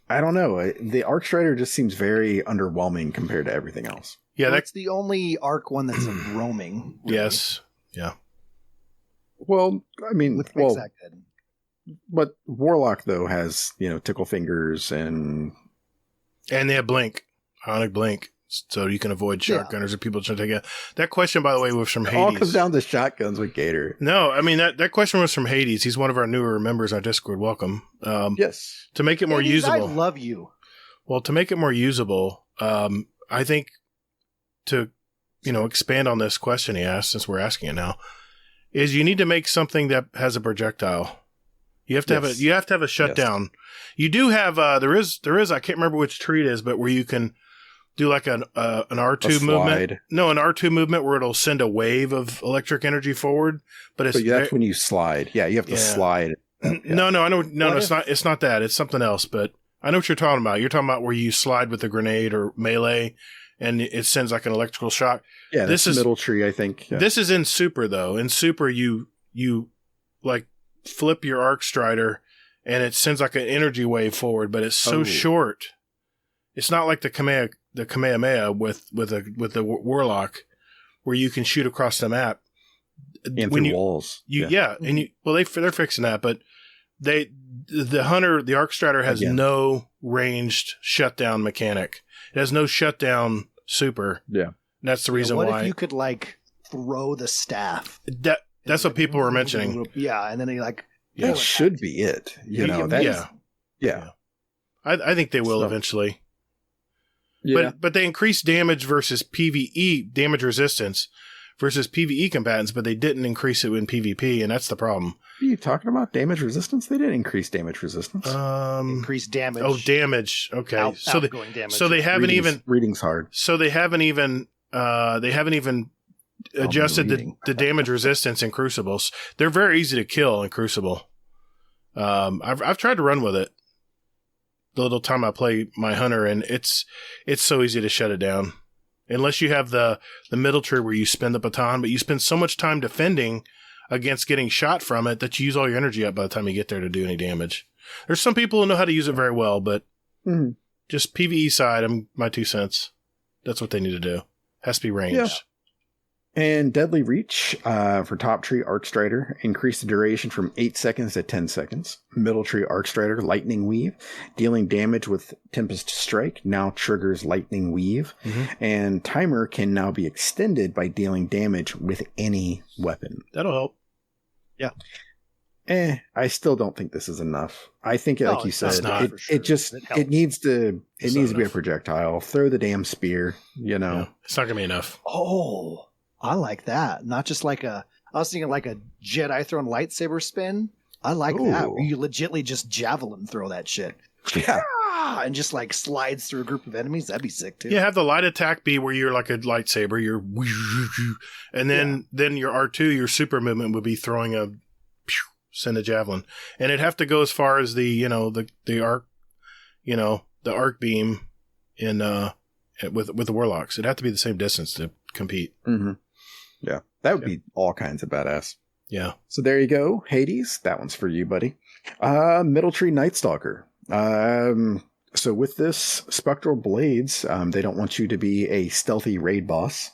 I don't know. The Arcstrider just seems very underwhelming compared to everything else. Yeah, that's the only Arc one that's roaming. Really. Yes. Yeah. Well, I mean, Which makes that good. But Warlock though has, Tickle Fingers and they have Blink. Ionic Blink, so you can avoid shotgunners or people trying to take it. That question, by the way, was from Hades. It all comes down to shotguns with Gator. No, I mean, that question was from Hades. He's one of our newer members on Discord. Welcome. Yes. To make it more Hades, usable. I love you. Well, to make it more usable, I think to, expand on this question he asked, since we're asking it now, is you need to make something that has a projectile. You have to have a shutdown. Yes. You do have, there is, I can't remember which tree it is, but where you can do like an R2 movement. No, an R2 movement where it'll send a wave of electric energy forward. But that's when you slide. Yeah, you have to slide. No, I know. No, it's not that. It's something else. But I know what you're talking about. You're talking about where you slide with a grenade or melee, and it sends like an electrical shock. Yeah, this is middle tree, I think. Yeah. This is in Super though. In Super, you like flip your Arcstrider, and it sends like an energy wave forward. But it's so short. It's not like the Kamehameha with the Warlock, where you can shoot across the map and through walls. They're fixing that, but the Arcstrider has no ranged shutdown mechanic. It has no shutdown super. Yeah, and that's the reason why. What if you could throw the staff? That's what people were mentioning. Yeah, and then that should be it. I think they will eventually. Yeah. But they increased damage versus PvE, damage resistance versus PvE combatants, but they didn't increase it in PvP, and that's the problem. What are you talking about? Damage resistance? They didn't increase damage resistance. Increase damage. Oh, damage. Okay. Outgoing damage. So they haven't reading's hard. So they haven't even adjusted the damage resistance in Crucibles. They're very easy to kill in Crucible. I've tried to run with it. The little time I play my hunter, and it's so easy to shut it down. Unless you have the middle tree where you spin the baton, but you spend so much time defending against getting shot from it that you use all your energy up by the time you get there to do any damage. There's some people who know how to use it very well, but just PvE side, my 2 cents. That's what they need to do. Has to be ranged. Yeah. And Deadly Reach for top tree Arcstrider, increase the duration from 8 seconds to 10 seconds. Middle tree Arcstrider, Lightning Weave, dealing damage with Tempest Strike, now triggers Lightning Weave. And timer can now be extended by dealing damage with any weapon. That'll help. Yeah. I still don't think this is enough. I think, like you said, it needs to be a projectile. Throw the damn spear, Yeah, it's not going to be enough. Oh, I like that. Not just I was thinking like a Jedi throwing lightsaber spin. I like that. Where you legitly just javelin throw that shit. Yeah. And just slides through a group of enemies. That'd be sick too. Yeah, have the light attack be where you're like a lightsaber. And then your R2, your super movement would be throwing send a javelin. And it'd have to go as far as the arc, the arc beam in with the Warlocks. It'd have to be the same distance to compete. Mm-hmm. Yeah, that would be all kinds of badass. Yeah. So there you go, Hades. That one's for you, buddy. Middle Tree Night Stalker. So with this, Spectral Blades, they don't want you to be a stealthy raid boss.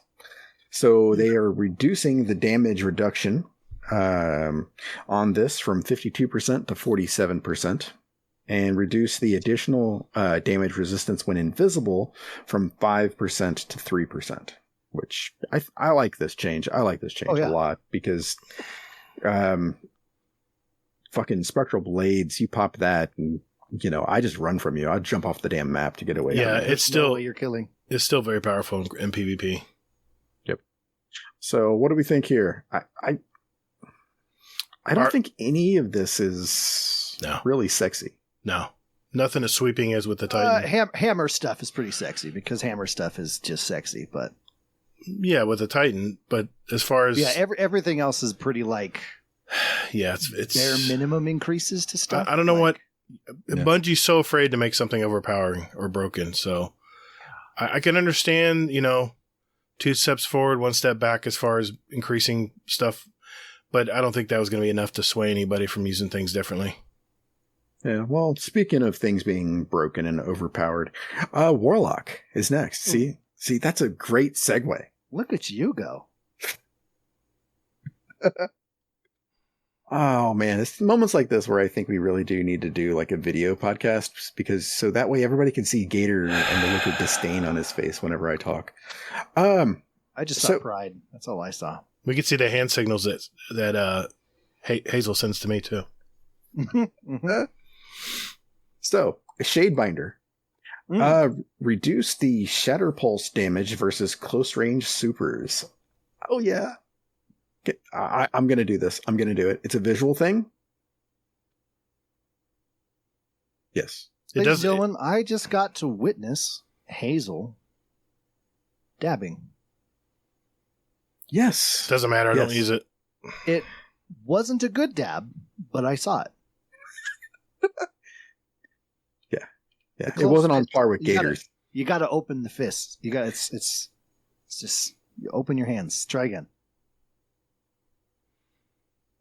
So they are reducing the damage reduction on this from 52% to 47%. and reduce the additional damage resistance when invisible from 5% to 3%, which I like this change. I like this change a lot because fucking Spectral Blades, you pop that and, I just run from you. I'd jump off the damn map to get away. Yeah, it's still, you're killing. It's still very powerful in PvP. Yep. So what do we think here? I don't think any of this is really sexy. No. Nothing as sweeping as with the Titan. Hammer stuff is pretty sexy because hammer stuff is just sexy, but... Yeah, with the Titan, but as far as... Yeah, everything else is pretty Yeah, it's... bare minimum increases to stuff. I don't know what... Bungie's so afraid to make something overpowering or broken, so... I can understand, 2 steps forward, 1 step back as far as increasing stuff, but I don't think that was going to be enough to sway anybody from using things differently. Yeah, well, speaking of things being broken and overpowered, Warlock is next. See, that's a great segue. Look at you go. Oh, man, it's moments like this where I think we really do need to do like a video podcast because so that way everybody can see Gator and the look of disdain on his face whenever I talk. I just saw pride. That's all I saw. We could see the hand signals that Hazel sends to me too. So, a Shadebinder. Reduce the Shatter Pulse damage versus close range supers. Oh, yeah. Okay, I'm going to do this. I'm going to do it. It's a visual thing. Yes. Ladies and gentlemen, I just got to witness Hazel dabbing. Yes. Doesn't matter. I don't use it. It wasn't a good dab, but I saw it. Yeah, it wasn't on par with Gators. You got to open the fists. You got it's just you open your hands. Try again.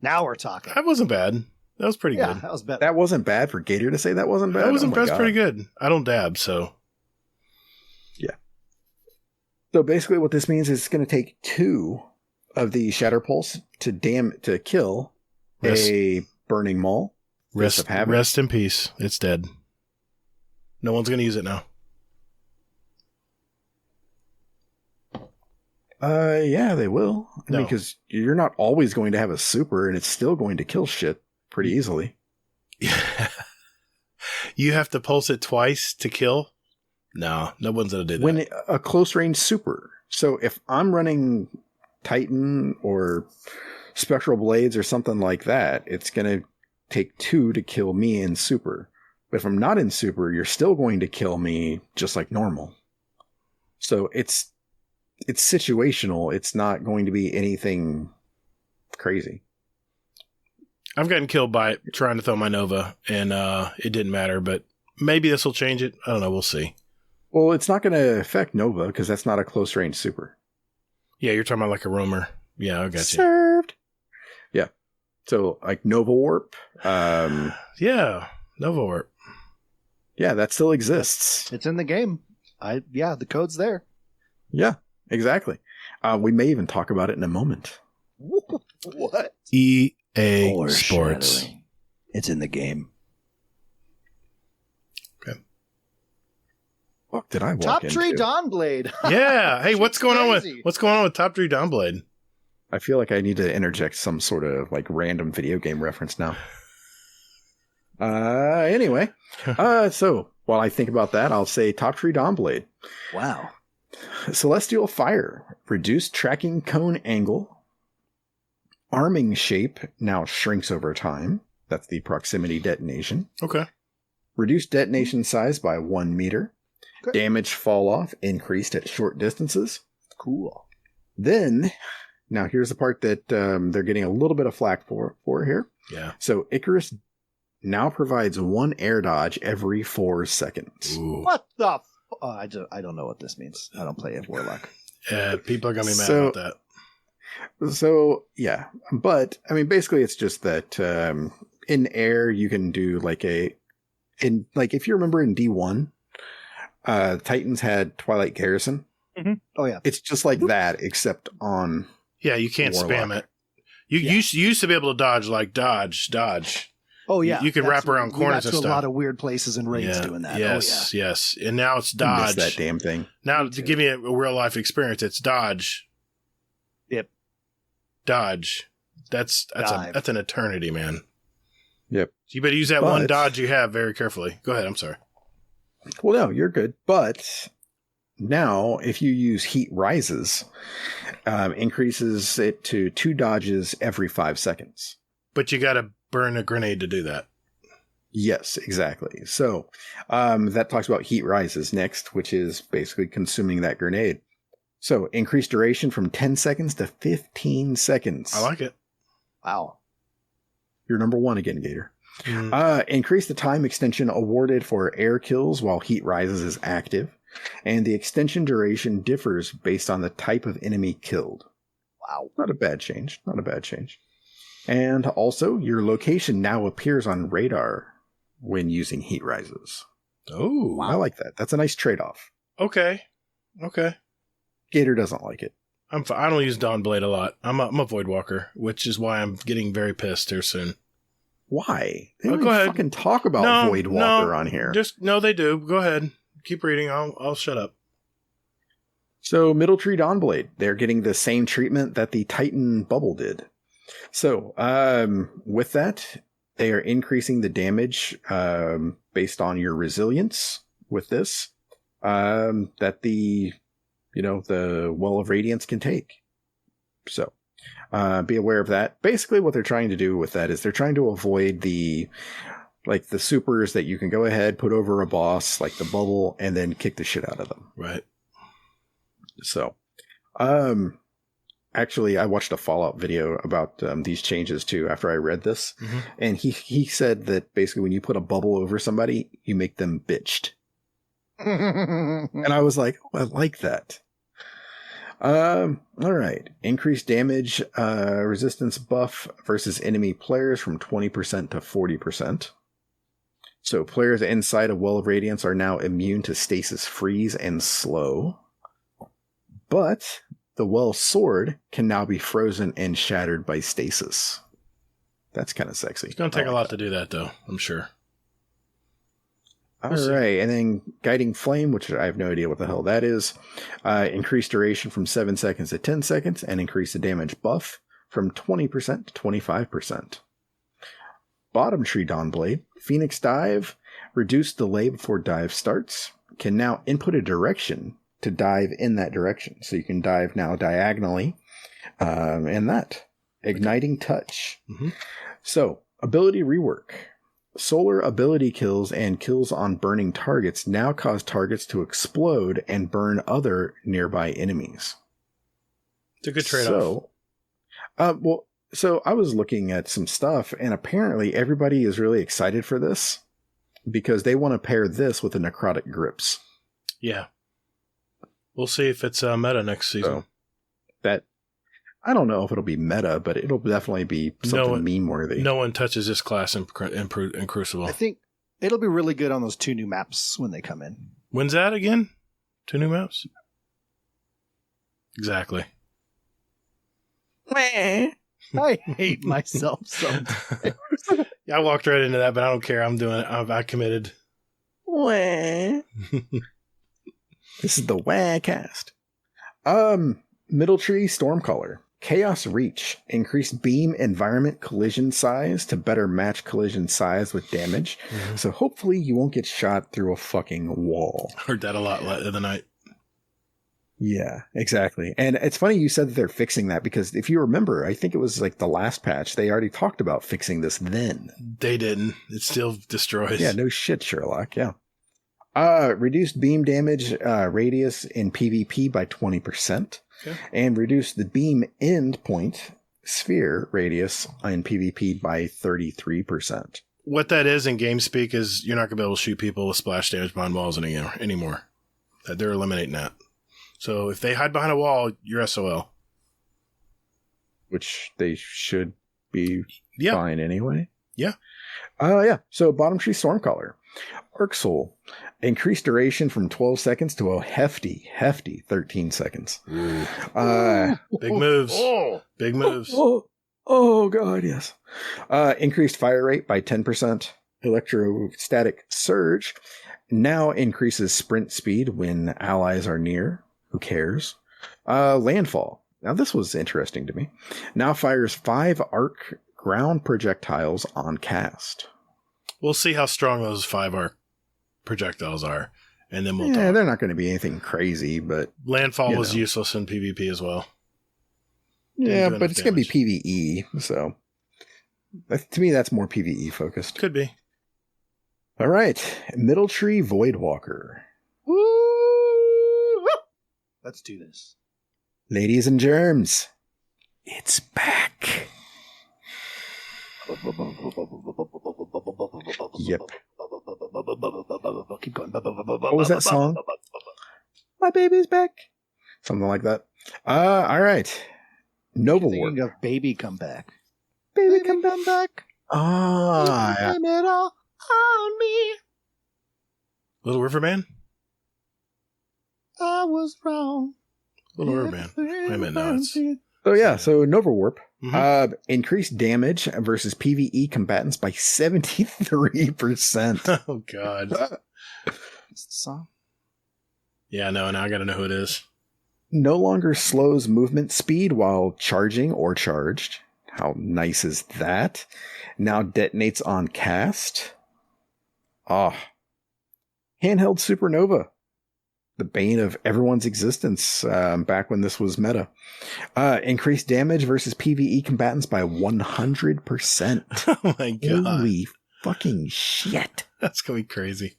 Now we're talking. That wasn't bad. That was pretty good. That was better. That wasn't bad for Gator to say that wasn't bad. That's pretty good. I don't dab, so yeah. So basically, what this means is it's going to take 2 of the Shatter Pulse to kill a Burning Maul. Rest in peace. It's dead. No one's going to use it now. Yeah, they will. No. Because you're not always going to have a super, and it's still going to kill shit pretty easily. You have to pulse it twice to kill? No one's going to do that. When a close range super. So if I'm running Titan or Spectral Blades or something like that, it's going to take 2 to kill me in super. But if I'm not in super, you're still going to kill me just like normal. So it's situational. It's not going to be anything crazy. I've gotten killed by trying to throw my Nova, and it didn't matter, but maybe this will change it. I don't know. We'll see. Well, it's not going to affect Nova because that's not a close range super. Yeah, you're talking about like a roamer. Yeah, I got you. Served. Yeah. So like Nova Warp. Yeah, Nova Warp. Yeah, that still exists. It's in the game. The code's there. Yeah, exactly. We may even talk about it in a moment. What? EA Sports. It's in the game. Okay. What did I walk Top into? Tree Dawnblade. Yeah. Hey, what's going crazy. on with Top Tree Dawnblade? I feel like I need to interject some sort of like random video game reference now. Anyway, so while I think about that, I'll say Top Tree Dawnblade. Wow. Celestial Fire. Reduced tracking cone angle. Arming shape now shrinks over time. That's the proximity detonation. Okay. Reduced detonation size by 1 meter. Okay. Damage fall off increased at short distances. Cool. Then, now here's the part that they're getting a little bit of flack for here. Yeah. So Icarus now provides 1 air dodge every 4 seconds. Ooh. What the? I don't know what this means. I don't play a Warlock. People are gonna be mad about that. So yeah, but I mean, basically, it's just that in air you can do like if you remember in D1, Titans had Twilight Garrison. Mm-hmm. Oh yeah, it's just like that, except on. Yeah, you can't Warlock. spam it. You used to be able to dodge. Oh yeah, You can wrap around corners and stuff. stuff. A lot of weird places and raids doing that. Yes, yes. And now it's I dodge. miss that damn thing. Now to give me a real life experience, it's dodge. Yep. Dodge. That's an eternity, man. Yep. So you better use that one dodge you have very carefully. Go ahead. I'm sorry. Well, no, you're good. But now, if you use Heat Rises, increases it to 2 dodges every 5 seconds. But you got to burn a grenade to do that. Yes, exactly. So that talks about Heat Rises next, which is basically consuming that grenade. So increased duration from 10 seconds to 15 seconds. I like it. Wow. You're number 1 again, Gator. Mm. Increase the time extension awarded for air kills while Heat Rises is active. And the extension duration differs based on the type of enemy killed. Wow. Not a bad change. Not a bad change. And also, your location now appears on radar when using Heat Rises. Oh. I like that. That's a nice trade-off. Okay. Gator doesn't like it. I don't use Dawnblade a lot. I'm a Void Walker, which is why I'm getting very pissed here soon. Why? They Oh, don't go even ahead. fucking talk about Void Walker on here. No, they do. Go ahead. Keep reading. I'll shut up. So, Middle Tree Dawnblade, they're getting the same treatment that the Titan Bubble did. So, with that, they are increasing the damage based on your resilience with this that the Well of Radiance can take. So, be aware of that. Basically, what they're trying to do with that is they're trying to avoid the supers that you can go ahead, put over a boss, like the bubble, and then kick the shit out of them. Right. So, actually, I watched a Fallout video about these changes too after I read this. Mm-hmm. And he said that basically when you put a bubble over somebody, you make them bitched. And I was like, oh, I like that. All right. Increased damage resistance buff versus enemy players from 20% to 40%. So players inside a Well of Radiance are now immune to stasis freeze and slow. But the Well Sword can now be frozen and shattered by stasis. That's kind of sexy. It's going to take a lot to do that, though, I'm sure. All right, and then Guiding Flame, which I have no idea what the hell that is. Increase duration from 7 seconds to 10 seconds, and increase the damage buff from 20% to 25%. Bottom Tree Dawnblade, Phoenix Dive, reduce delay before dive starts, can now input a direction to dive in that direction. So you can dive now diagonally, and that. Igniting Touch. Mm-hmm. So, ability rework. Solar ability kills and kills on burning targets now cause targets to explode and burn other nearby enemies. It's a good trade-off. So I was looking at some stuff, and apparently everybody is really excited for this because they want to pair this with the necrotic grips. Yeah. We'll see if it's meta next season. So that, I don't know if it'll be meta, but it'll definitely be something meme-worthy. No one touches this class in Crucible. I think it'll be really good on those 2 new maps when they come in. When's that again? 2 new maps? Exactly. I hate myself sometimes. Yeah, I walked right into that, but I don't care. I'm doing it. I committed. This is the Wacast. Middle Tree Stormcaller. Chaos Reach. Increase beam environment collision size to better match collision size with damage. Mm-hmm. So hopefully you won't get shot through a fucking wall. Heard that a lot the other night. Yeah, exactly. And it's funny you said that they're fixing that because if you remember, I think it was like the last patch, they already talked about fixing this then. They didn't. It still destroys. Yeah, no shit, Sherlock. Yeah. Reduced beam damage radius in PvP by 20%. Okay. And reduce the beam end point sphere radius in PvP by 33%. What that is in game speak is you're not going to be able to shoot people with splash damage behind walls anymore. They're eliminating that. So if they hide behind a wall, you're SOL. Which they should be Yeah. fine anyway. Yeah. Yeah. So Bottom Tree Stormcaller. Arc Soul. Increased duration from 12 seconds to a hefty 13 seconds. Big moves. Big moves. Oh, God, yes. Increased fire rate by 10%. Electrostatic surge now increases sprint speed when allies are near. Who cares? Landfall. Now, this was interesting to me. Now fires 5 arc ground projectiles on cast. We'll see how strong those 5 arc projectiles are, and then we'll Yeah, talk. they're not going to be anything crazy, but... Landfall was useless in PvP as well. Yeah, do but it's going to damage. be PvE, so... to me, that's more PvE focused. Could be. All right. Middle Tree Voidwalker. Woo! Let's do this. Ladies and germs, it's back. Yep. Keep going. What was that song? My baby's back. Something like that. All right. Nova Thinking Warp. of Baby Come Back. Baby, come back. Ah, yeah. Blame it all on me. Little Riverman? I was wrong. Little Riverman. Wait a minute, no, it's... So yeah, so Nova Warp. Mhm. Increased damage versus PvE combatants by 73%. Oh, God. It's the song. Yeah, no, now I gotta know who it is. No longer slows movement speed while charging or charged. How nice is that? Now detonates on cast. Ah. Handheld Supernova. The bane of everyone's existence back when this was meta. Increased damage versus PvE combatants by 100%. Oh, my God. Holy fucking shit. That's gonna be crazy.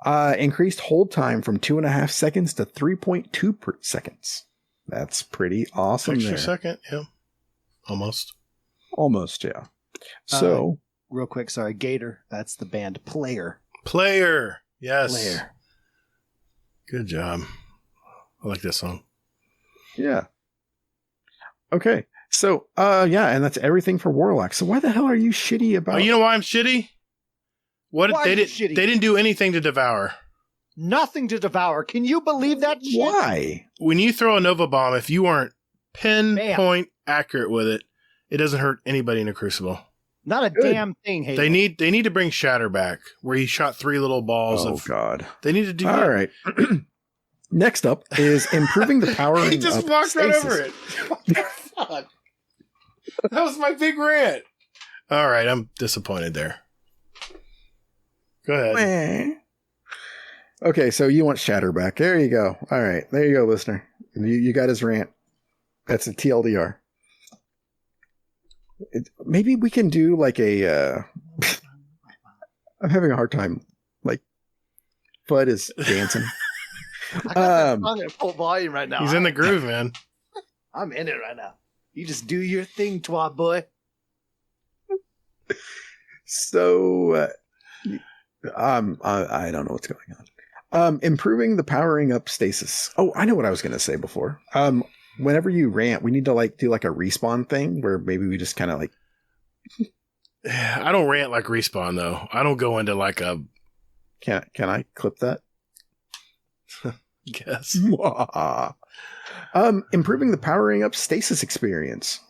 Increased hold time from 2.5 seconds to 3.2 seconds. That's pretty awesome Extra there. second, yeah. Almost. Almost, yeah. So, Real quick, sorry. Gator. That's the band Player. Player. Yes. Player. Good job. I like this song. yeah. Okay. So, yeah, and that's everything for Warlock. So why the hell are you shitty about... Oh, you know why I'm shitty? What Why they are you did? shitty? They didn't do anything to devour. Nothing to devour. Can you believe that shit? Why? When you throw a Nova Bomb, if you aren't pinpoint accurate with it, it doesn't hurt anybody in a Crucible. Not a Good. damn thing, Halo. They need to bring Shatter back, where he shot 3 little balls Oh, of. God. They need to do All that. right. Next up is improving the powering He just of walked right stasis. over it. Fuck. That was my big rant. All right, I'm disappointed there. Go ahead. Meh. Okay, so you want Shatter back. There you go. All right, there you go, listener. You got his rant. That's a TLDR. Maybe we can do like a... I'm having a hard time. Like, Fudd is dancing. I got that song at full volume right now. He's in the groove, man. I'm in it right now. You just do your thing, twat boy. So, I don't know what's going on. Improving the powering up stasis. Oh, I know what I was going to say before. Whenever you rant, we need to like do like a respawn thing where maybe we just kind of like. I don't rant like Respawn though. I don't go into like a Can I clip that? guess. Improving the powering up stasis experience.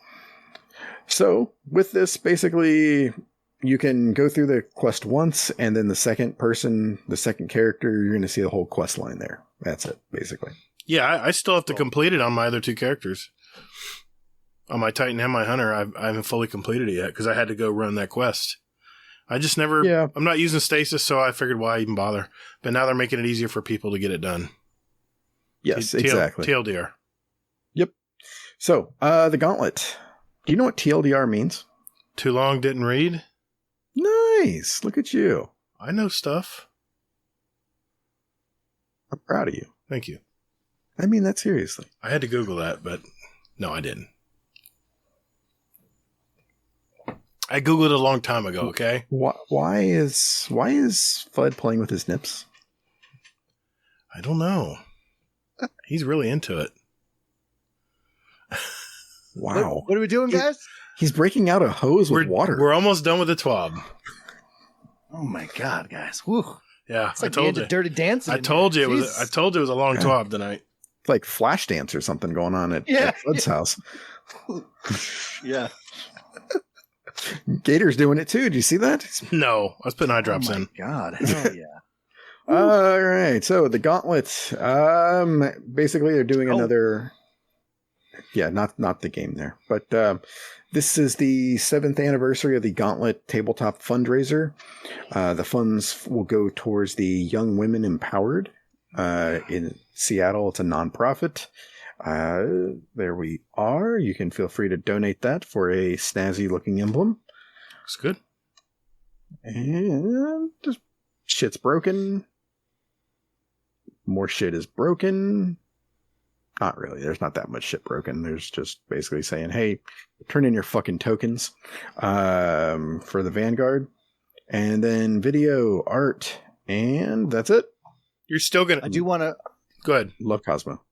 So with this, basically, you can go through the quest once, and then the second character, you're going to see the whole quest line there. That's it, basically. Yeah, I still have to complete it on my other 2 characters. On my Titan and my Hunter, I haven't fully completed it yet because I had to go run that quest. I just never. Yeah. I'm not using stasis, so I figured why even bother. But now they're making it easier for people to get it done. Yes, exactly. TLDR. Yep. So, the gauntlet. Do you know what TLDR means? Too long, didn't read. Nice. Look at you. I know stuff. I'm proud of you. Thank you. I mean that seriously. I had to Google that, but no, I didn't. I Googled it a long time ago, okay? Why is Fudd playing with his nips? I don't know. He's really into it. Wow. What are we doing, guys? He's breaking out a hose with water. We're almost done with the TWAB. Oh my god, guys! Whew. Yeah, It's like I told the you. Dirty Dancing. I in told you here. it was. Jesus. I told you it was a long TWAB tonight. It's like flash dance or something going on at Yeah. Fudd's house. Yeah. Gator's doing it too. Did you see that? No, I was putting eye drops in. God, hell yeah. All right. So the Gauntlet. Basically, they're doing another. Yeah, not the game there, but this is the 7th anniversary of the Gauntlet tabletop fundraiser. The funds will go towards the Young Women Empowered in Seattle. It's a nonprofit. There we are. You can feel free to donate that for a snazzy looking emblem. Looks good. And just shit's broken. More shit is broken. Not really. There's not that much shit broken. There's just basically saying, hey, turn in your fucking tokens for the Vanguard. And then video, art, and that's it. You're still going to... I do want to... Go ahead. Love Cosmo.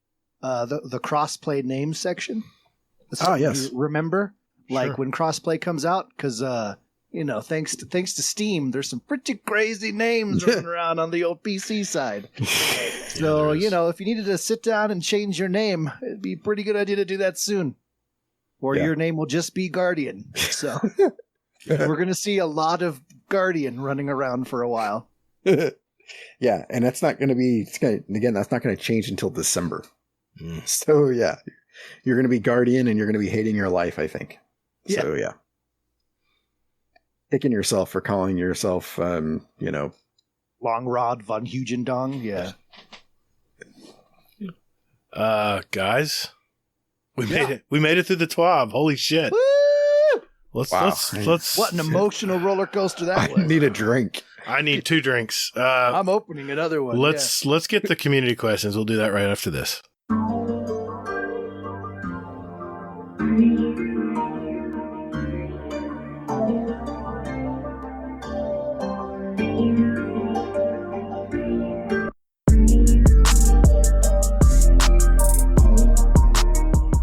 The crossplay name section. Yes. Remember? Like Sure. when crossplay comes out? Because, thanks to Steam, there's some pretty crazy names running around on the old PC side. So, if you needed to sit down and change your name, it'd be a pretty good idea to do that soon. Or your name will just be Guardian. So we're going to see a lot of Guardian running around for a while. Yeah, and that's not going to be, that's not going to change until December. So, yeah, you're going to be Guardian and you're going to be hating your life, I think. Yeah. So, yeah. Kicking yourself for calling yourself, Long Rod von Hugendong, yeah. Guys, we made it. We made it through the TWAB. Holy shit! Woo! Let's. What an emotional roller coaster that was. I need a drink. I need 2 drinks. I'm opening another one. Let's get the community questions. We'll do that right after this.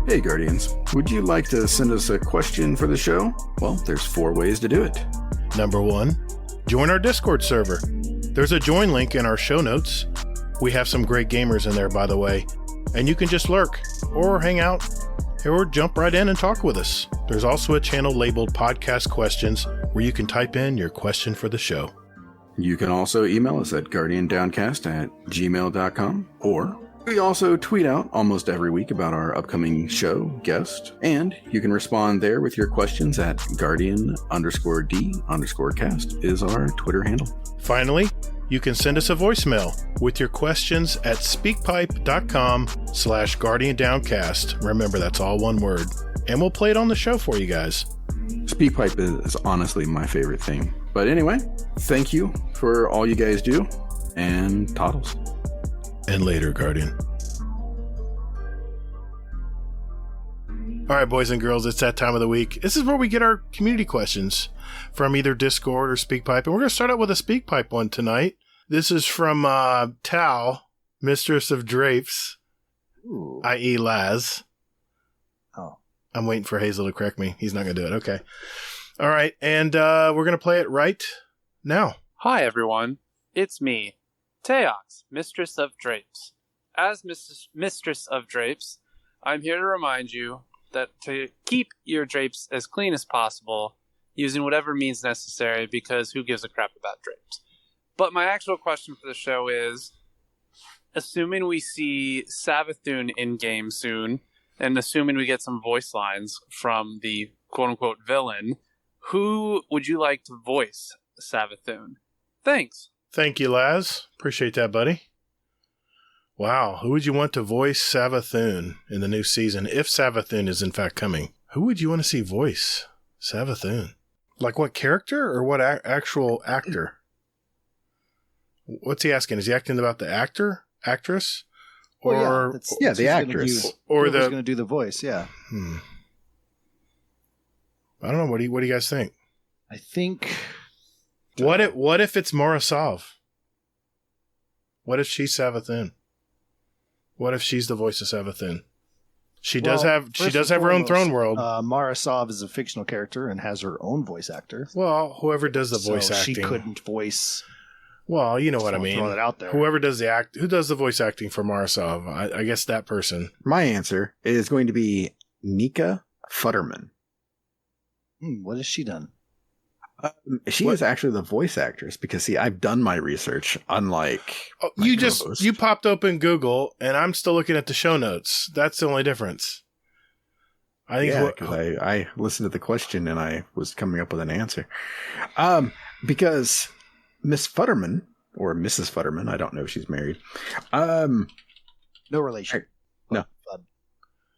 Hey Guardians, would you like to send us a question for the show? Well, there's 4 ways to do it. Number 1, join our Discord server. There's a join link in our show notes. We have some great gamers in there, by the way. And you can just lurk, or hang out, or jump right in and talk with us. There's also a channel labeled Podcast Questions where you can type in your question for the show. You can also email us at guardiandowncast@gmail.com, or we also tweet out almost every week about our upcoming show, guest, and you can respond there with your questions at guardian_d_cast is our Twitter handle. Finally, you can send us a voicemail with your questions at speakpipe.com/guardiandowncast. Remember, that's all one word. And we'll play it on the show for you guys. SpeakPipe is honestly my favorite thing. But anyway, thank you for all you guys do, and toddles. And later, Guardian. All right, boys and girls, it's that time of the week. This is where we get our community questions from either Discord or SpeakPipe. And we're going to start out with a SpeakPipe one tonight. This is from Tal, Mistress of Drapes, i.e. Laz. Oh. I'm waiting for Hazel to correct me. He's not going to do it. Okay. All right. And we're going to play it right now. Hi, everyone. It's me, Teox, Mistress of Drapes. As Mistress of Drapes, I'm here to remind you that to keep your drapes as clean as possible, using whatever means necessary, because who gives a crap about drapes? But my actual question for the show is, assuming we see Savathun in-game soon, and assuming we get some voice lines from the quote-unquote villain, who would you like to voice Savathun? Thanks. Thank you, Laz. Appreciate that, buddy. Wow. Who would you want to voice Savathun in the new season, if Savathun is in fact coming? Who would you want to see voice Savathun? Like what character or what actual actor? What's he asking? Is he asking about the actress? Or the actress. Or who's going to do the voice, yeah. I don't know. What do you guys think? I think... What if it's Morosov? What if she's Savathun? What if she's the voice of Savathun? She does have her own throne world. Morosov is a fictional character and has her own voice actor. Well, whoever does the voice acting, she couldn't voice. Well, you know what I mean. Throw that out there. Whoever does who does the voice acting for Morosov? I guess that person. My answer is going to be Nika Futterman. What has she done? She is actually the voice actress because, see, I've done my research, unlike my co-host. You popped open Google, and I'm still looking at the show notes. That's the only difference. I think because I listened to the question and I was coming up with an answer. Because Miss Futterman, or Mrs. Futterman, I don't know if she's married. No relation. No.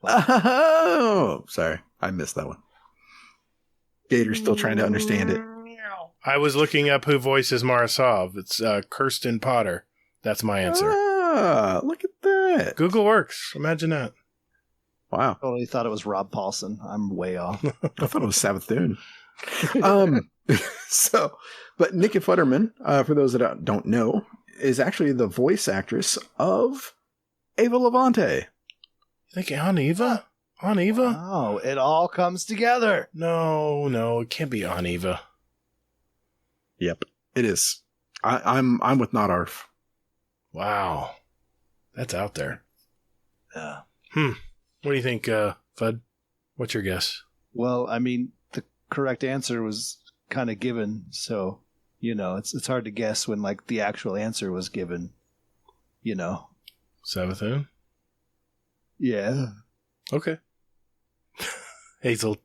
Oh, sorry. I missed that one. Gator's still trying to understand it. I was looking up who voices Marasov. It's Kirsten Potter. That's my answer. Ah, look at that. Google works. Imagine that. Wow. I totally thought it was Rob Paulson. I'm way off. I thought it was Savathun. But Nikki Futterman, for those that don't know, is actually the voice actress of Ava Levante. You think Aunt Eva? Aunt Eva? Oh, it all comes together. No, it can't be Aunt Eva. Yep, it is. I'm with Not Arf. Wow, that's out there. Yeah. What do you think, Fudd? What's your guess? Well, I mean, the correct answer was kind of given, so it's hard to guess when like the actual answer was given. Savathun? Yeah. Okay. Hazel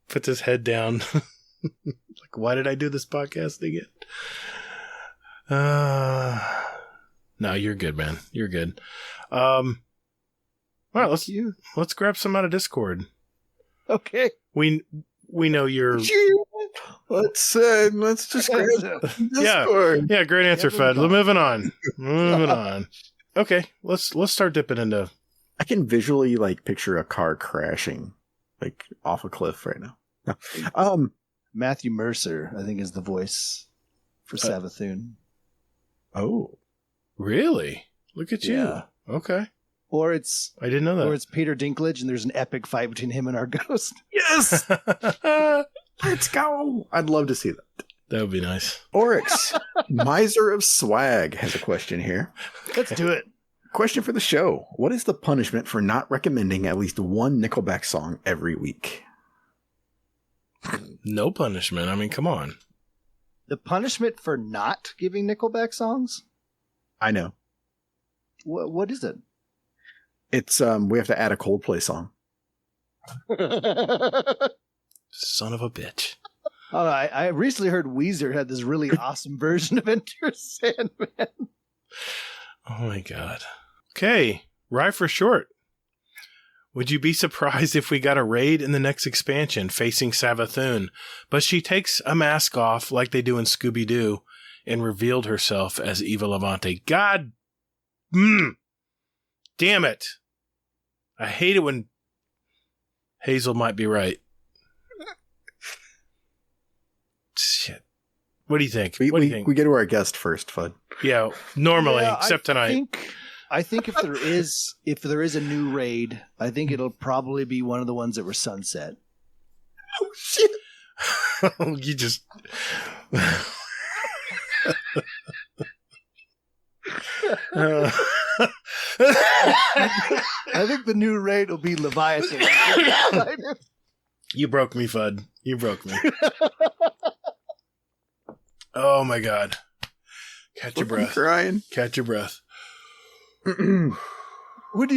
puts his head down. Like, why did I do this podcast again? No, you're good, man. You're good. All right, let's grab some out of Discord. Okay. We know you're. Let's just grab Discord. Yeah, great answer, Fed. Moving on. Okay, let's start dipping into. I can visually picture a car crashing off a cliff right now. No. Matthew Mercer, I think, is the voice for Savathun. Oh, really? Look at you. Yeah. Okay. Or I didn't know that. Or it's Peter Dinklage, and there's an epic fight between him and our ghost. Yes. Let's go. I'd love to see that. That would be nice. Oryx, Miser of Swag, has a question here. Let's do it. Question for the show. What is the punishment for not recommending at least one Nickelback song every week? No punishment. I mean, come on. The punishment for not giving Nickelback songs? I know. What is it? It's we have to add a Coldplay song. Son of a bitch. Oh, I recently heard Weezer had this really awesome version of Enter Sandman. Oh my god. Okay, Rye for short. Would you be surprised if we got a raid in the next expansion facing Savathun, but she takes a mask off like they do in Scooby-Doo and revealed herself as Eva Levante? God damn it. I hate it when Hazel might be right. Shit. What do you think? What do you think? We get to our guest first, Fudd. Yeah, normally, except tonight. I think if there is a new raid, I think it'll probably be one of the ones that were Sunset. Oh shit! You just. I think the new raid will be Leviathan. You broke me, Fudd. You broke me. Oh my god! Catch your breath. Crying. Catch your breath. What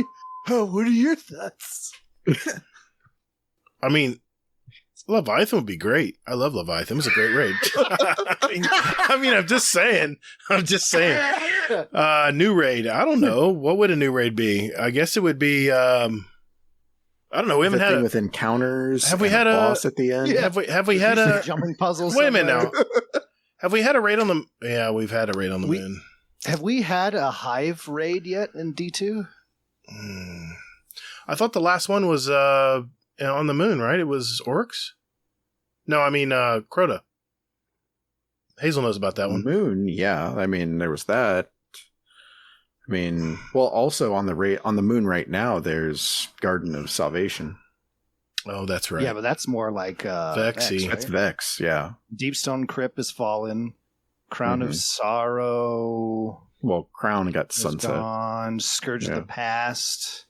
are your thoughts? I mean, Leviathan would be great. I love Leviathan. It was a great raid. I mean, I'm just saying. New raid. I don't know. What would a new raid be? I guess it would be. I don't know. We haven't had with encounters. Have we had a boss at the end? Yeah. Have we had a jumping puzzles? Wait a minute now. Have we had a raid on the? Yeah, we've had a raid on the moon. Have we had a Hive raid yet in D2? I thought the last one was on the moon, right? It was Orcs? No, I mean Crota. Hazel knows about that one. Moon, yeah. I mean, there was that. I mean, well, also on the moon right now, there's Garden of Salvation. Oh, that's right. Yeah, but that's more like Vexy. Vex, right? That's Vex, yeah. Deepstone Crypt is fallen. Crown of Sorrow. Well, Crown got sunset. Gone. Scourge of the Past.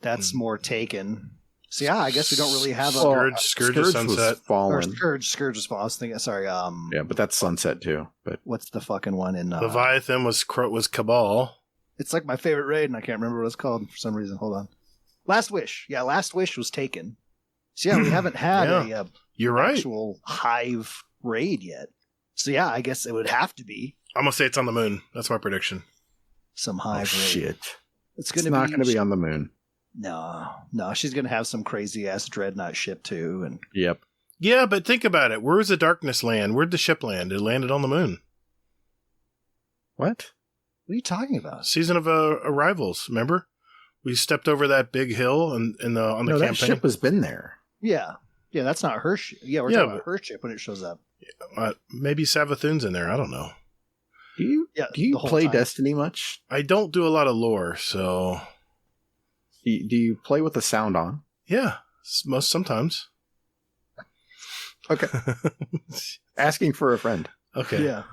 That's more Taken. So yeah, I guess we don't really have a Scourge is Sunset. was fallen. Scourge was fallen. I was thinking, sorry. Yeah, but that's Sunset too. But What's the fucking one in? Leviathan was Cabal. It's like my favorite raid, and I can't remember what it's called for some reason. Hold on. Last Wish. Yeah, Last Wish was taken. So yeah, we haven't had a You're right. actual Hive raid yet. So yeah, I guess it would have to be I'm gonna say it's on the moon. That's my prediction. some oh, Hive raid. shit, It's it's not going to be on the moon. No, she's gonna have some crazy ass dreadnought ship too, and Yep. Yeah, but think about it. Where was the darkness land? Where'd the ship land? It landed on the moon. What? what are you talking about? Season of Arrivals. Remember, we stepped over that big hill on the No, that campaign. ship has been there. Yeah, that's not her ship. Yeah, we're talking about her ship when it shows up. Maybe Savathun's in there. I don't know. Do you the whole play time. Destiny much? I don't do a lot of lore, so Do you play with the sound on? yeah, sometimes. Okay. Asking for a friend. Okay. Yeah.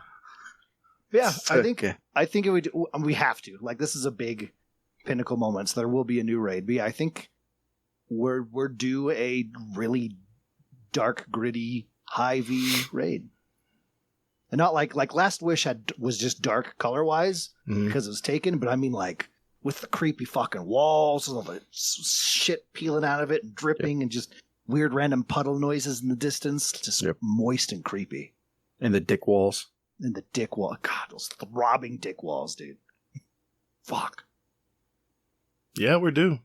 Yeah, I think Okay. it would. We have to. Like, this is a big pinnacle moment. So there will be a new raid. But yeah, I think we're due a really dark, gritty, Hive-y raid, and not like Last Wish was just dark color wise Mhm. because it was taken. But I mean, like, with the creepy fucking walls and all the shit peeling out of it and dripping and just weird random puddle noises in the distance, just moist and creepy. And the dick walls. And the dick wall. God, those throbbing dick walls, dude. Fuck. Yeah, we're due.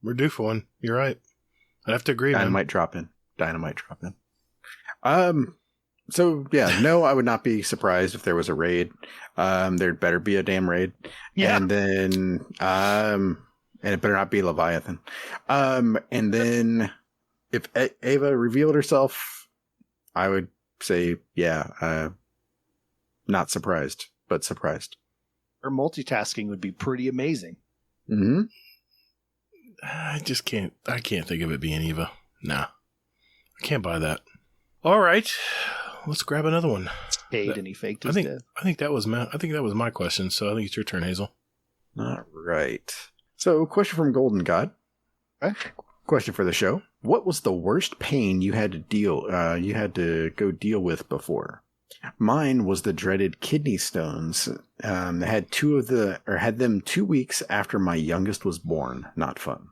We're due for one. You're right. I'd have to agree, man. Dynamite drop in. So yeah, no, I would not be surprised if there was a raid. There'd better be a damn raid. Yeah. And then and it better not be Leviathan. And then if Ava revealed herself, I would say, not surprised, but surprised. Her multitasking would be pretty amazing. Mm-hmm. I just can't. I can't think of it being Eva. Nah, I can't buy that. All right, let's grab another one. Paid and he faked I his think. death. I think that was my question. So I think it's your turn, Hazel. All right. So, question from Golden God. Question for the show: what was the worst pain you had to go deal with before? Mine was the dreaded kidney stones. Had them 2 weeks after my youngest was born. Not fun.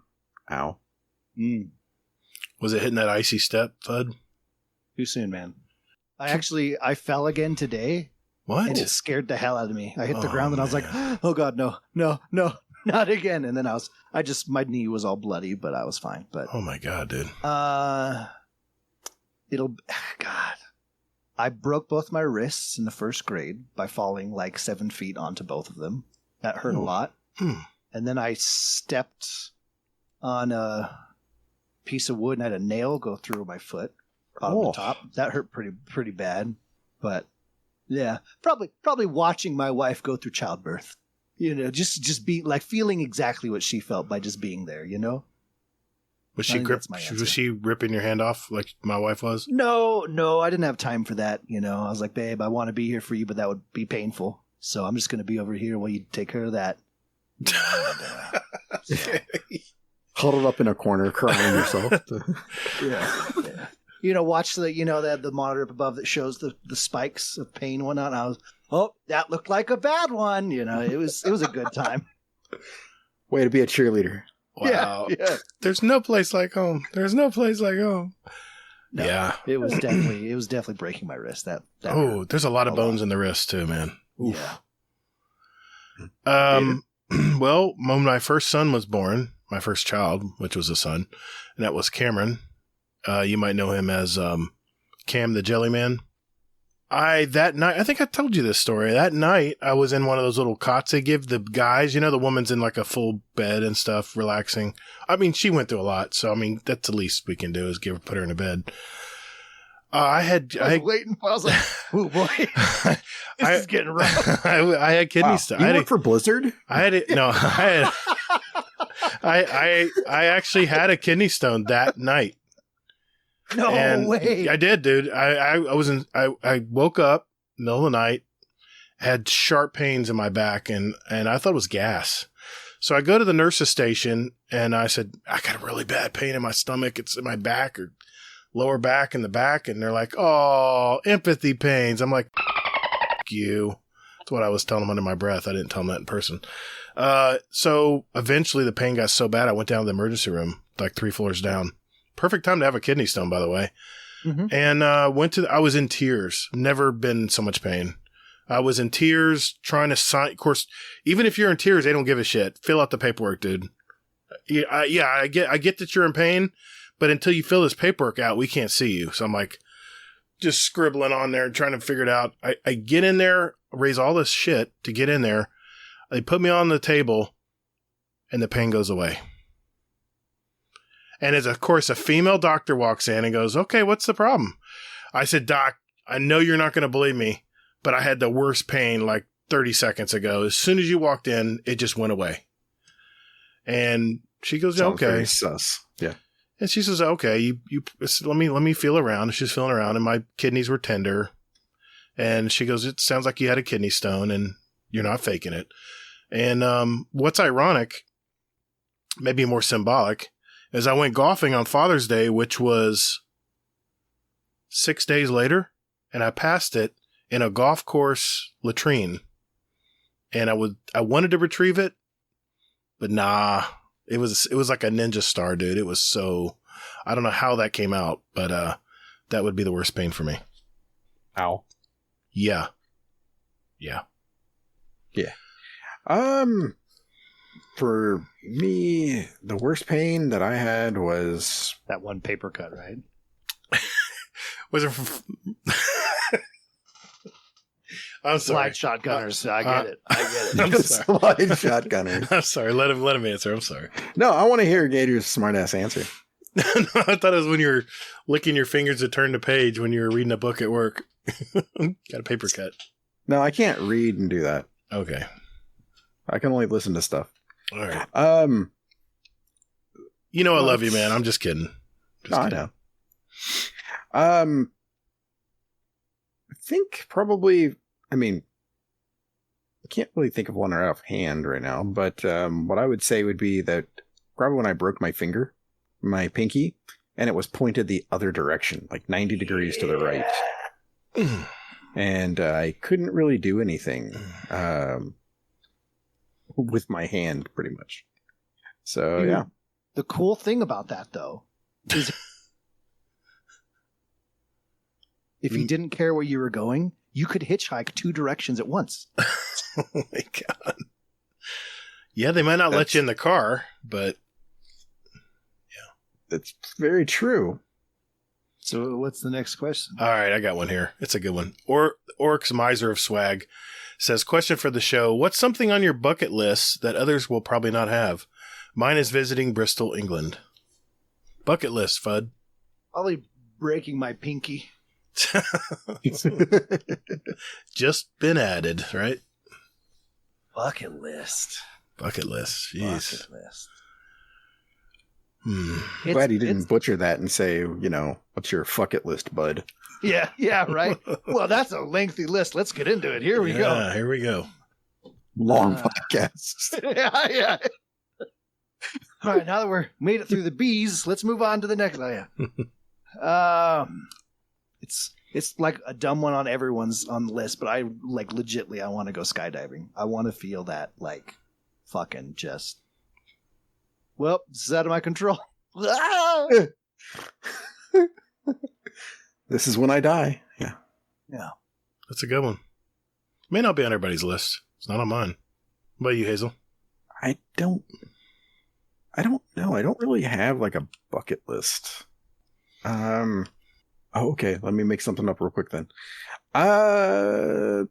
Ow. Was it hitting that icy step, Fud? Too soon, man. I fell again today. What? And it scared the hell out of me. I hit the ground and I was like, man. oh God, no, not again. And then my knee was all bloody, but I was fine. But Oh my God, dude. God. I broke both my wrists in the first grade by falling like 7 feet onto both of them. That hurt a lot. And then I stepped on a piece of wood and had a nail go through my foot on the top. That hurt pretty bad. But yeah, probably watching my wife go through childbirth. You know, just be like feeling exactly what she felt by just being there, you know? Was she ripping your hand off like my wife was? No, I didn't have time for that. You know, I was like, babe, I want to be here for you, but that would be painful. So I'm just going to be over here while you take care of that. Huddled up in a corner, crying yourself. Yeah. You know, watch they have the monitor up above that shows the spikes of pain and whatnot. And I was, that looked like a bad one. You know, it was a good time. Way to be a cheerleader. Wow. Yeah. There's no place like home. There's no place like home. No, yeah. It was definitely breaking my wrist. That hurt. There's a lot of bones in the wrist too, man. Oof. Yeah. Well, when my first son was born, my first child, which was a son, and that was Cameron. You might know him as Cam the Jellyman. That night, I think I told you this story. That night, I was in one of those little cots they give the guys. You know, the woman's in like a full bed and stuff, relaxing. I mean, she went through a lot, so I mean, that's the least we can do is put her in a bed. I was waiting. I was like, "Oh boy, this is getting rough." I had kidney stones. You work for Blizzard? I actually had a kidney stone that night. No way. I did, dude. I woke up middle of the night, had sharp pains in my back, and I thought it was gas. So I go to the nurse's station and I said, I got a really bad pain in my stomach. It's in my back or lower back in the back. And they're like, oh, empathy pains. I'm like, F you. That's what I was telling them under my breath. I didn't tell them that in person. So eventually the pain got so bad, I went down to the emergency room, like 3 floors down. Perfect time to have a kidney stone, by the way. Mm-hmm. And I was in tears. Never been in so much pain. I was in tears trying to sign. Of course, even if you're in tears, they don't give a shit. Fill out the paperwork, dude. I get that you're in pain, but until you fill this paperwork out, we can't see you. So I'm like, just scribbling on there, trying to figure it out. I get in there, raise all this shit to get in there. They put me on the table, and the pain goes away. And as, of course, a female doctor walks in and goes, okay, what's the problem? I said, Doc, I know you're not going to believe me, but I had the worst pain like 30 seconds ago. As soon as you walked in, it just went away. And she goes, Sounds okay. very sus. Yeah. And she says, okay, you let me feel around. And she's feeling around, and my kidneys were tender. And she goes, it sounds like you had a kidney stone, and you're not faking it. And what's ironic, maybe more symbolic, is I went golfing on Father's Day, which was 6 days later, and I passed it in a golf course latrine. And I wanted to retrieve it, but nah. It was like a ninja star, dude. It was so, I don't know how that came out, but that would be the worst pain for me. Ow. Yeah. For me, the worst pain that I had was that one paper cut, right? Was it from... I'm sorry. Slide shotgunners. I get it. I'm sorry. Slide shotgunners. I'm sorry. Let him answer. I'm sorry. No, I want to hear Gator's smartass answer. No, I thought it was when you were licking your fingers to turn the page when you were reading a book at work. Got a paper cut. No, I can't read and do that. Okay. I can only listen to stuff. All right. You know I love you, man. I'm just kidding. I know. I think probably, I mean, I can't really think of one right offhand right now, but what I would say would be that probably when I broke my finger, my pinky, and it was pointed the other direction, like 90 degrees to the right. And I couldn't really do anything with my hand, pretty much. So, yeah. The cool thing about that, though, is if you didn't care where you were going, you could hitchhike 2 directions at once. Oh, my God. Yeah, they might not let you in the car, but yeah. That's very true. So what's the next question? All right, I got one here. It's a good one. Orcs Miser of Swag says, question for the show. What's something on your bucket list that others will probably not have? Mine is visiting Bristol, England. Bucket list, Fudd. Probably breaking my pinky. Just been added, right? Bucket list. Bucket list. Jeez. Bucket list. Glad you didn't butcher that and say, what's your fuck it list, bud? Yeah, right. Well, that's a lengthy list. Let's get into it. Here we go. Here we go. Long podcast. Yeah. All right, now that we're made it through the bees, let's move on to the next. It's like a dumb one on everyone's on the list, but I legitly I want to go skydiving. I want to feel that fucking just. Well, this is out of my control. This is when I die. Yeah. That's a good one. May not be on everybody's list. It's not on mine. What about you, Hazel? I don't know. I don't really have a bucket list. Okay. Let me make something up real quick then. Skydiving.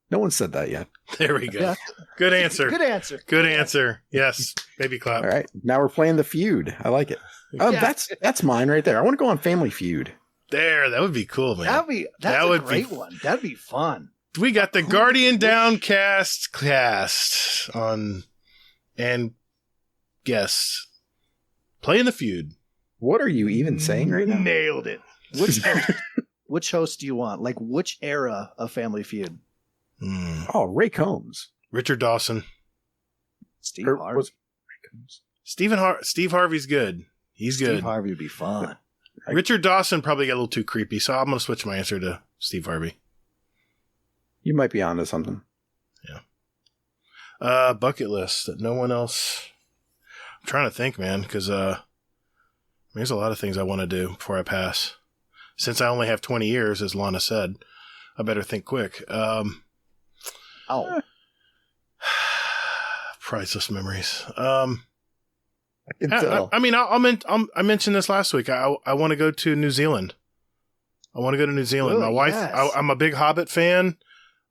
No one said that yet. There we go. Yeah. Good answer. Good answer. Yes. Baby clap. All right. Now we're playing the feud. I like it. That's mine right there. I want to go on Family Feud. There. That would be cool, man. That's a great one. That'd be fun. We got the Guardian Downcast cast on and guests playing the feud. What are you even saying right now? Nailed it. Which host do you want? Which era of Family Feud? Oh, Ray Combs. Richard Dawson. Steve Or Harvey. was- Steve Harvey's good. He's good. Steve Harvey would be fun. Richard Dawson probably got a little too creepy, so I'm going to switch my answer to Steve Harvey. You might be onto something. Bucket list that no one else. I'm trying to think, man, because there's a lot of things I want to do before I pass. Since I only have 20 years, as Lana said, I better think quick. Priceless memories. I can tell. I mean, I mentioned this last week. I want to go to New Zealand. I want to go to New Zealand. Oh, My wife, yes. I'm a big Hobbit fan.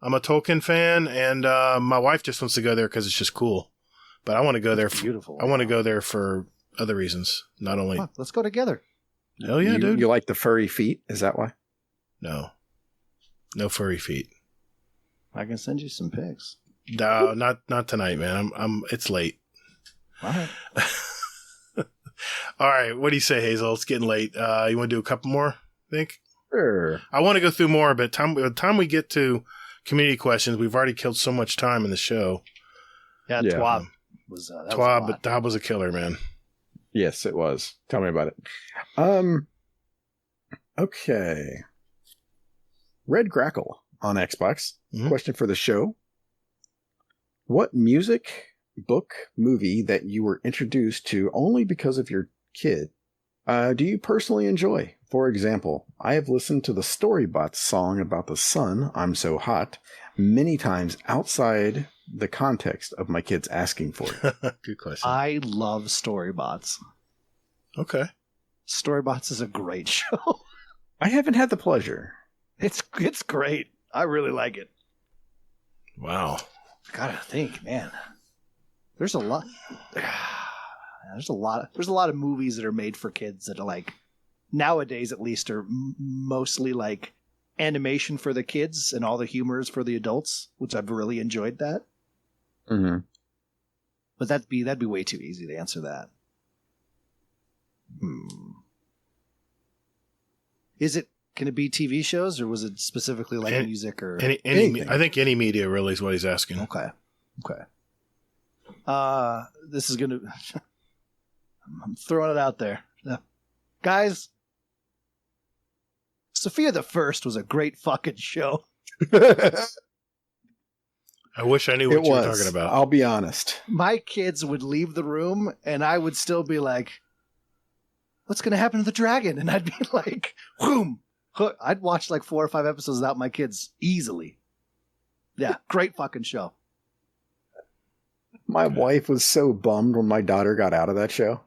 I'm a Tolkien fan, and my wife just wants to go there because it's just cool. But I want to go there. Beautiful. I want to go there for other reasons, not only. Fuck, let's go together. Hell yeah, dude! You like the furry feet? Is that why? No furry feet. I can send you some pics. No, not tonight, man. It's late. All right. All right. What do you say, Hazel? It's getting late. You want to do a couple more? I think. Sure. I want to go through more, but by the time we get to community questions, we've already killed so much time in the show. Yeah, Yeah. Twab was that was a Twab, lot. but Twab was a killer, man. Yes, it was. Tell me about it. Okay. Red Grackle on Xbox. Mhm. Question for the show. What music, book, movie that you were introduced to only because of your kid do you personally enjoy? For example, I have listened to the Storybots song about the sun, I'm So Hot, many times outside the context of my kids asking for it. Good question. I love Storybots. Okay. Storybots is a great show. I haven't had the pleasure. It's great. I really like it. Wow. I gotta think, man. There's a lot. There's a lot of movies that are made for kids that are like nowadays, at least, are mostly like animation for the kids and all the humor is for the adults, which I've really enjoyed that. Mm-hmm. But that'd be way too easy to answer that. Can it be TV shows, or was it specifically like music or anything? I think any media really is what he's asking. Okay. This is gonna. I'm throwing it out there, guys. Sophia the First was a great fucking show. I wish I knew what you were talking about. I'll be honest. My kids would leave the room, and I would still be like, "What's gonna happen to the dragon?" And I'd be like, "Boom." I'd watch like 4 or 5 episodes without my kids easily. Yeah, great fucking show. My wife was so bummed when my daughter got out of that show.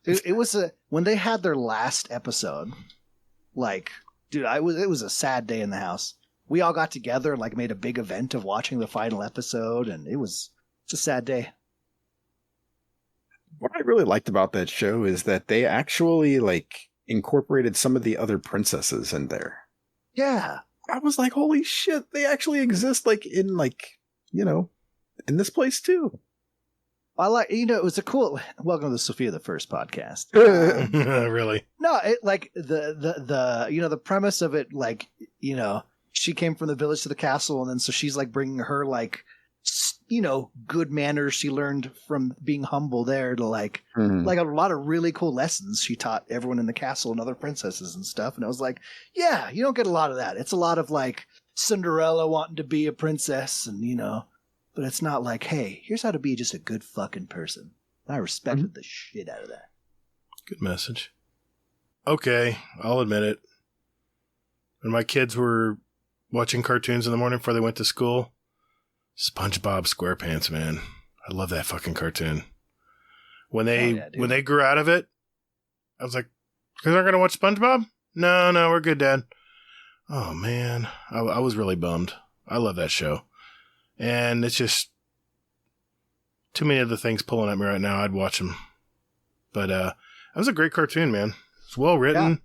It was when they had their last episode. Like, dude, it was a sad day in the house. We all got together and like made a big event of watching the final episode, and it's a sad day. What I really liked about that show is that they actually like incorporated some of the other princesses in there. Yeah. I was like, holy shit, they actually exist like in in this place too. I like, it was a cool. Welcome to the Sophia the First podcast. Really? No, it like the premise of it, like, she came from the village to the castle, and then so she's like bringing her like, good manners she learned from being humble there to like a lot of really cool lessons she taught everyone in the castle and other princesses and stuff. And I was like, yeah, you don't get a lot of that. It's a lot of like Cinderella wanting to be a princess, and but it's not like, hey, here's how to be just a good fucking person. I respected the shit out of that. Good message. Okay, I'll admit it. When my kids were watching cartoons in the morning before they went to school, SpongeBob SquarePants, man. I love that fucking cartoon. When they grew out of it, I was like, "You guys aren't gonna watch SpongeBob?" No, we're good, Dad. Oh man, I was really bummed. I love that show, and it's just too many other things pulling at me right now. I'd watch them, but that was a great cartoon, man. It's well written,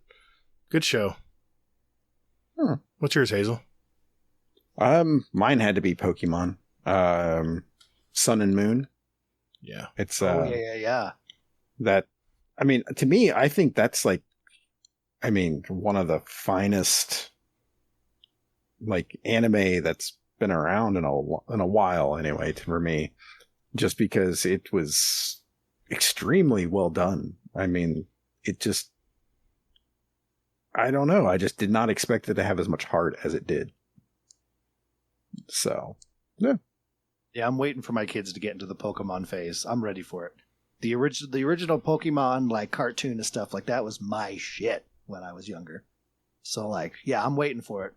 good show. What's yours, Hazel? Mine had to be Pokemon. Sun and Moon. Yeah. It's yeah. That, I mean, to me, I think that's like, one of the finest like anime that's been around in a while anyway, for me. just because it was extremely well done. I mean, it just, I don't know. I just did not expect it to have as much heart as it did. So, yeah. Yeah, I'm waiting for my kids to get into the Pokemon phase. I'm ready for it. The original Pokemon, like cartoon and stuff like that, was my shit when I was younger. So, like, yeah, I'm waiting for it.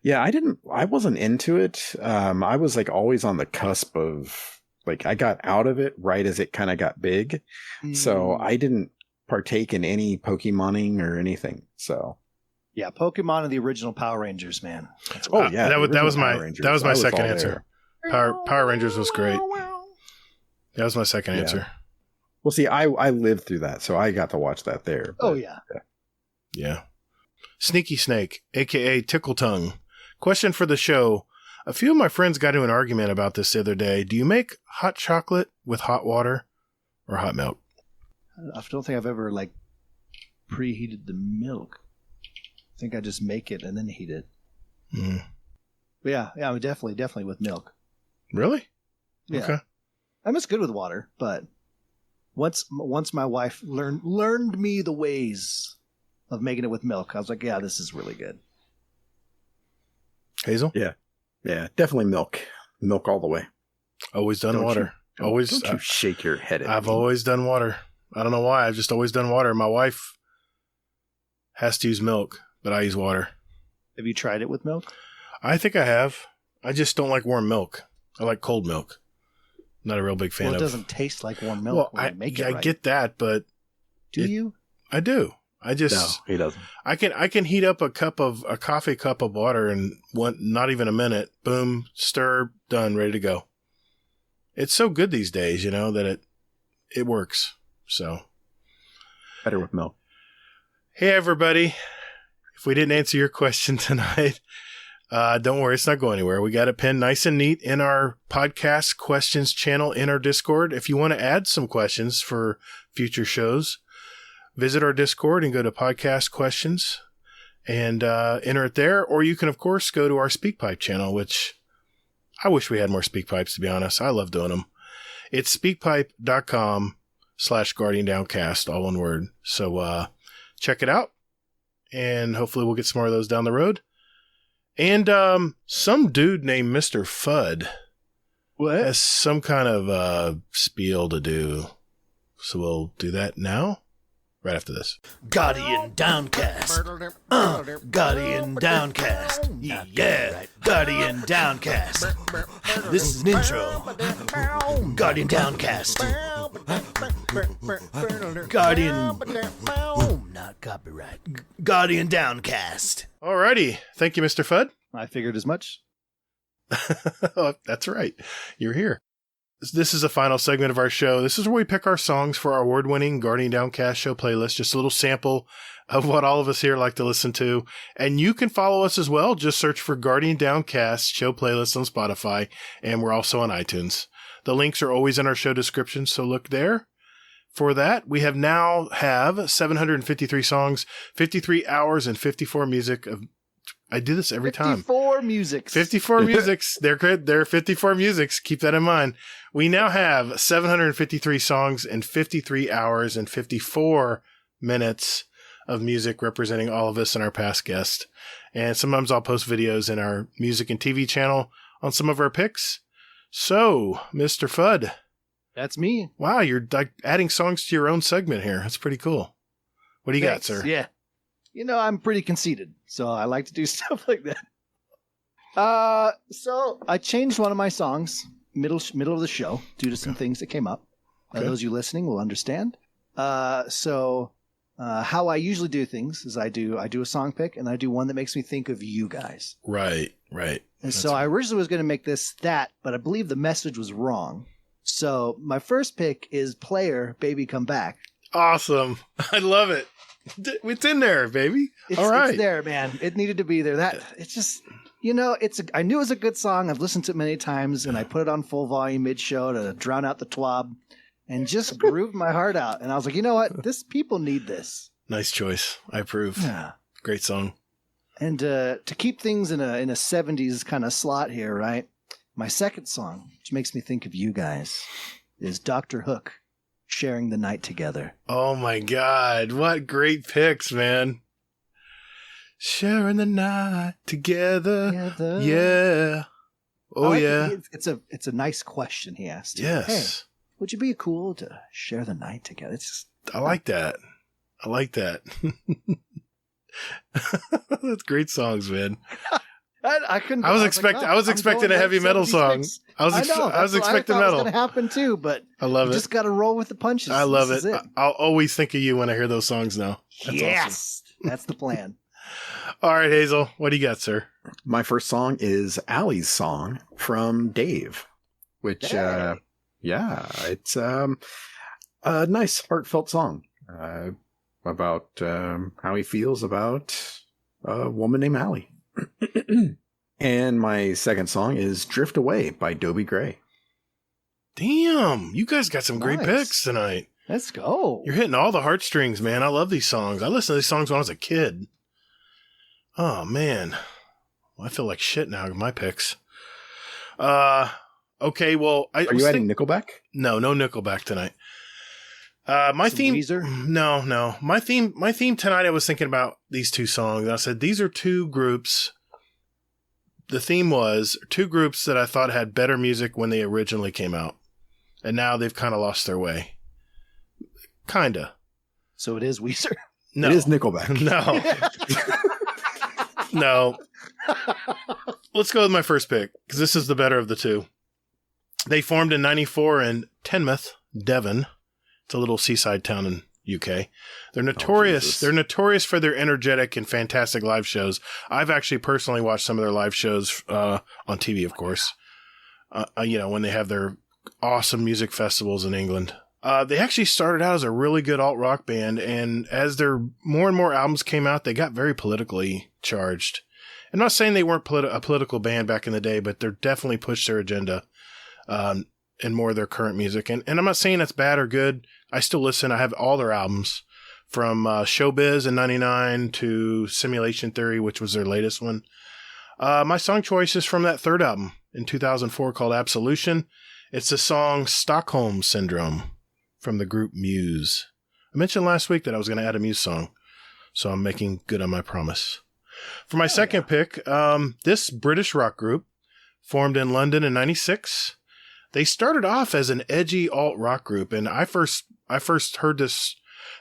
Yeah, I wasn't into it. I was like always on the cusp of, like, I got out of it right as it kind of got big. So I didn't partake in any Pokemoning or anything. So yeah, Pokemon and the original Power Rangers, man. Yeah, that was my second answer. Power Rangers was great. That was my second answer. Well, see, I lived through that, so I got to watch that there. Oh yeah. Yeah. Sneaky Snake, aka Tickle Tongue. Question for the show. A few of my friends got into an argument about this the other day. Do you make hot chocolate with hot water or hot milk? I don't think I've ever like preheated the milk. I think I just make it and then heat it. But yeah, I mean, definitely with milk. Really? Yeah. Okay. I'm just good with water, but once my wife learned me the ways of making it with milk, I was like, yeah, this is really good. Hazel? Yeah, definitely milk all the way. Always done water. Don't you shake your head at I've me. always done water. I don't know why. I've just always done water. My wife has to use milk, but I use water. Have you tried it with milk? I think I have. I just don't like warm milk. I like cold milk. Not a real big fan of. Well, it doesn't taste like warm milk when you make it right. I get that, but do you? I do. No, he doesn't. I can heat up a coffee cup of water in not even a minute. Boom, stir, done, ready to go. It's so good these days, that it works. So Better with milk. Hey everybody. If we didn't answer your question tonight, don't worry, it's not going anywhere. We got it pinned nice and neat in our podcast questions channel in our Discord. If you want to add some questions for future shows, visit our Discord and go to podcast questions and enter it there. Or you can, of course, go to our SpeakPipe channel, which I wish we had more SpeakPipes, to be honest. I love doing them. It's speakpipe.com/GuardianDowncast, all one word. So check it out, and hopefully we'll get some more of those down the road. And some dude named Mr. Fudd has some kind of spiel to do. So we'll do that now. Right after this. Guardian Downcast. Guardian Downcast. Yeah. Guardian Downcast. This is an intro. Guardian Downcast. Guardian. Not copyright. Guardian Downcast. Alrighty. Thank you, Mr. Fudd. I figured as much. Oh, that's right. You're here. This is the final segment of our show. This is where we pick our songs for our award-winning Guardian Downcast show playlist. Just a little sample of what all of us here like to listen to. And you can follow us as well. Just search for Guardian Downcast show playlist on Spotify. And we're also on iTunes. The links are always in our show description, so look there. For that, we have 753 songs, 53 hours, and 54 music of... I do this every time. 54 musics. 54 musics. They're good. They're 54 musics. Keep that in mind. We now have 753 songs and 53 hours and 54 minutes of music representing all of us and our past guests. And sometimes I'll post videos in our music and TV channel on some of our picks. So, Mr. Fudd. That's me. Wow, you're like adding songs to your own segment here. That's pretty cool. What do you got, sir? Yeah. I'm pretty conceited, so I like to do stuff like that. So I changed one of my songs middle of the show due to some things that came up. Those of you listening will understand. So how I usually do things is I do a song pick, and I do one that makes me think of you guys. Right. And so I originally was going to make this that, but I believe the message was wrong. So my first pick is Player, Baby Come Back. Awesome. I love it. It's in there, baby. All right. It's there, man. It needed to be there. It's just, I knew it was a good song. I've listened to it many times, and I put it on full volume mid-show to drown out the twab and just grooved my heart out. And I was like, you know what? People need this. Nice choice. I approve. Yeah. Great song. And to keep things in a 70s kind of slot here, right? My second song, which makes me think of you guys, is Dr. Hook, Sharing the Night Together. Oh my God. What great picks, man. Sharing the night together. Yeah. Oh, yeah. It's a nice question he asked. Yes. Hey, would you be cool to share the night together? It's just, I like that. That's great songs, man. I couldn't. I was expecting a heavy metal song. I was expecting metal. It was going to happen too, but I love it. Just got to roll with the punches. I love it. I'll always think of you when I hear those songs now. That's awesome. That's the plan. All right, Hazel, what do you got, sir? My first song is Allie's song from Dave, which, it's a nice, heartfelt song about how he feels about a woman named Allie. And my second song is Drift Away by Dobie Gray. Damn, you guys got some great picks tonight. Let's go. You're hitting all the heartstrings, man. I love these songs. I listened to these songs when I was a kid. Oh, man. Well, I feel like shit now with my picks. Okay, well... Are you adding Nickelback? No Nickelback tonight. My theme... Weezer? No. My theme tonight, I was thinking about these two songs. I said, these are two groups... The theme was two groups that I thought had better music when they originally came out. And now they've kind of lost their way. Kinda. So it is Weezer? No. It is Nickelback. No. No. Let's go with my first pick, because this is the better of the two. They formed in 94 in Teignmouth, Devon. It's a little seaside town in UK. They're notorious. They're notorious for their energetic and fantastic live shows. I've actually personally watched some of their live shows on TV, of course. When they have their awesome music festivals in England. They actually started out as a really good alt-rock band, and as their more and more albums came out, they got very politically charged. I'm not saying they weren't a political band back in the day, but they're definitely pushed their agenda in more of their current music. And I'm not saying that's bad or good. I still listen. I have all their albums, from Showbiz in 99 to Simulation Theory, which was their latest one. My song choice is from that third album in 2004 called Absolution. It's the song Stockholm Syndrome from the group Muse. I mentioned last week that I was going to add a Muse song, so I'm making good on my promise. For my second pick, this British rock group formed in London in 96. They started off as an edgy alt-rock group, and I first heard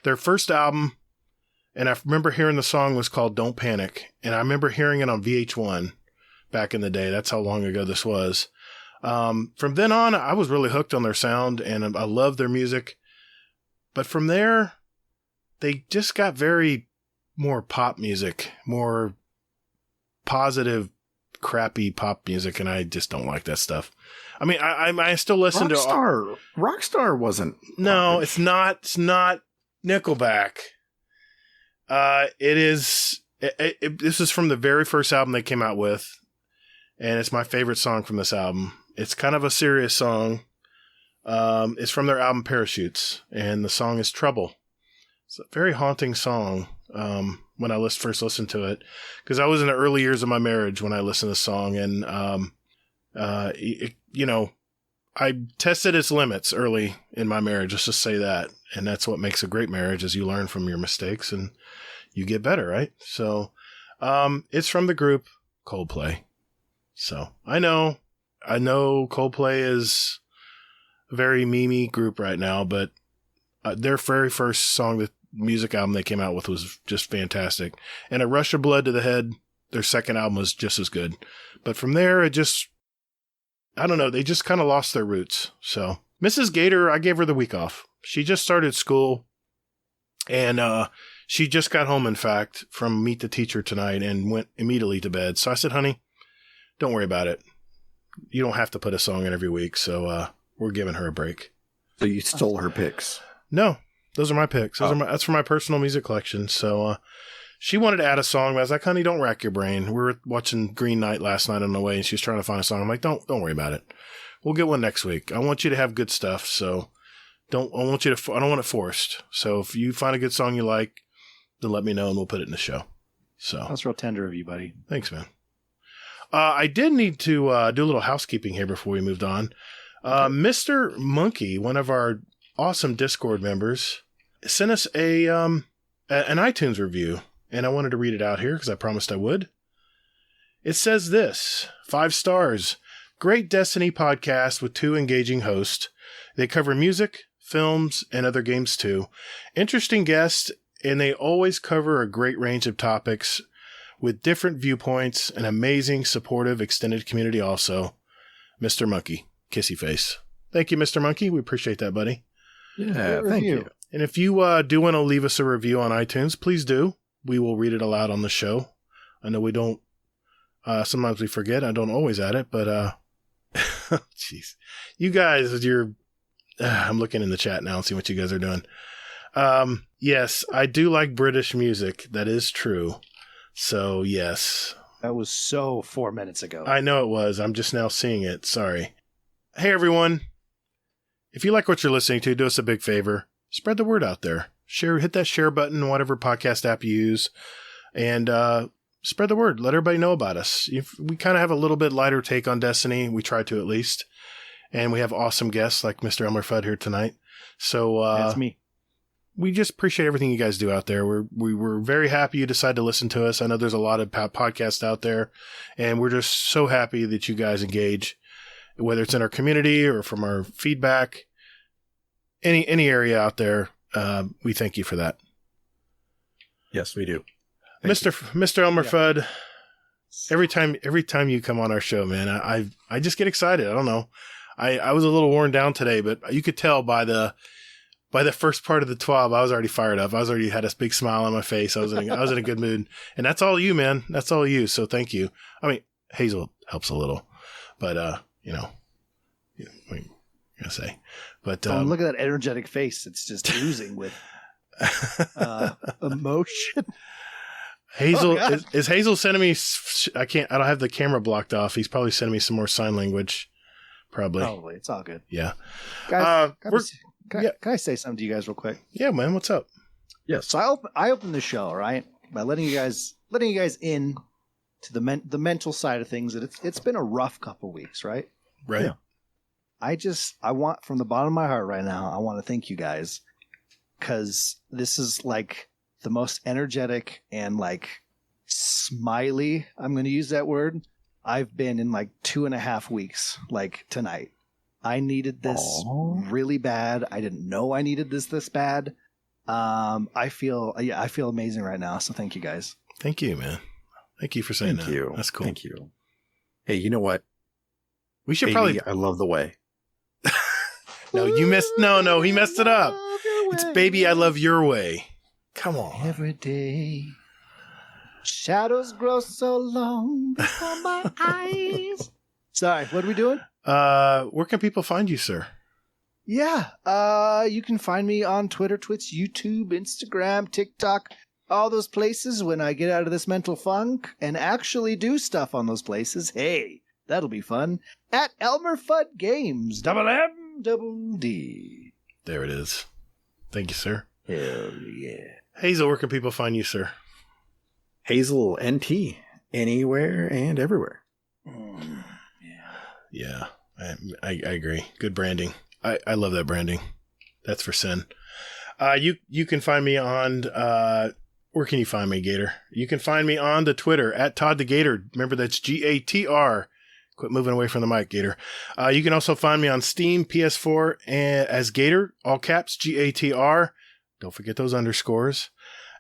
their first album, and I remember hearing the song was called Don't Panic, and I remember hearing it on VH1 back in the day. That's how long ago this was. From then on, I was really hooked on their sound, and I loved their music. But from there, they just got very more pop music, more positive, crappy pop music, and I just don't like that stuff. I mean, I still listen to Rockstar wasn't. No, it's not. It's not Nickelback. It is. This is from the very first album they came out with, and it's my favorite song from this album. It's kind of a serious song. It's from their album Parachutes, and the song is Trouble. It's a very haunting song when I first listened to it, because I was in the early years of my marriage when I listened to the song, and I tested its limits early in my marriage, let's just say that. And that's what makes a great marriage, is you learn from your mistakes and you get better, right? So it's from the group Coldplay. So I know Coldplay is a very memey group right now, but their very first song, the music album they came out with, was just fantastic. And A Rush of Blood to the Head, their second album, was just as good. But from there, I don't know, they just kind of lost their roots. So Mrs. Gator, I gave her the week off. She just started school, and she just got home, in fact, from Meet the Teacher tonight and went immediately to bed. So I said, honey, don't worry about it. You don't have to put a song in every week, so we're giving her a break. So you stole her picks? No, those are my picks. That's for my personal music collection. So she wanted to add a song, but I was like, honey, don't rack your brain. We were watching Green Knight last night on the way, and she was trying to find a song. I'm like, don't worry about it. We'll get one next week. I want you to have good stuff, so I don't want it forced. So if you find a good song you like, then let me know, and we'll put it in the show. So that's real tender of you, buddy. Thanks, man. I did need to do a little housekeeping here before we moved on. Mr. Monkey, one of our awesome Discord members, sent us an iTunes review, and I wanted to read it out here because I promised I would. It says this: 5 stars. Great Destiny podcast with 2 engaging hosts. They cover music, films, and other games too. Interesting guests, and they always cover a great range of topics with different viewpoints. An amazing, supportive, extended community also. Mr. Monkey. Kissy face. Thank you, Mr. Monkey. We appreciate that, buddy. Yeah, thank you. And if you do want to leave us a review on iTunes, please do. We will read it aloud on the show. I know we don't, sometimes we forget. I don't always at it, but, jeez. You guys, I'm looking in the chat now and see what you guys are doing. Yes, I do like British music. That is true. So, yes. That was so 4 minutes ago. I know it was. I'm just now seeing it. Sorry. Hey, everyone. If you like what you're listening to, do us a big favor. Spread the word out there. Hit that share button on whatever podcast app you use. And spread the word. Let everybody know about us. We kind of have a little bit lighter take on Destiny. We try to, at least. And we have awesome guests like Mr. ElmmerFudd here tonight. So that's me. We just appreciate everything you guys do out there. We were very happy you decided to listen to us. I know there's a lot of podcasts out there, and we're just so happy that you guys engage, whether it's in our community or from our feedback, any area out there. We thank you for that. Yes, we do. Mr. ElmmerFudd, every time you come on our show, man, I just get excited. I don't know. I was a little worn down today, but you could tell by the first part of the 12, I was already fired up. I was already had a big smile on my face. I was in a good mood, and that's all you, man. That's all you. So thank you. I mean, Hazel helps a little, but what are you gonna say? But look at that energetic face. It's just oozing with emotion. Hazel is Hazel sending me. I don't have the camera blocked off. He's probably sending me some more sign language. Probably. It's all good. Yeah. Guys, can I say something to you guys real quick? Yeah, man. What's up? Yes. So I opened the show, right, by letting you guys in to the mental side of things. That it's been a rough couple weeks, right? Right. Yeah. I want, from the bottom of my heart right now, I want to thank you guys, because this is like the most energetic and like smiley, I'm going to use that word, I've been in like 2.5 weeks, like tonight. I needed this really bad. I didn't know I needed this bad. I feel amazing right now. So thank you guys. Thank you, man. Thank you for saying that. Thank you. That's cool. Thank you. Hey, you know what? We should Baby, I love the way. No, you missed. No, he messed it up. It's Baby, I Love Your Way. Come on. Every day, shadows grow so long before my eyes. Sorry, what are we doing? Where can people find you, sir? Yeah, you can find me on Twitter, Twitch, YouTube, Instagram, TikTok, all those places when I get out of this mental funk and actually do stuff on those places. Hey, that'll be fun. At ElmmerFuddGames, MMD. There it is. Thank you, sir. Hell yeah. Hazel, where can people find you, sir? Hazel NT, anywhere and everywhere. Yeah, I agree. Good branding. I love that branding. That's for sin. You can find me on, where can you find me, Gator? You can find me on the Twitter, at Todd the Gator. Remember, that's GATR. Quit moving away from the mic, Gator. You can also find me on Steam, PS4, as Gator, all caps, GATR. Don't forget those underscores.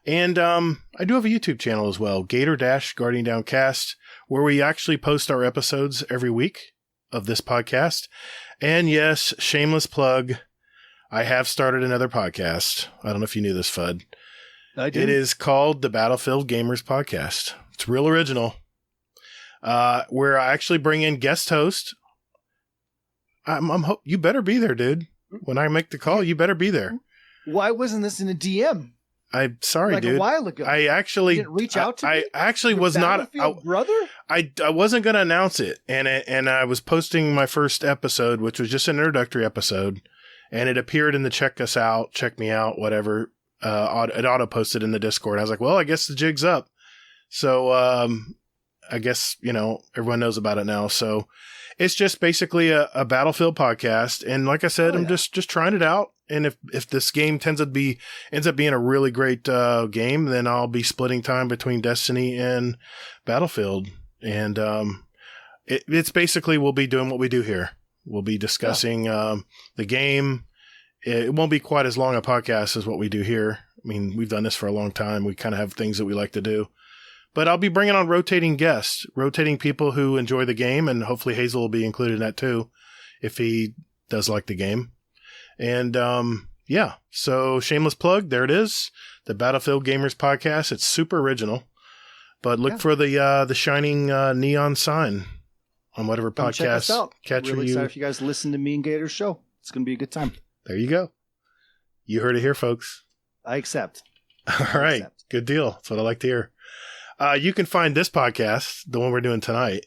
And I do have a YouTube channel as well, Gator-Guardian Downcast, where we actually post our episodes every week of this podcast. And yes, shameless plug, I have started another podcast. I don't know if you knew this, Fudd. I did. It is called the Battlefield Gamers Podcast. It's real original. Where I actually bring in guest host. You better be there, dude. When I make the call, you better be there. Why wasn't this in a DM? I'm sorry, like dude. A while ago. I actually you didn't reach out to me. I actually was not. Brother. I wasn't going to announce it, and I was posting my first episode, which was just an introductory episode, and it appeared in the check me out, whatever. It auto posted in the Discord. I was like, well, I guess the jig's up. So I guess, everyone knows about it now. So it's just basically a Battlefield podcast. And like I said, I'm just trying it out. And if this game ends up being a really great game, then I'll be splitting time between Destiny and Battlefield. And it's basically we'll be doing what we do here. We'll be discussing the game. It won't be quite as long a podcast as what we do here. I mean, we've done this for a long time. We kind of have things that we like to do. But I'll be bringing on rotating guests, rotating people who enjoy the game, and hopefully Hazel will be included in that too, if he does like the game. And so shameless plug, there it is, the Battlefield Gamers podcast. It's super original, but look for the shining neon sign on whatever podcast catcher really excited if you guys listen to me and Gator's show. It's going to be a good time. There you go. You heard it here, folks. I accept. All right. Good deal. That's what I like to hear. You can find this podcast, the one we're doing tonight,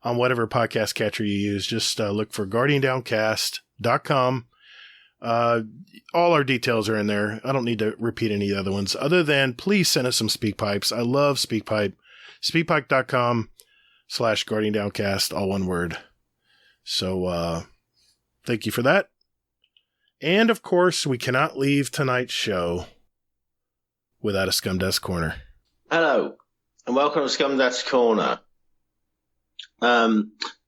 on whatever podcast catcher you use. Just look for GuardianDownCast.com. All our details are in there. I don't need to repeat any other ones other than please send us some speak pipes. I love SpeakPipe. SpeakPipe.com/GuardianDownCast, all one word. So, thank you for that. And of course, we cannot leave tonight's show without a Scumdesk Corner. Hello, and welcome to Scumdesk Corner.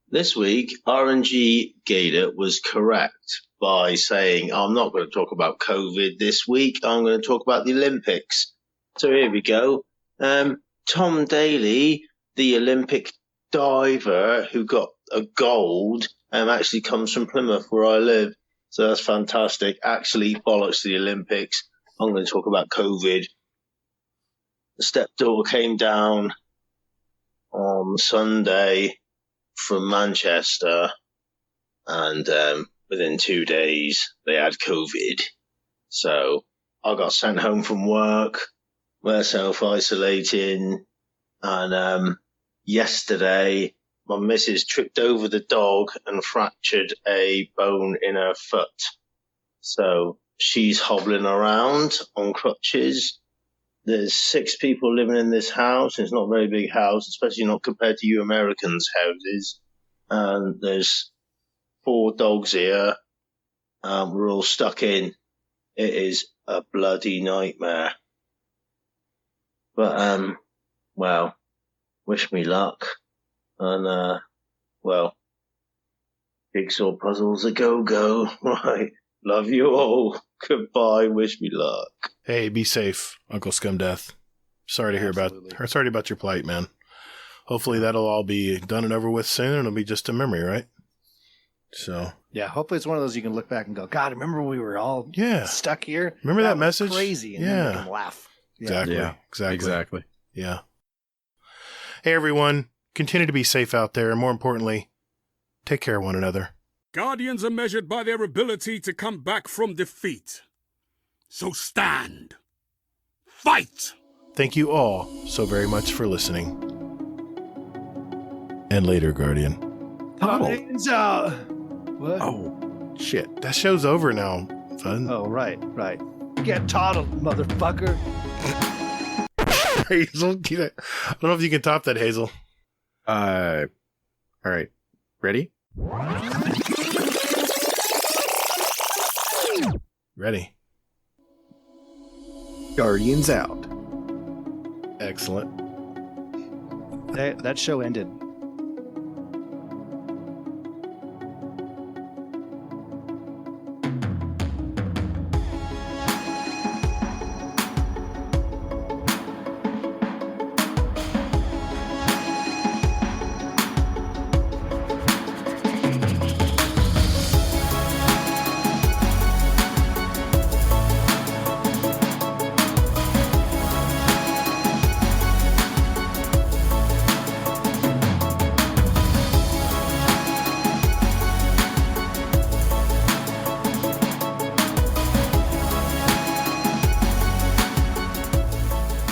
This week, RNG Gator was correct by saying, I'm not going to talk about COVID this week. I'm going to talk about the Olympics. So here we go. Tom Daly, the Olympic diver who got a gold, actually comes from Plymouth, where I live. So that's fantastic. Actually, bollocks to the Olympics. I'm going to talk about COVID. The stepdaughter came down on Sunday from Manchester, and within 2 days they had COVID. So I got sent home from work. We're self-isolating, and yesterday my missus tripped over the dog and fractured a bone in her foot. So she's hobbling around on crutches. There's 6 people living in this house. It's not a very big house, especially not compared to you Americans' houses. And there's 4 dogs here. We're all stuck in. It is a bloody nightmare. But, well, wish me luck. And, well, jigsaw puzzles a go-go. Right. Love you all. Goodbye. Wish me luck. Hey, be safe, Uncle Scumdeath. Sorry to hear sorry about your plight, man. Hopefully that'll all be done and over with soon, and it'll be just a memory, right? So yeah, hopefully it's one of those you can look back and go, God, remember when we were all stuck here? Remember that message? Crazy, and then we can laugh. Yeah. Exactly. Yeah. Hey, everyone, continue to be safe out there, and more importantly, take care of one another. Guardians are measured by their ability to come back from defeat. So stand. Fight! Thank you all so very much for listening. And later, Guardian. Guardians out. What? Oh, shit. That show's over now, son. Oh, right. Get toddled, motherfucker. Hazel, I don't know if you can top that, Hazel. All right. Ready? Ready. Guardians out. Excellent. That show ended.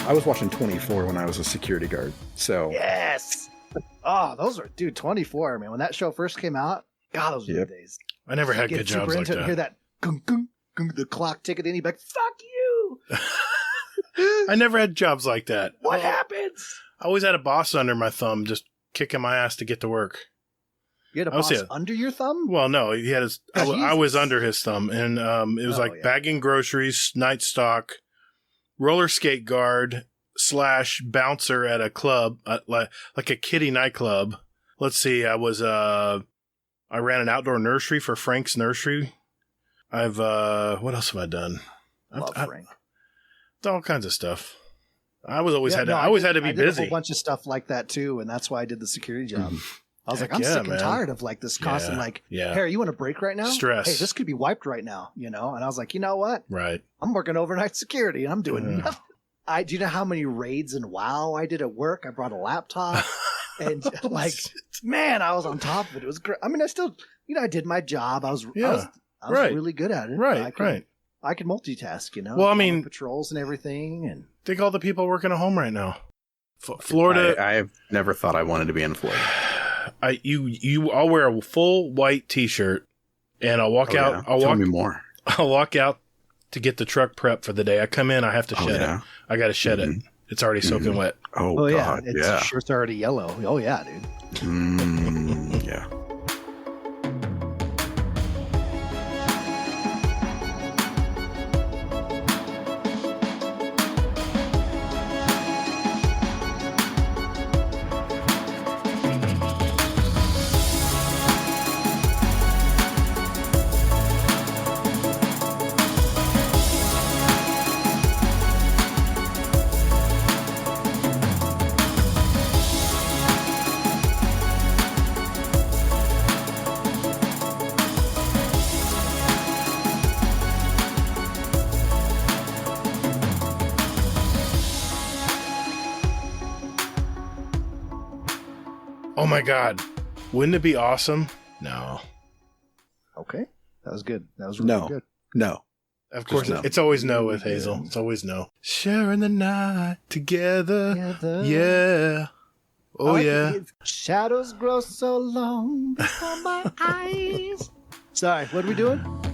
I was watching 24 when I was a security guard, so... Yes! Oh, those are... Dude, 24, man. When that show first came out, God, those were the days. I never had good jobs like that. Hear that gung, gung, gung, the clock ticking in, you'd be like, fuck you! I never had jobs like that. What happens? I always had a boss under my thumb, just kicking my ass to get to work. You had a boss under your thumb? Well, no, he had his. I was under his thumb, and it was bagging groceries, night stock, roller skate guard / bouncer at a club, like a kiddie nightclub. Let's see, I ran an outdoor nursery for Frank's Nursery. I've what else have I done? Love Frank. All kinds of stuff. I always had to be busy. I did a whole bunch of stuff like that too, and that's why I did the security job. I was like, I'm sick and tired of like this constant hey, you want a break right now? Stress. Hey, this could be wiped right now, And I was like, you know what? Right. I'm working overnight security and I'm doing nothing. Do you know how many raids in WoW I did at work? I brought a laptop and man, I was on top of it. It was great. I mean, I still, I did my job. I was really good at it. Right. I could multitask, Well, I mean, patrols and everything. And think all the people working at home right now. Florida. I've never thought I wanted to be in Florida. I'll wear a full white T-shirt and I'll walk out. Yeah. Tell me more. I'll walk out to get the truck prep for the day. I come in, I have to shed it. I got to shed it. It's already soaking wet. Oh God, it's shirt's already yellow. Oh yeah, dude. Yeah. Oh my God. Wouldn't it be awesome? No. Okay. That was good. That was really good. No. Of course, it's always no with Hazel. It's always no. Sharing the night together. Yeah. Oh, yeah. Shadows grow so long before my eyes. Sorry, what are we doing?